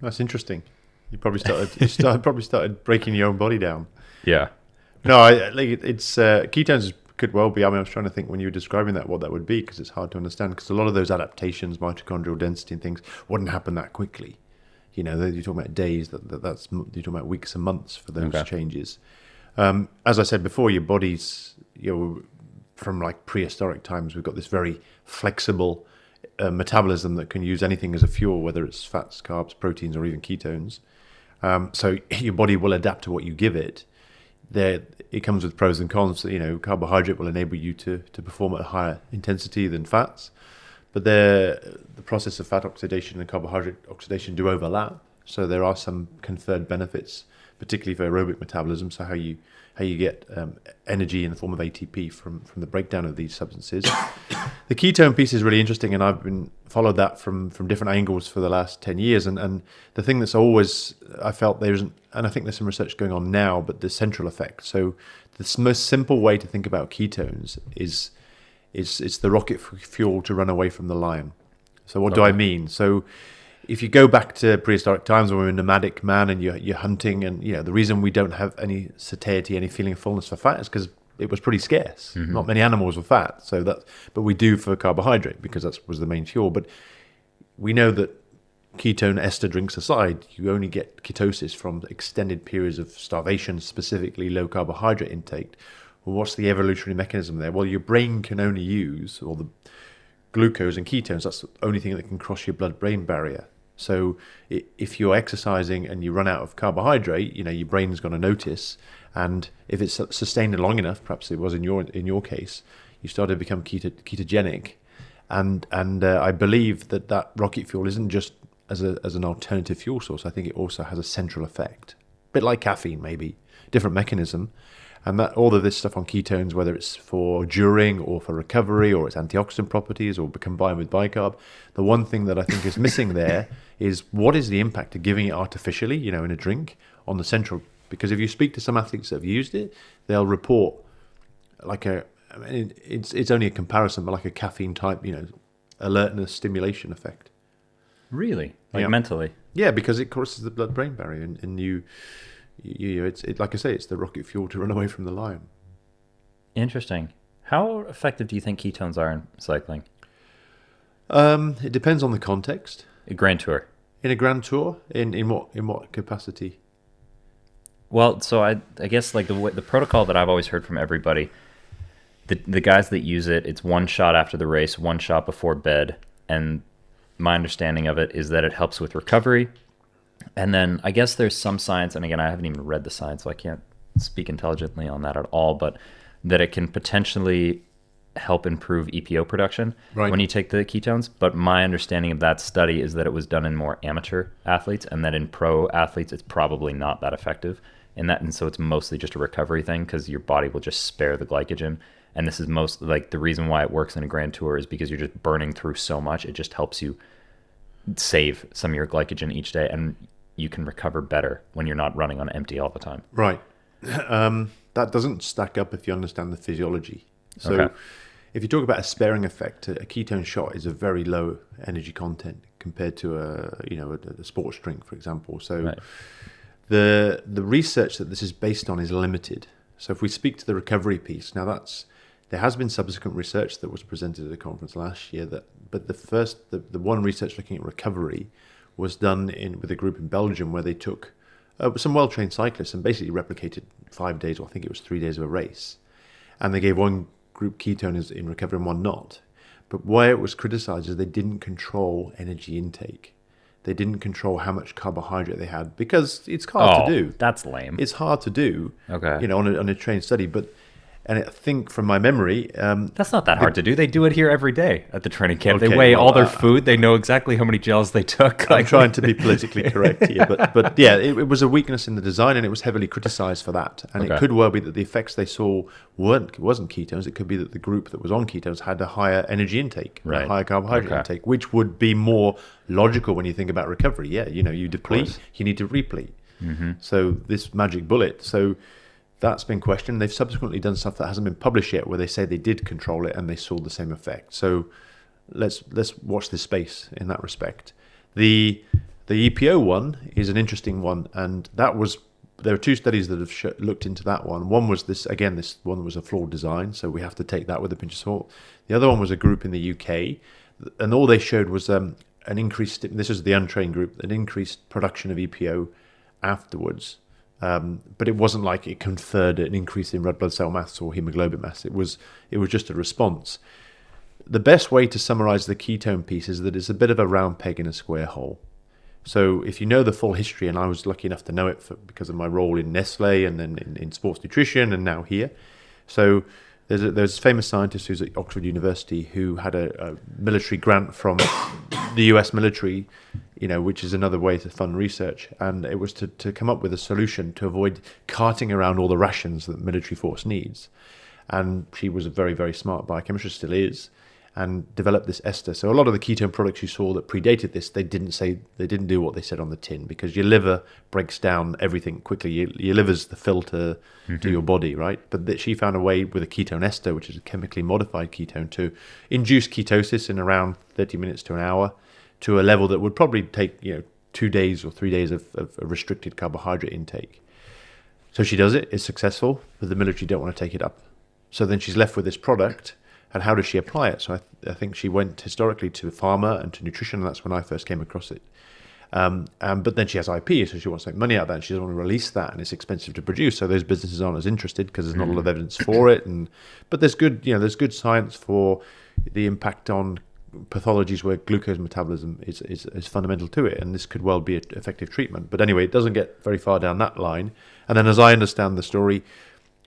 That's interesting. You probably started breaking your own body down. Yeah. No, it's ketones could well be. I mean, I was trying to think when you were describing that, what that would be, because it's hard to understand, because a lot of those adaptations, mitochondrial density and things, wouldn't happen that quickly. You know, you're talking about days, that's you're talking about weeks and months for those changes. As I said before, your body's, from like prehistoric times, we've got this very flexible metabolism that can use anything as a fuel, whether it's fats, carbs, proteins, or even ketones. So your body will adapt to what you give it. It comes with pros and cons. Carbohydrate will enable you to perform at a higher intensity than fats, but the process of fat oxidation and carbohydrate oxidation do overlap. So there are some conferred benefits, particularly for aerobic metabolism. So how you get energy in the form of ATP from the breakdown of these substances. The ketone piece is really interesting, and I've been followed that from different angles for the last 10 years. And the thing that's always, I felt there isn't, and I think there's some research going on now, but the central effect. So the most simple way to think about ketones is it's the rocket fuel to run away from the lion. So what do I mean? So if you go back to prehistoric times when we were a nomadic man and you're hunting, and the reason we don't have any satiety, any feeling of fullness for fat is because it was pretty scarce. Mm-hmm. Not many animals were fat, but we do for carbohydrate because that was the main fuel. But we know that ketone ester drinks aside, you only get ketosis from extended periods of starvation, specifically low carbohydrate intake. Well, what's the evolutionary mechanism there? Well, your brain can only use all the glucose and ketones. That's the only thing that can cross your blood-brain barrier. So if you're exercising and you run out of carbohydrate, your brain's going to notice. And if it's sustained long enough, perhaps it was in your case, you start to become ketogenic, and I believe that rocket fuel isn't just as an alternative fuel source. I think it also has a central effect, a bit like caffeine, maybe different mechanism. And that all of this stuff on ketones, whether it's for during or for recovery or its antioxidant properties or combined with bicarb, the one thing that I think is missing there is what is the impact of giving it artificially, in a drink on the central. Because if you speak to some athletes that have used it, they'll report it's only a comparison, but like a caffeine type, alertness stimulation effect. Really? Like mentally? Yeah, because it crosses the blood-brain barrier, and it's like I say, it's the rocket fuel to run away from the lion. Interesting. How effective do you think ketones are in cycling? It depends on the context. A Grand Tour. In a Grand Tour, in what capacity? Well, so I guess like the protocol that I've always heard from everybody, the guys that use it, it's 1 shot after the race, 1 shot before bed, and my understanding of it is that it helps with recovery. And then I guess there's some science, and again, I haven't even read the science, so I can't speak intelligently on that at all, but that it can potentially help improve EPO production when you take the ketones. But my understanding of that study is that it was done in more amateur athletes, and that in pro athletes, it's probably not that effective. And so it's mostly just a recovery thing because your body will just spare the glycogen. And this is most like the reason why it works in a Grand Tour is because you're just burning through so much. It just helps you save some of your glycogen each day, and you can recover better when you're not running on empty all the time. Right. That doesn't stack up if you understand the physiology. So if you talk about a sparing effect, a ketone shot is a very low energy content compared to a sports drink, for example. So the research that this is based on is limited. So if we speak to the recovery piece, now there has been subsequent research that was presented at a conference last year but the one research looking at recovery was done with a group in Belgium where they took some well-trained cyclists and basically replicated 5 days, or I think it was 3 days of a race. And they gave one group ketone in recovery and one not. But why it was criticized is they didn't control energy intake. They didn't control how much carbohydrate they had because it's hard to do. That's lame. It's hard to do, on a trained study. And I think from my memory... that's not that hard to do. They do it here every day at the training camp. They weigh all their food. They know exactly how many gels they took. I'm trying to be politically correct here. But yeah, it was a weakness in the design and it was heavily criticized for that. And it could well be that the effects they saw wasn't ketones. It could be that the group that was on ketones had a higher energy intake, a higher carbohydrate intake, which would be more logical when you think about recovery. Yeah, you deplete, you need to replete. Mm-hmm. So this magic bullet. So... that's been questioned. They've subsequently done stuff that hasn't been published yet where they say they did control it and they saw the same effect. So let's watch this space in that respect. The EPO one is an interesting one, and there are 2 studies that have looked into that one. One was this one was a flawed design, so we have to take that with a pinch of salt. The other one was a group in the UK, and all they showed was an increased, this is the untrained group, an increased production of EPO afterwards. But it wasn't like it conferred an increase in red blood cell mass or hemoglobin mass. It was just a response. The best way to summarize the ketone piece is that it's a bit of a round peg in a square hole. So if you know the full history, and I was lucky enough to know it because of my role in Nestle and then in sports nutrition and now here. So there's a famous scientist who's at Oxford University who had a military grant from the US military, which is another way to fund research. And it was to come up with a solution to avoid carting around all the rations that the military force needs. And she was a very, very smart biochemist, still is, and developed this ester. So a lot of the ketone products you saw that predated this, they didn't do what they said on the tin, because your liver breaks down everything quickly. Your liver's the filter to your body, right? But she found a way with a ketone ester, which is a chemically modified ketone, to induce ketosis in around 30 minutes to an hour to a level that would probably take 2 days or 3 days of restricted carbohydrate intake. So she does it, it's successful, but the military don't want to take it up. So then she's left with this product. And how does she apply it? So I think she went historically to pharma and to nutrition, and that's when I first came across it. But then she has IP, so she wants to make money out of that, and she doesn't want to release that, and it's expensive to produce. So those businesses aren't as interested because there's not a lot of evidence for it. But there's good science for the impact on pathologies where glucose metabolism is fundamental to it, and this could well be an effective treatment. But anyway, it doesn't get very far down that line. And then, as I understand the story,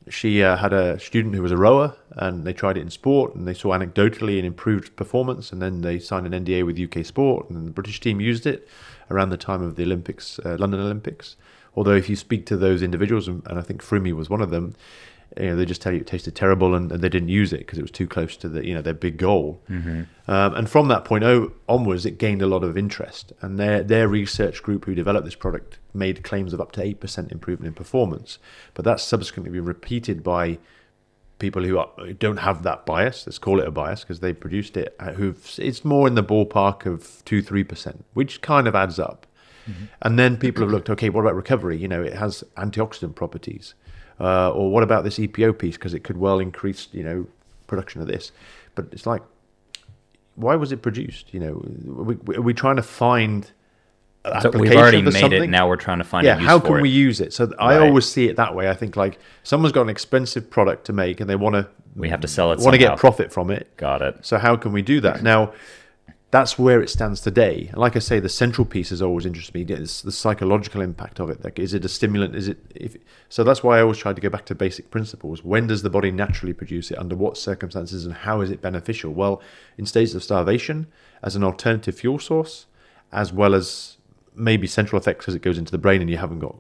she had a student who was a rower, and they tried it in sport, and they saw anecdotally an improved performance, and then they signed an NDA with UK Sport, and the British team used it around the time of the Olympics, London Olympics. Although if you speak to those individuals, and I think Froome was one of them, they just tell you it tasted terrible, and they didn't use it because it was too close to their big goal. And from that point onwards, it gained a lot of interest. And their research group who developed this product made claims of up to 8% improvement in performance. But that's subsequently been repeated by people who don't have that bias. Let's call it a bias because they produced it. It's more in the ballpark of 2-3%, which kind of adds up. And then people have looked, okay, what about recovery? It has antioxidant properties. Or what about this EPO piece? Because it could well increase, production of this. But it's like, why was it produced? Are we trying to find so we've already made it. Now we're trying to find a use how for can it. we use it? So I always see it that way. I think like someone's got an expensive product to make, and they we have to sell it. Want to get profit from it. Got it. So how can we do that now? That's where it stands today. And like I say, the central piece has always interested me. It's the psychological impact of it. Like, is it a stimulant? So that's why I always try to go back to basic principles. When does the body naturally produce it? Under what circumstances? And how is it beneficial? Well, in states of starvation, as an alternative fuel source, as well as maybe central effects because it goes into the brain and you haven't got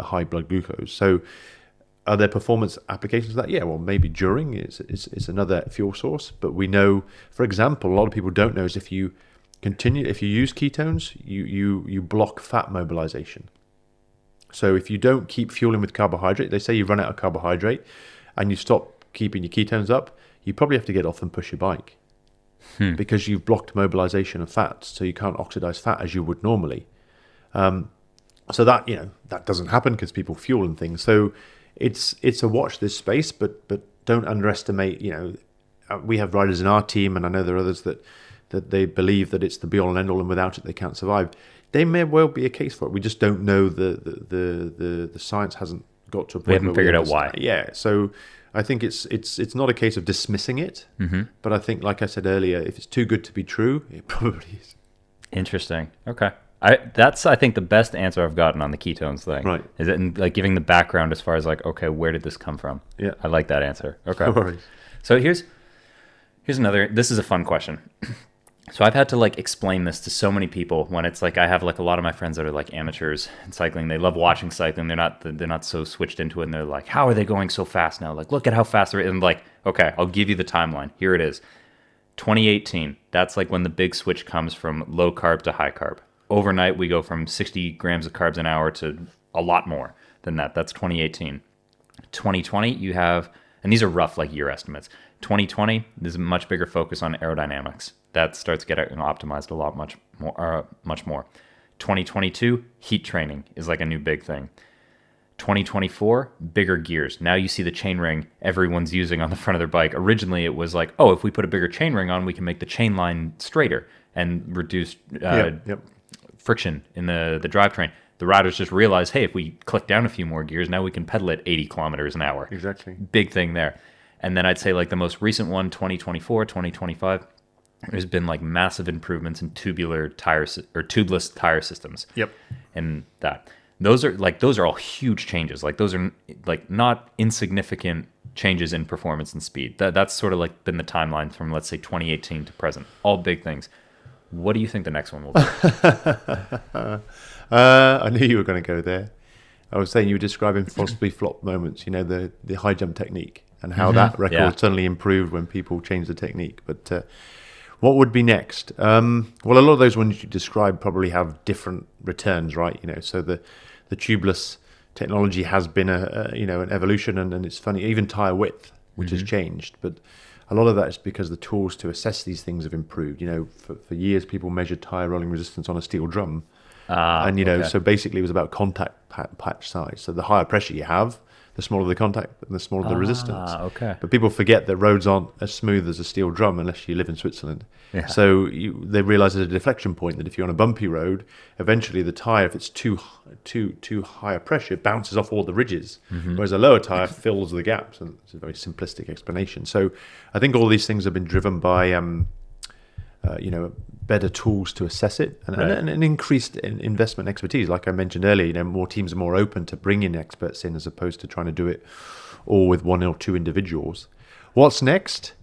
high blood glucose. So are there performance applications of that? Yeah, well, maybe during it's another fuel source. But we know, for example, a lot of people don't know is if you use ketones, you block fat mobilization. So if you don't keep fueling with carbohydrate, they say you run out of carbohydrate and you stop keeping your ketones up, you probably have to get off and push your bike because you've blocked mobilization of fats, so you can't oxidize fat as you would normally. So that that doesn't happen because people fuel and things. So it's a watch this space, but don't underestimate. We have riders in our team, and I know there are others that they believe that it's the be all and end all, and without it they can't survive. They may well be a case for it. We just don't know the science hasn't got to a point. We haven't figured out why. Yeah, so I think it's not a case of dismissing it, but I think, like I said earlier, if it's too good to be true, it probably is. Interesting. Okay. That's I think the best answer I've gotten on the ketones thing. Right. Is it in, like giving the background as far as like, okay, where did this come from? Yeah. I like that answer. Okay. No worries. So here's another. This is a fun question. So I've had to like explain this to so many people when it's like I have like a lot of my friends that are like amateurs in cycling. They love watching cycling. They're not so switched into it, and they're like, how are they going so fast now? Like, look at how fast they're. And like, okay, I'll give you the timeline. Here it is. 2018. That's like when the big switch comes from low carb to high carb. Overnight, we go from 60 grams of carbs an hour to a lot more than that. That's 2018. 2020, you have, and these are rough like year estimates. 2020, there's a much bigger focus on aerodynamics. That starts getting optimized a lot much more. 2022, heat training is like a new big thing. 2024, bigger gears. Now you see the chainring everyone's using on the front of their bike. Originally, it was like, oh, if we put a bigger chainring on, we can make the chain line straighter and reduce friction in the drivetrain. The riders just realized, hey, if we click down a few more gears, now we can pedal at 80 kilometers an hour. Exactly. Big thing there. And then I'd say like the most recent one, 2024, 2025, there's been like massive improvements in tubeless tire systems. Yep. And those are all huge changes. Like those are like not insignificant changes in performance and speed. That's sort of like been the timeline from, let's say, 2018 to present. All big things. What do you think the next one will be? I knew you were going to go there. I was saying you were describing possibly flop moments, the high jump technique and how that record suddenly improved when people changed the technique. But what would be next? Well, a lot of those ones you described probably have different returns, right? So the tubeless technology has been an evolution, and it's funny, even tire width, which has changed, but a lot of that is because the tools to assess these things have improved. For years, people measured tire rolling resistance on a steel drum. So basically it was about contact patch size. So the higher pressure you have, the smaller the contact and the smaller the resistance. Okay. But people forget that roads aren't as smooth as a steel drum unless you live in Switzerland. Yeah. So they realize at a deflection point that if you're on a bumpy road, eventually the tire, if it's too high a pressure, it bounces off all the ridges, whereas a lower tire fills the gaps. And it's a very simplistic explanation. So I think all these things have been driven by better tools to assess it and an increased investment expertise. Like I mentioned earlier, more teams are more open to bringing experts in as opposed to trying to do it all with one or two individuals. What's next?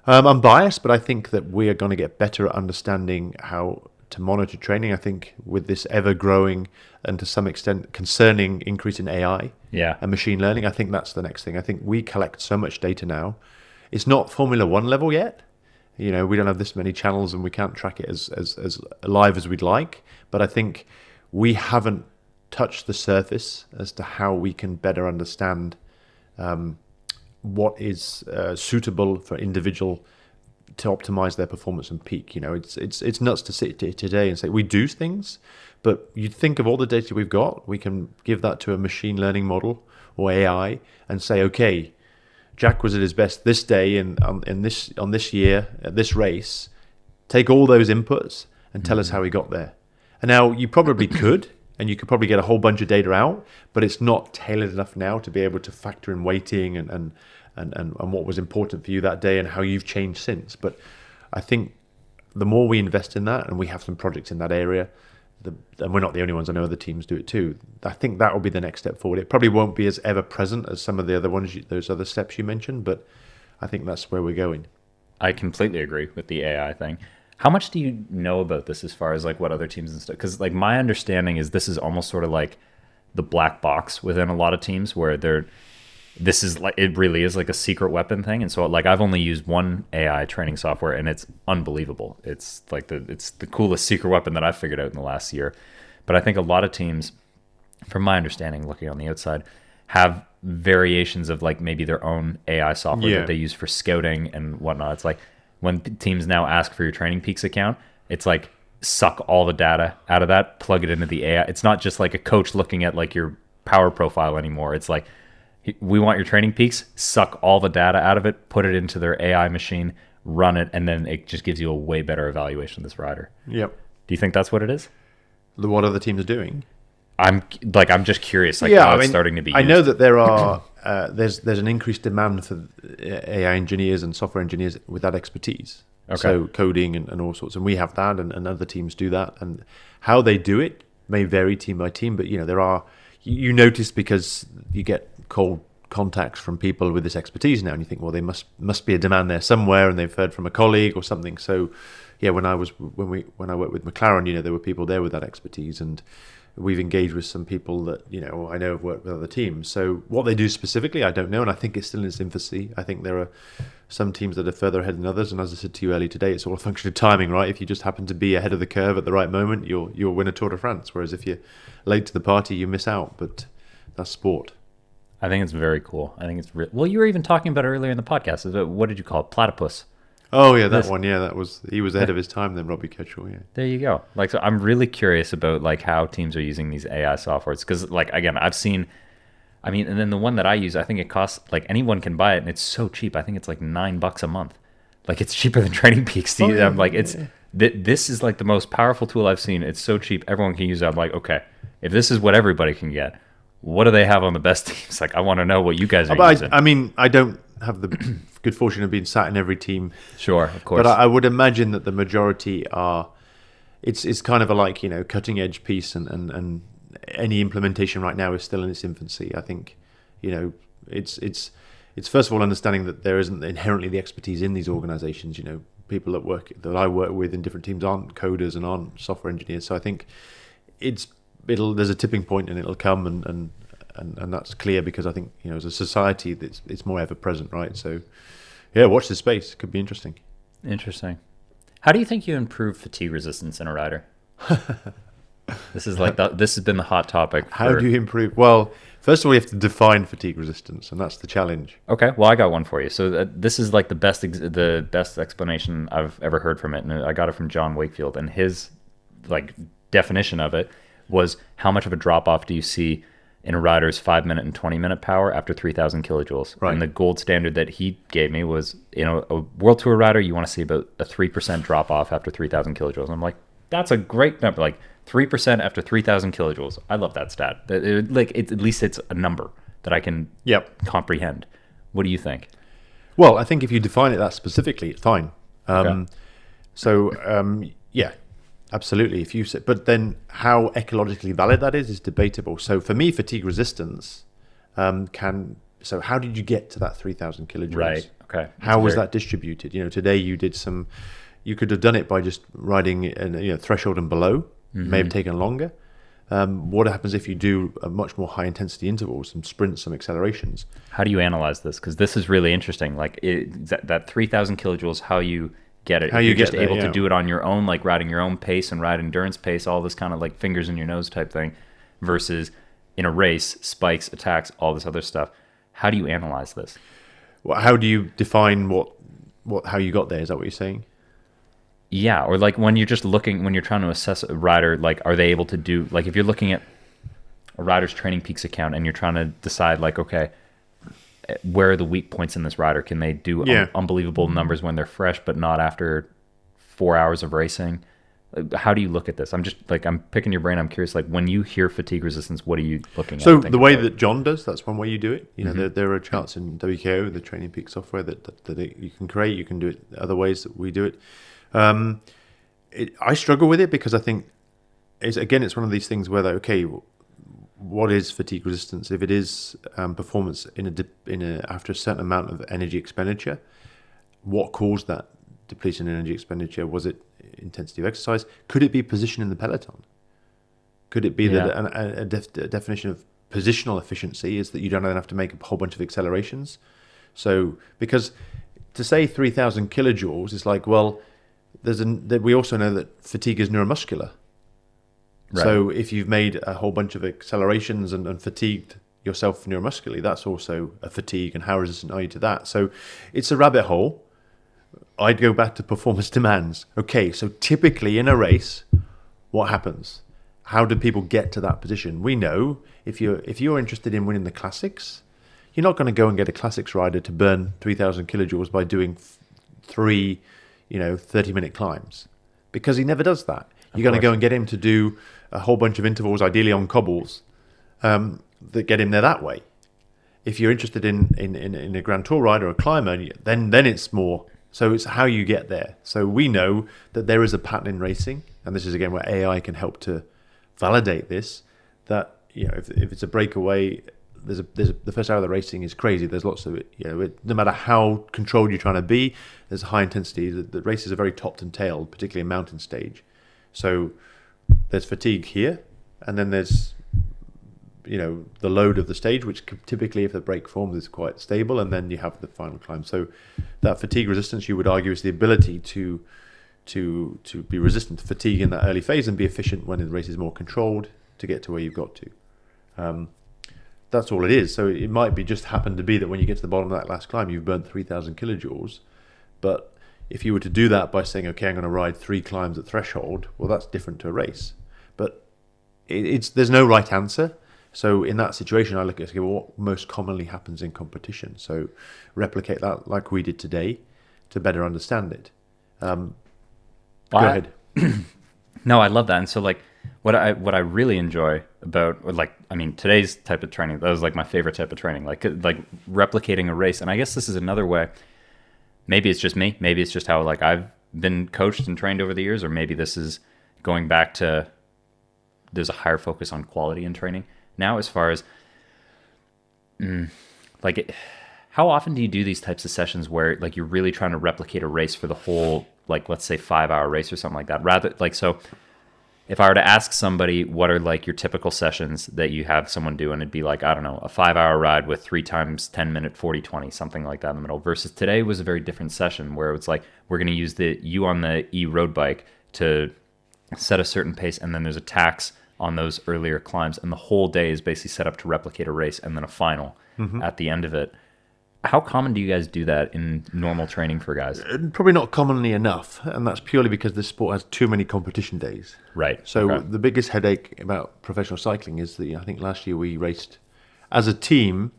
I'm biased, but I think that we are going to get better at understanding how to monitor training. I think with this ever-growing and to some extent concerning increase in AI and machine learning, I think that's the next thing. I think we collect so much data now. It's not Formula One level yet. We don't have this many channels and we can't track it as live as we'd like. But I think we haven't touched the surface as to how we can better understand what is suitable for individual to optimize their performance and peak. It's nuts to sit here today and say we do things, but you think of all the data we've got, we can give that to a machine learning model or AI and say, okay, Jack was at his best this day and on this year at this race. Take all those inputs and tell us how he got there. And now you probably could, and you could probably get a whole bunch of data out, but it's not tailored enough now to be able to factor in weighting and what was important for you that day and how you've changed since. But I think the more we invest in that, and we have some projects in that area, and we're not the only ones, I know other teams do it too, I think that will be the next step forward. It probably won't be as ever present as some of the other ones, those other steps you mentioned, but I think that's where we're going. I completely agree with the AI thing. How much do you know about this as far as like what other teams and stuff? Because like my understanding is this is almost sort of like the black box within a lot of teams where this is like, it really is like a secret weapon thing. And so like I've only used one AI training software and it's unbelievable. It's like it's the coolest secret weapon that I've figured out in the last year. But I think a lot of teams, from my understanding, looking on the outside, have variations of like maybe their own AI software that they use for scouting and whatnot. It's like when teams now ask for your Training Peaks account, it's like suck all the data out of that, plug it into the AI. It's not just like a coach looking at like your power profile anymore. It's like, we want your Training Peaks, suck all the data out of it, put it into their AI machine, run it, and then it just gives you a way better evaluation of this rider. Yep. Do you think that's what it is? What other teams are doing? I'm just curious, how it's starting to be used. I know that there are there's an increased demand for AI engineers and software engineers with that expertise. Okay. So coding and all sorts, and we have that, and other teams do that. And how they do it may vary team by team, but there are. You notice because you get cold contacts from people with this expertise now, and you think, well, there must be a demand there somewhere, and they've heard from a colleague or something. So, when I worked with McLaren, there were people there with that expertise, and we've engaged with some people that I know have worked with other teams. So, what they do specifically, I don't know, and I think it's still in its infancy. I think there are some teams that are further ahead than others, and as I said to you earlier today, it's all a function of timing, right? If you just happen to be ahead of the curve at the right moment, you'll win a Tour de France. Whereas if you're late to the party, you miss out. But that's sport. I think it's very cool. I think it's well. You were even talking about it earlier in the podcast. What did you call it? Platypus. Oh yeah, that one. Yeah, he was ahead of his time then, Robbie Ketchell. Yeah. There you go. So I'm really curious about how teams are using these AI softwares because again, I've seen. I mean, and then the one that I use, I think it costs anyone can buy it, and it's so cheap. I think it's $9 a month. It's cheaper than Training Peaks. I'm this is the most powerful tool I've seen. It's so cheap, everyone can use it. I'm like, okay, if this is what everybody can get, what do they have on the best teams? I want to know what you guys are using. I mean, I don't have the good fortune of being sat in every team. Sure, of course. But I would imagine that the majority are. It's kind of a cutting edge piece, and any implementation right now is still in its infancy. I think, it's first of all understanding that there isn't inherently the expertise in these organizations. People that I work with in different teams aren't coders and aren't software engineers. So I think there's a tipping point and it'll come and that's clear because I think as a society it's more ever present, right? So watch this space. Could be interesting. How do you think you improve fatigue resistance in a rider? This is this has been the hot topic. How do you improve? Well, first of all, you have to define fatigue resistance, and that's the challenge. Okay, well, I got one for you. So this is the best explanation I've ever heard from it, and I got it from John Wakefield, and his definition of it was how much of a drop off do you see in a rider's 5-minute and 20-minute power after 3,000 kilojoules? Right. And the gold standard that he gave me was, a World Tour rider, you want to see about a 3% drop off after 3,000 kilojoules. I'm like, that's a great number. 3% after 3,000 kilojoules. I love that stat. At least it's a number that I can comprehend. What do you think? Well, I think if you define it that specifically, it's fine. Okay. Absolutely. If you say, but then how ecologically valid that is debatable. So for me, fatigue resistance can So how did you get to that 3,000 kilojoules? Right. Okay. How was that distributed? Today you could have done it by just riding threshold and below. May have taken longer. What happens if you do a much more high intensity intervals, some sprints, some accelerations? How do you analyze this? Because this is really interesting. Like that 3,000 kilojoules, how you get it. How if you you're just get able there, to do it on your own, like riding your own pace and ride endurance pace, all this kind of like fingers in your nose type thing, versus in a race, spikes, attacks, all this other stuff. How do you analyze this? Well, how do you define how you got there? Is that what you're saying? Yeah, or like when you're trying to assess a rider, like are they able to do, like if you're looking at a rider's Training Peaks account and you're trying to decide like, okay, where are the weak points in this rider? Can they do unbelievable numbers when they're fresh, but not after 4 hours of racing? How do you look at this? I'm picking your brain. I'm curious, like when you hear fatigue resistance, what are you looking at? So the way that John does, that's one way you do it. There are charts in WKO, the Training Peaks software that you can create. You can do it other ways that we do it. I struggle with it because I think it's one of these things where what is fatigue resistance? If it is performance after a certain amount of energy expenditure, what caused that depletion in energy expenditure? Was it intensity of exercise? Could it be position in the peloton? Could it be that a definition of positional efficiency is that you don't then have to make a whole bunch of accelerations? So because to say 3,000 kilojoules is like, well, we also know that fatigue is neuromuscular. Right. So if you've made a whole bunch of accelerations and fatigued yourself neuromuscularly, that's also a fatigue. And how resistant are you to that? So it's a rabbit hole. I'd go back to performance demands. Okay, so typically in a race, what happens? How do people get to that position? We know if you're interested in winning the classics, you're not going to go and get a classics rider to burn 3,000 kilojoules by doing three 30-minute climbs, because he never does that. You're going to go and get him to do a whole bunch of intervals, ideally on cobbles, that get him there that way. If you're interested in a Grand Tour rider or a climber, then it's more. So it's how you get there. So we know that there is a pattern in racing, and this is again where AI can help to validate this. That if it's a breakaway, there's the first hour of the racing is crazy. There's lots of it. No matter how controlled you're trying to be, there's high intensity. The races are very topped and tailed, particularly in mountain stage. So there's fatigue here, and then there's the load of the stage, which typically, if the brake forms, is quite stable, and then you have the final climb. So that fatigue resistance, you would argue, is the ability to be resistant to fatigue in that early phase and be efficient when the race is more controlled to get to where you've got to. That's all it is. So it might be just happen to be that when you get to the bottom of that last climb, you've burnt 3,000 kilojoules. But if you were to do that by saying, okay, I'm going to ride 3 climbs at threshold, well, that's different to a race. But there's no right answer. So in that situation, I look at what most commonly happens in competition. So replicate that like we did today to better understand it. Go ahead. No, I love that. And so like what I really enjoy about today's type of training, that was like my favorite type of training, like replicating a race. And I guess this is another way. Maybe it's just me. Maybe it's just how like I've been coached and trained over the years, or maybe this is going back to there's a higher focus on quality in training now, as far as how often do you do these types of sessions where like you're really trying to replicate a race for the whole, like let's say 5-hour race or something like that? Rather like, so if I were to ask somebody what are like your typical sessions that you have someone do, and it'd be like, I don't know, a 5-hour ride with 3 times 10 minute 40-20, something like that in the middle, versus today was a very different session where it's like we're going to use you on the road bike to set a certain pace, and then there's attacks on those earlier climbs, and the whole day is basically set up to replicate a race and then a final at the end of it. How common do you guys do that in normal training for guys? Probably not commonly enough, and that's purely because this sport has too many competition days. Right. So the biggest headache about professional cycling is that I think last year we raced as a team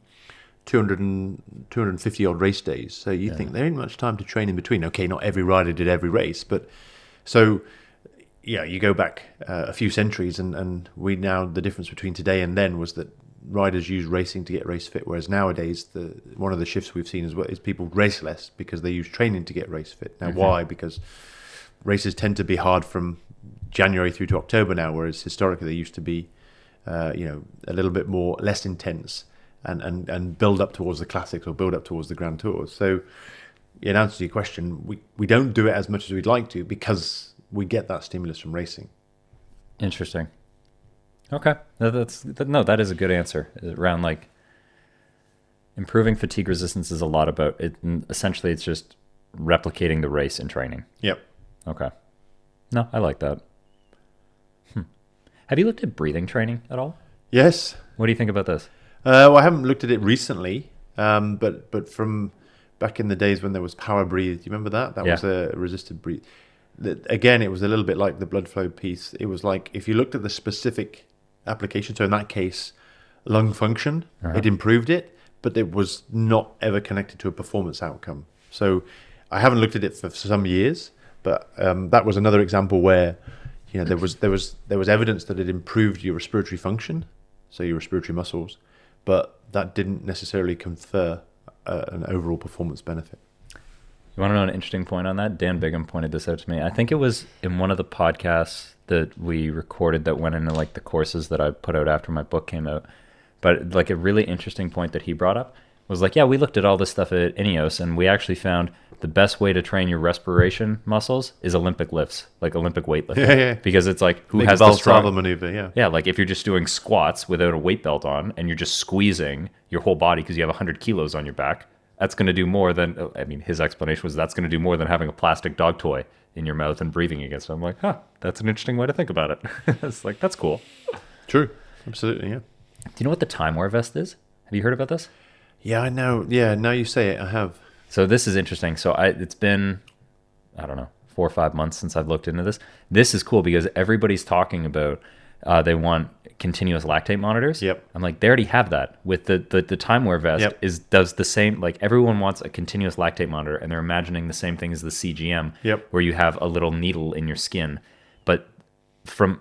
250 odd race days. So you think there ain't much time to train in between. Okay, not every rider did every race, but so you go back a few centuries, and the difference between today and then was that riders use racing to get race fit, whereas nowadays one of the shifts we've seen is people race less because they use training to get race fit. Now, why? Because races tend to be hard from January through to October now, whereas historically they used to be, a little bit less intense. and build up towards the classics or build up towards the Grand Tours. So in answer to your question, we don't do it as much as we'd like to because we get that stimulus from racing. Interesting. Okay. That is a good answer. Around like improving fatigue resistance is a lot about it. Essentially, it's just replicating the race in training. Yep. Okay. No, I like that. Have you looked at breathing training at all? Yes. What do you think about this? Well, I haven't looked at it recently, but from back in the days when there was Power Breathe, do you remember that? That was a resisted breathe. Again, it was a little bit like the blood flow piece. It was like if you looked at the specific application, so in that case, lung function, it improved it, but it was not ever connected to a performance outcome. So I haven't looked at it for some years, but that was another example where there was evidence that it improved your respiratory function, so your respiratory muscles, but that didn't necessarily confer an overall performance benefit. You want to know an interesting point on that? Dan Bigham pointed this out to me. I think it was in one of the podcasts that we recorded that went into like the courses that I put out after my book came out. But like a really interesting point that he brought up was like, yeah, we looked at all this stuff at Ineos and we actually found the best way to train your respiration muscles is Olympic lifts, like Olympic weightlifting. Yeah. Because it's like, who Make has a the strong Valsalva maneuver, yeah. Yeah, like if you're just doing squats without a weight belt on and you're just squeezing your whole body because you have 100 kilos on your back, that's going to do more than, his explanation was that's going to do more than having a plastic dog toy in your mouth and breathing against it. I'm like, that's an interesting way to think about it. It's like, that's cool. True. Absolutely, yeah. Do you know what the time wear vest is? Have you heard about this? Yeah, I know. Yeah, now you say it, I have. So this is interesting. So it's been, I don't know, 4 or 5 months since I've looked into this. This is cool because everybody's talking about they want continuous lactate monitors. Yep. I'm like, they already have that with the time wear vest. Does the same, like everyone wants a continuous lactate monitor and they're imagining the same thing as the CGM where you have a little needle in your skin. But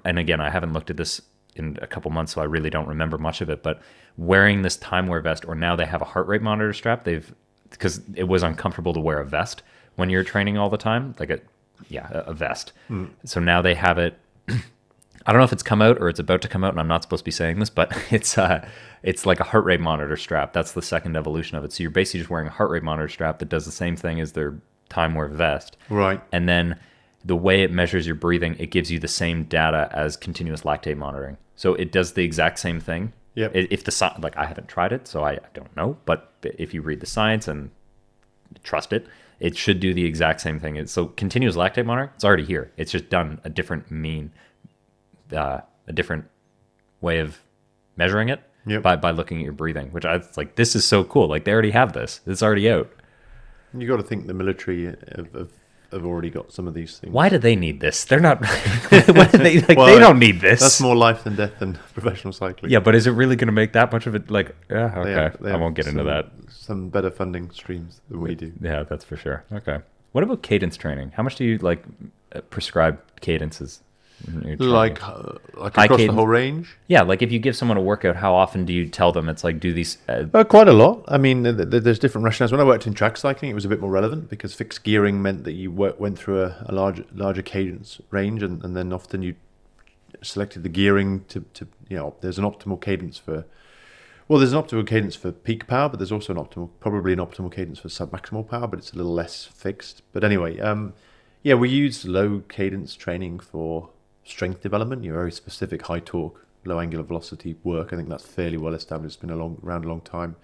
and again, I haven't looked at this in a couple months, so I really don't remember much of it, but wearing this time wear vest, or now they have a heart rate monitor strap, because it was uncomfortable to wear a vest when you're training all the time, like a vest. So now they have it. I don't know if it's come out or it's about to come out, and I'm not supposed to be saying this, but it's like a heart rate monitor strap. That's the second evolution of it. So you're basically just wearing a heart rate monitor strap that does the same thing as their time wear vest. Right. And then the way it measures your breathing, it gives you the same data as continuous lactate monitoring. So it does the exact same thing. Yep. If I haven't tried it, so I don't know. But if you read the science and trust it, it should do the exact same thing. So continuous lactate monitoring, it's already here. It's just done a different a different way of measuring it by looking at your breathing. Which it's like, this is so cool. Like they already have this. It's already out. You got to think the military have already got some of these things. Why do they need this? They're not. They don't need this. That's more life than death than professional cycling. Yeah, but is it really going to make that much of it? Like, okay, I won't get into that. Some better funding streams than we do. Yeah, that's for sure. Okay. What about cadence training? How much do you prescribe cadences? Like across the whole range? Yeah, like if you give someone a workout, how often do you tell them it's like, do these? Quite a lot. I mean, there's different rationales. When I worked in track cycling, it was a bit more relevant because fixed gearing meant that you went through a larger cadence range, and then often you selected the gearing to there's an optimal cadence for. Well, there's an optimal cadence for peak power, but there's also probably an optimal cadence for sub-maximal power, but it's a little less fixed. But anyway, we use low cadence training for strength development, very specific high torque, low angular velocity work. I think that's fairly well established. It's been around a long time.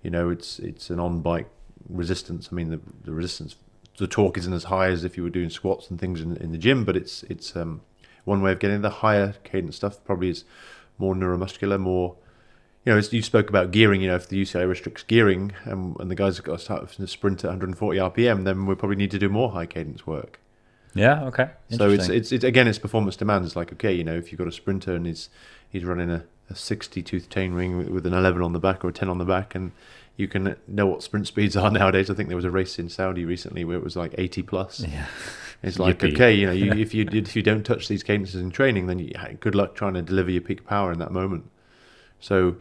It's an on-bike resistance. I mean, the resistance, the torque isn't as high as if you were doing squats and things in the gym, but it's one way of getting the higher cadence stuff. Probably is more neuromuscular, more. As you spoke about gearing, if the UCI restricts gearing and the guys have got to start to sprint at 140 RPM, then we probably need to do more high cadence work. Yeah. Okay. So it's again, it's performance demand. It's like, okay, if you've got a sprinter and he's running a 60 tooth chain ring with an 11 on the back or a 10 on the back, and you can know what sprint speeds are nowadays. I think there was a race in Saudi recently where it was like 80 plus. Yeah. It's like, okay, if you don't touch these cadences in training, then good luck trying to deliver your peak power in that moment. So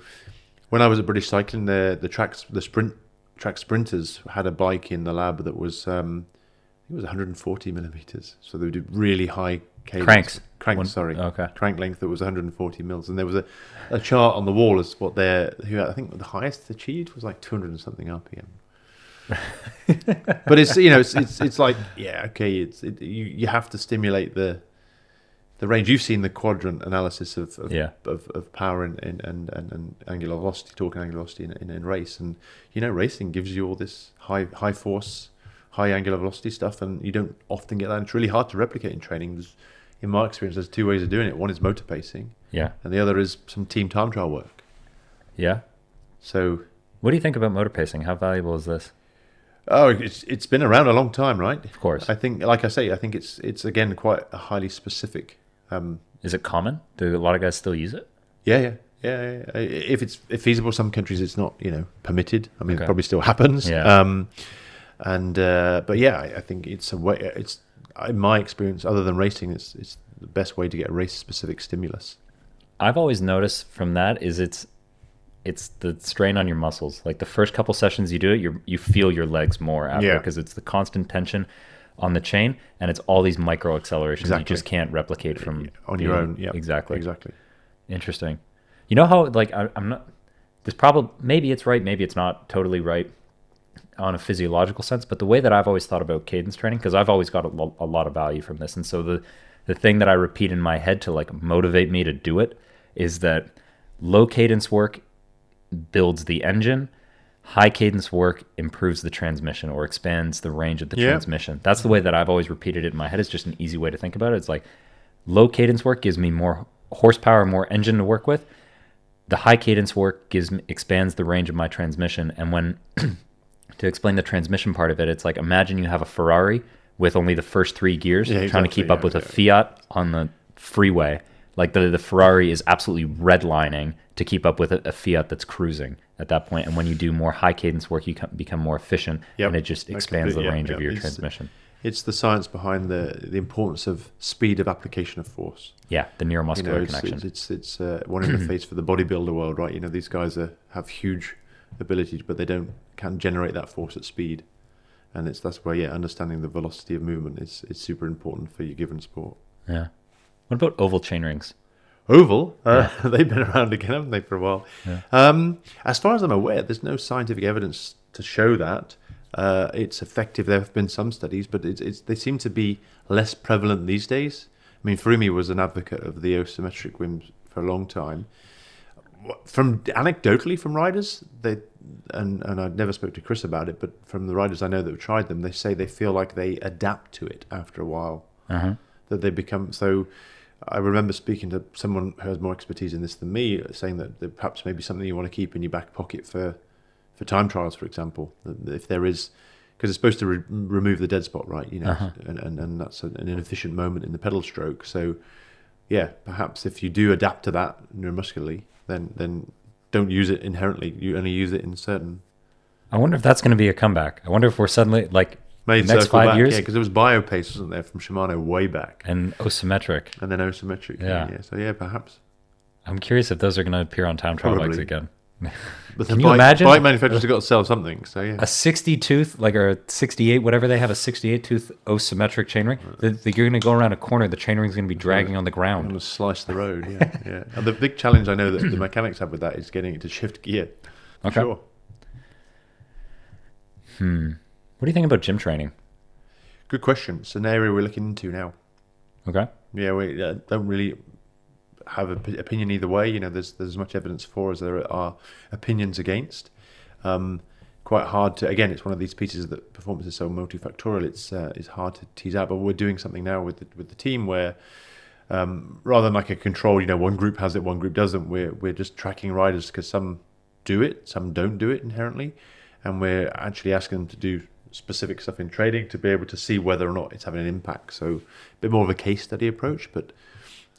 when I was at British Cycling, the sprint track sprinters had a bike in the lab that was it was 140 millimeters. So they did really high Cranks. Sorry. Crank length that was 140 mils, and there was a chart on the wall as what I think the highest achieved was like 200 and something RPM. But it's like, yeah, okay, you have to stimulate the range. You've seen the quadrant analysis of power and angular velocity, torque and angular velocity in race, and racing gives you all this high force, high angular velocity stuff, and you don't often get that. It's really hard to replicate in training. In my experience, there's two ways of doing it. One is motor pacing, and the other is some team time trial work. Yeah. So, what do you think about motor pacing? How valuable is this? Oh, it's been around a long time, right? Of course. I think, like I say, it's again quite a highly specific. Is it common? Do a lot of guys still use it? Yeah. If it's feasible, some countries it's not permitted. I mean, It probably still happens. Yeah. But yeah, I think it's a way. It's in my experience, other than racing, it's the best way to get race specific stimulus. I've always noticed from that is it's the strain on your muscles. Like the first couple sessions you do it, you feel your legs more after because it's the constant tension on the chain, and it's all these micro accelerations you just can't replicate from on your own. Yeah, exactly. Interesting. You know how I'm not. This probably maybe it's right, maybe it's not totally right on a physiological sense, but the way that I've always thought about cadence training, because I've always got a lot of value from this, and so the thing that I repeat in my head to motivate me to do it is that low cadence work builds the engine, high cadence work improves the transmission or expands the range of the transmission. That's the way that I've always repeated it in my head. It's just an easy way to think about it. It's like low cadence work gives me more horsepower, more engine to work with. The high cadence work expands the range of my transmission. And when to explain the transmission part of it, it's like imagine you have a Ferrari with only the first 3 gears trying to keep up with a Fiat on the freeway. Like the Ferrari is absolutely redlining to keep up with a Fiat that's cruising at that point. And when you do more high cadence work, you become more efficient, and it just expands the range of your transmission. It's the science behind the importance of speed of application of force. Yeah, the neuromuscular connection. It's one in the face for the bodybuilder world, right? These guys have huge ability, but they can't generate that force at speed. And that's where understanding the velocity of movement is super important for your given sport. Yeah. What about oval chain rings? Oval? They've been around again, haven't they, for a while? Yeah. As far as I'm aware, there's no scientific evidence to show that it's effective. There have been some studies, but they seem to be less prevalent these days. I mean, Froome was an advocate of the asymmetric whims for a long time. Anecdotally from riders, and I never spoke to Chris about it, but from the riders I know that have tried them, they say they feel like they adapt to it after a while. That they become so. I remember speaking to someone who has more expertise in this than me, saying that perhaps maybe something you want to keep in your back pocket for time trials, for example. If there is, because it's supposed to remove the dead spot, right? And that's an inefficient moment in the pedal stroke. So, yeah, perhaps if you do adapt to that neuromuscularly, then don't use it inherently. You only use it in certain. I wonder if that's going to be a comeback. I wonder if we're suddenly next 5 years. Yeah, because there was BioPace, wasn't there, from Shimano way back, and asymmetric, and then asymmetric. Yeah. So perhaps. I'm curious if those are going to appear on time trial bikes again. But can you imagine? Bike manufacturers have got to sell something. So yeah, a 60 tooth, or a 68, whatever they have, a 68 tooth asymmetric chainring. You're going to go around a corner, the chainring's going to be dragging on the ground. Going to slice the road. Yeah. And the big challenge I know that the mechanics have with that is getting it to shift gear. Okay. Sure. What do you think about gym training? Good question. It's an area we're looking into now. Okay. Yeah, we don't really have an opinion either way. There's as much evidence for as there are opinions against. Quite hard to. Again, it's one of these pieces that performance is so multifactorial. It's hard to tease out. But we're doing something now with the team where, rather than like a control, one group has it, one group doesn't. We're just tracking riders because some do it, some don't do it inherently, and we're actually asking them to do specific stuff in training to be able to see whether or not it's having an impact. So a bit more of a case study approach, but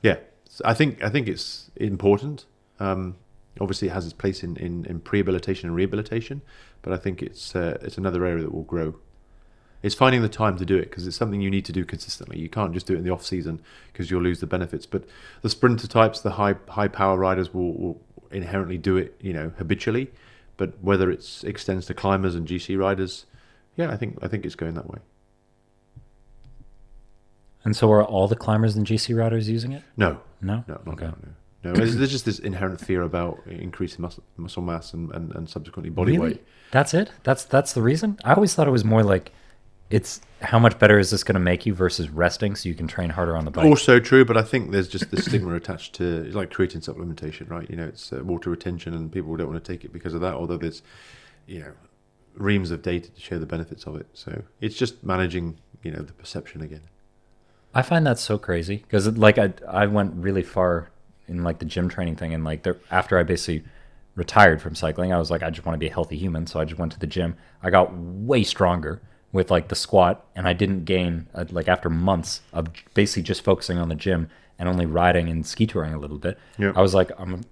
yeah, I think it's important. Obviously, it has its place in prehabilitation and rehabilitation, but I think it's another area that will grow. It's finding the time to do it because it's something you need to do consistently. You can't just do it in the off season because you'll lose the benefits. But the sprinter types, the high power riders will inherently do it, habitually. But whether it extends to climbers and GC riders, yeah, I think it's going that way. And so are all the climbers and GC riders using it? No. No? Okay. No. There's just this inherent fear about increasing muscle mass and subsequently body weight. That's it? That's the reason? I always thought it was more like it's how much better is this going to make you versus resting so you can train harder on the bike. Also true, but I think there's just the stigma attached to, it's like creatine supplementation, right? It's water retention, and people don't want to take it because of that, although there's, reams of data to show the benefits of it. So it's just managing, the perception again. I find that so crazy because like I went really far in like the gym training thing, and like after I basically retired from cycling, I was like, I just want to be a healthy human, so I just went to the gym. I got way stronger with like the squat, and I didn't gain like after months of basically just focusing on the gym and only riding and ski touring a little bit. Yeah. I was like, I'm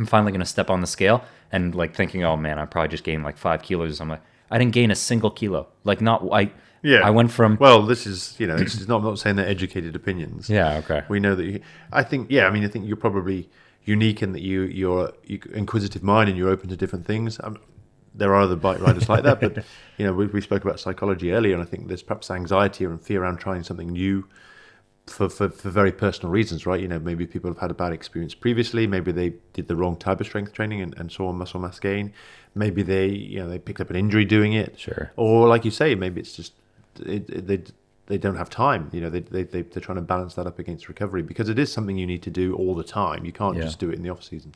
finally going to step on the scale, and like thinking, oh man, I probably just gained like 5 kilos. I'm like, I didn't gain a single kilo. Like I went from... Well, this is, this is not, I'm not saying they're educated opinions. Yeah, okay. We know that I think you're probably unique in that you're inquisitive mind and you're open to different things. There are other bike riders like that, but we spoke about psychology earlier, and I think there's perhaps anxiety and fear around trying something new for very personal reasons, right? Maybe people have had a bad experience previously. Maybe they did the wrong type of strength training and saw muscle mass gain. Maybe they picked up an injury doing it. Sure. Or like you say, maybe it's just they don't have time. They're trying to balance that up against recovery, because it is something you need to do all the time. You can't just do it in the off season.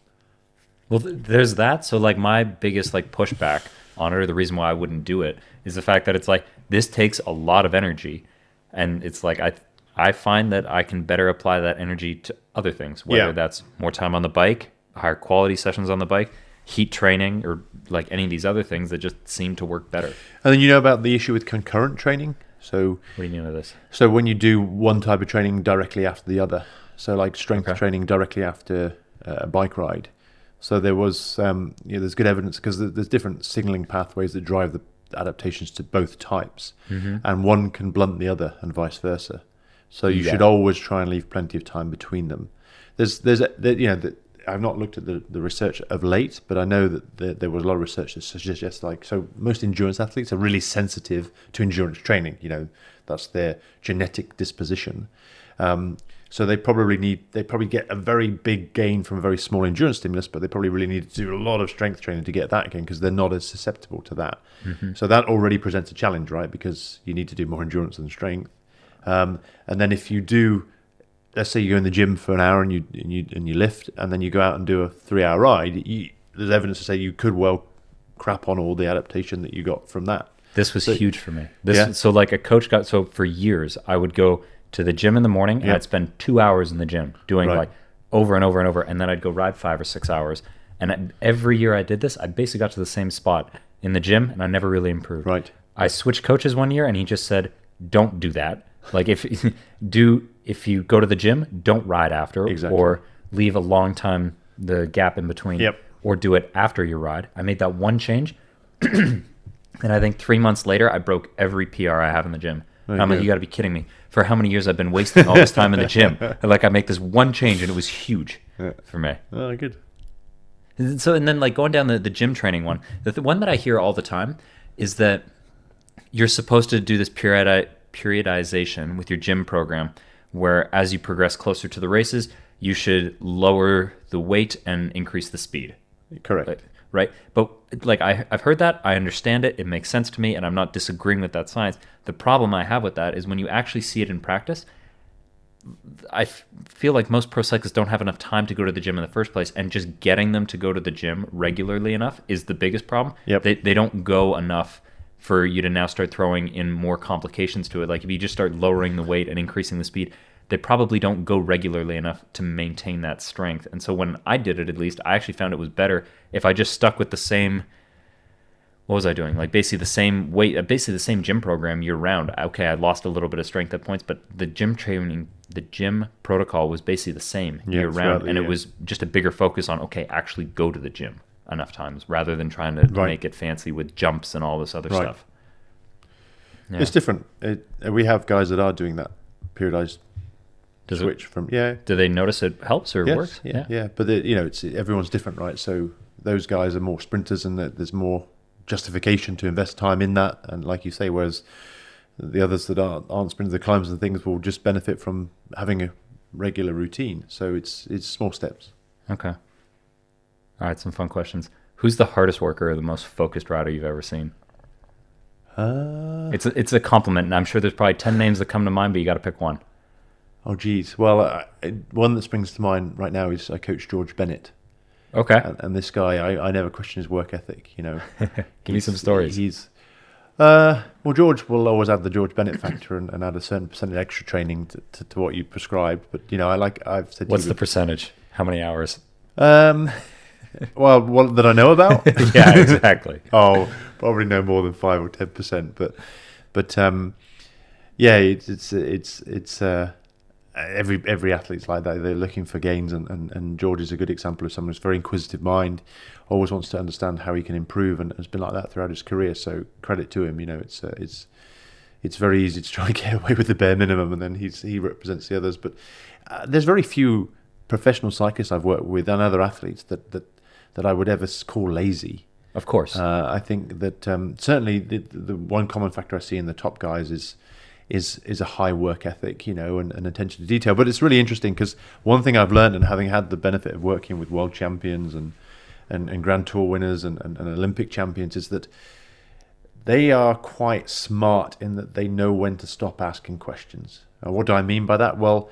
Well, there's that. So like my biggest like pushback on it, or the reason why I wouldn't do it, is the fact that it's like this takes a lot of energy, and it's like I find that I can better apply that energy to other things, whether that's more time on the bike, higher quality sessions on the bike, heat training, or like any of these other things that just seem to work better. And then about the issue with concurrent training. So what do you mean by this? So when you do one type of training directly after the other, so like strength training directly after a bike ride. So there was, there's good evidence, because there's different signaling pathways that drive the adaptations to both types, and one can blunt the other, and vice versa. So you should always try and leave plenty of time between them. I've not looked at the research of late, but I know that there was a lot of research that suggests most endurance athletes are really sensitive to endurance training. That's their genetic disposition. So they probably get a very big gain from a very small endurance stimulus, but they probably really need to do a lot of strength training to get that again, because they're not as susceptible to that. So that already presents a challenge, right? Because you need to do more endurance than strength. And then if you do, let's say you go in the gym for an hour and you lift, and then you go out and do a 3-hour ride, there's evidence to say you could well crap on all the adaptation that you got from that. This was huge for me. So like a coach for years, I would go to the gym in the morning, and I'd spend 2 hours in the gym doing like over and over and over, and then I'd go ride 5 or 6 hours. And every year I did this, I basically got to the same spot in the gym, and I never really improved. Right. I switched coaches one year, and he just said, "Don't do that. Like if you go to the gym, don't ride after, or leave a long time the gap in between, or do it after your ride." I made that one change, and I think 3 months later, I broke every PR I have in the gym. I'm like, you got to be kidding me. For how many years I've been wasting all this time in the gym. Like I make this one change, and it was huge for me. Oh, good. So, and then like going down the gym training one, the one that I hear all the time is that you're supposed to do this periodization with your gym program, where as you progress closer to the races, you should lower the weight and increase the speed. Correct. Right? But like I've heard that, I understand it, it makes sense to me, and I'm not disagreeing with that science. The problem I have with that is when you actually see it in practice, I feel like most pro cyclists don't have enough time to go to the gym in the first place, and just getting them to go to the gym regularly enough is the biggest problem. They don't go enough for you to now start throwing in more complications to it. Like if you just start lowering the weight and increasing the speed, they probably don't go regularly enough to maintain that strength. And so when I did it, at least, I actually found it was better if I just stuck with the same, what was I doing? Like basically the same weight, basically the same gym program year round. Okay, I lost a little bit of strength at points, but the gym training, the gym protocol was basically the same year round. And it was just a bigger focus on, okay, actually go to the gym enough times rather than trying to make it fancy with jumps and all this other stuff. Yeah. It's different. We have guys that are doing that periodized switch from Do they notice it helps or works? Yeah. But it's everyone's different, right? So those guys are more sprinters, and there's more justification to invest time in that. And like you say, whereas the others that aren't sprinting the climbs and things will just benefit from having a regular routine. So it's small steps. Okay. All right, some fun questions. Who's the hardest worker or the most focused rider you've ever seen? It's a compliment, and I'm sure there's probably 10 names that come to mind, but you got to pick one. Oh, geez. Well, one that springs to mind right now is I coach George Bennett. Okay. And this guy, I never question his work ethic, you know. Give me some stories. Well, George will always add the George Bennett factor and add a certain percentage extra training to what you prescribed. But, you know, I've said... What's the percentage? How many hours? Well, what that I know about? Yeah, exactly. Oh, probably no more than 5 or 10%. But yeah, it's every athlete's like that. They're looking for gains, and George is a good example of someone who's very inquisitive mind, always wants to understand how he can improve, and has been like that throughout his career. So credit to him. You know, it's very easy to try and get away with the bare minimum, and then he represents the others. But there's very few professional cyclists I've worked with and other athletes that I would ever call lazy. Of course. I think that certainly the one common factor I see in the top guys is a high work ethic, you know, and attention to detail. But it's really interesting because one thing I've learned, and having had the benefit of working with world champions and Grand Tour winners and Olympic champions, is that they are quite smart in that they know when to stop asking questions. What do I mean by that? Well,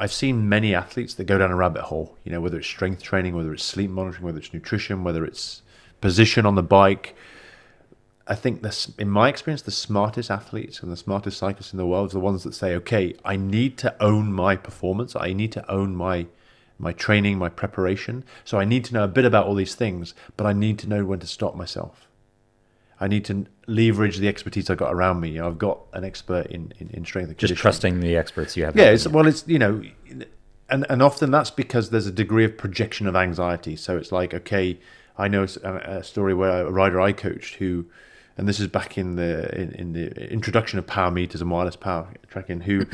I've seen many athletes that go down a rabbit hole, you know, whether it's strength training, whether it's sleep monitoring, whether it's nutrition, whether it's position on the bike. I think in my experience, the smartest athletes and the smartest cyclists in the world are the ones that say, okay, I need to own my performance. I need to own my training, my preparation. So I need to know a bit about all these things, but I need to know when to stop myself. I need to leverage the expertise I've got around me. You know, I've got an expert in strength and conditioning. Just trusting the experts you have. Yeah, it's you know, and often that's because there's a degree of projection of anxiety. So it's like, okay, I know a story where a rider I coached who, and this is back in the introduction of power meters and wireless power tracking, who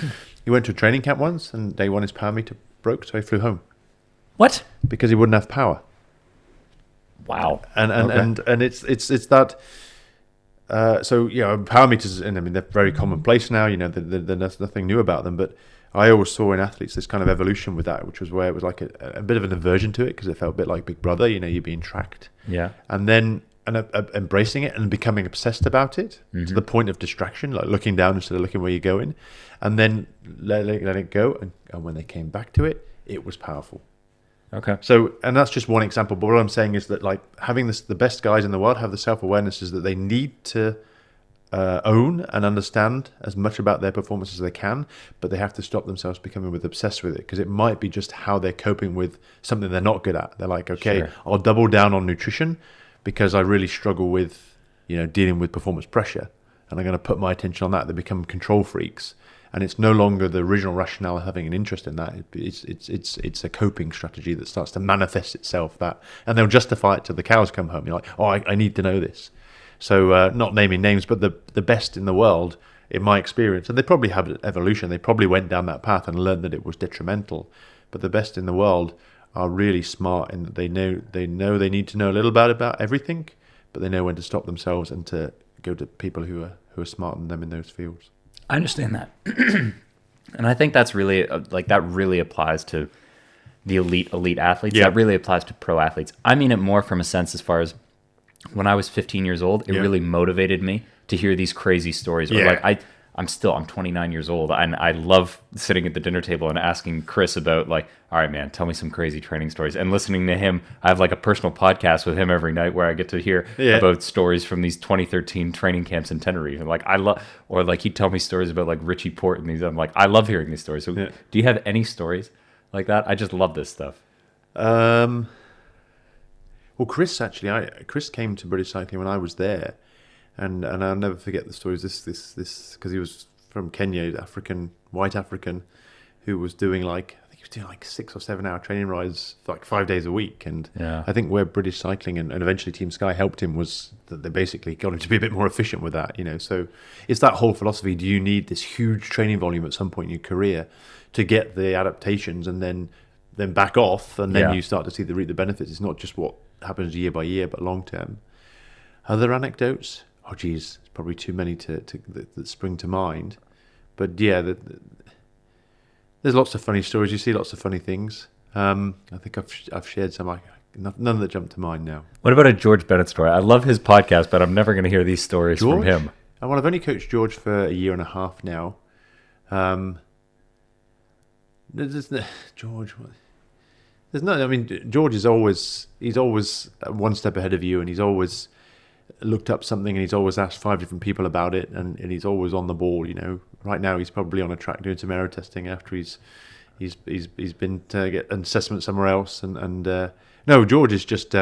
he went to a training camp once, and day one his power meter broke, so he flew home. What? Because he wouldn't have power. Wow. And it's that. So you know, power meters, and I mean they're very commonplace now. You know, there's nothing new about them. But I always saw in athletes this kind of evolution with that, which was where it was like a bit of an aversion to it because it felt a bit like Big Brother. You know, you're being tracked. Yeah. And then embracing it and becoming obsessed about it to the point of distraction, like looking down instead of looking where you're going, and then letting it go. And when they came back to it, it was powerful. Okay. So, and that's just one example. But what I'm saying is that, like, having the best guys in the world have the self-awareness is that they need to own and understand as much about their performance as they can, but they have to stop themselves becoming obsessed with it, because it might be just how they're coping with something they're not good at. They're like, okay, sure, I'll double down on nutrition because I really struggle with, you know, dealing with performance pressure, and I'm going to put my attention on that. They become control freaks. And it's no longer the original rationale of having an interest in that. It's a coping strategy that starts to manifest itself. And they'll justify it till the cows come home. You're like, oh, I need to know this. So not naming names, but the best in the world, in my experience, and they probably have an evolution. They probably went down that path and learned that it was detrimental. But the best in the world are really smart in that they know they need to know a little bit about everything, but they know when to stop themselves and to go to people who are smarter than them in those fields. I understand that. And I think that's really, that really applies to the elite athletes. Yeah. That really applies to pro athletes. I mean it more from a sense as far as when I was 15 years old, it really motivated me to hear these crazy stories. Yeah. Like I'm 29 years old, and I love sitting at the dinner table and asking Chris about, like, all right, man, tell me some crazy training stories. And listening to him, I have like a personal podcast with him every night where I get to hear about stories from these 2013 training camps in Tenerife. And like, I love, or like he'd tell me stories about like Richie Port and these. I'm like, I love hearing these stories. So do you have any stories like that? I just love this stuff. Well, Chris came to British Cycling when I was there. And I'll never forget the stories. This because he was from Kenya, white African, who was doing I think he was doing 6 or 7 hour training rides like 5 days a week. And I think where British Cycling and eventually Team Sky helped him was that they basically got him to be a bit more efficient with that. You know, so it's that whole philosophy. Do you need this huge training volume at some point in your career to get the adaptations and then back off, and then you start to see reap the benefits? It's not just what happens year by year, but long term. Other anecdotes. oh geez, it's probably too many that spring to mind. But yeah, there's lots of funny stories. You see lots of funny things. I think I've shared some. None that jump to mind now. What about a George Bennett story? I love his podcast, but I'm never going to hear these stories from him. Well, I've only coached George for a year and a half now. George. There's no. I mean, George is always one step ahead of you, and he's always looked up something, and he's always asked 5 different people about it, and he's always on the ball. Right now he's probably on a track doing some aero testing after he's been to get an assessment somewhere else, and no, George is just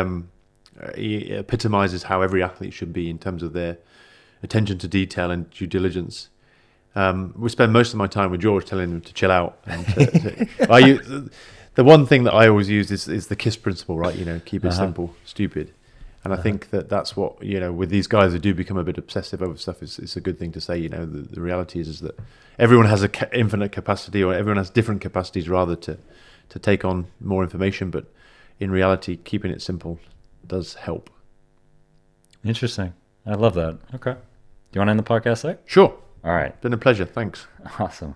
he epitomizes how every athlete should be in terms of their attention to detail and due diligence. We spend most of my time with George telling him to chill out. And the one thing that I always use is the KISS principle, right? Keep it simple, stupid. And I think that's what, with these guys who do become a bit obsessive over stuff, it's a good thing to say. The reality is that everyone has infinite capacity, or everyone has different capacities rather to take on more information. But in reality, keeping it simple does help. Interesting. I love that. Okay. Do you want to end the podcast there? Sure. All right. Been a pleasure. Thanks. Awesome.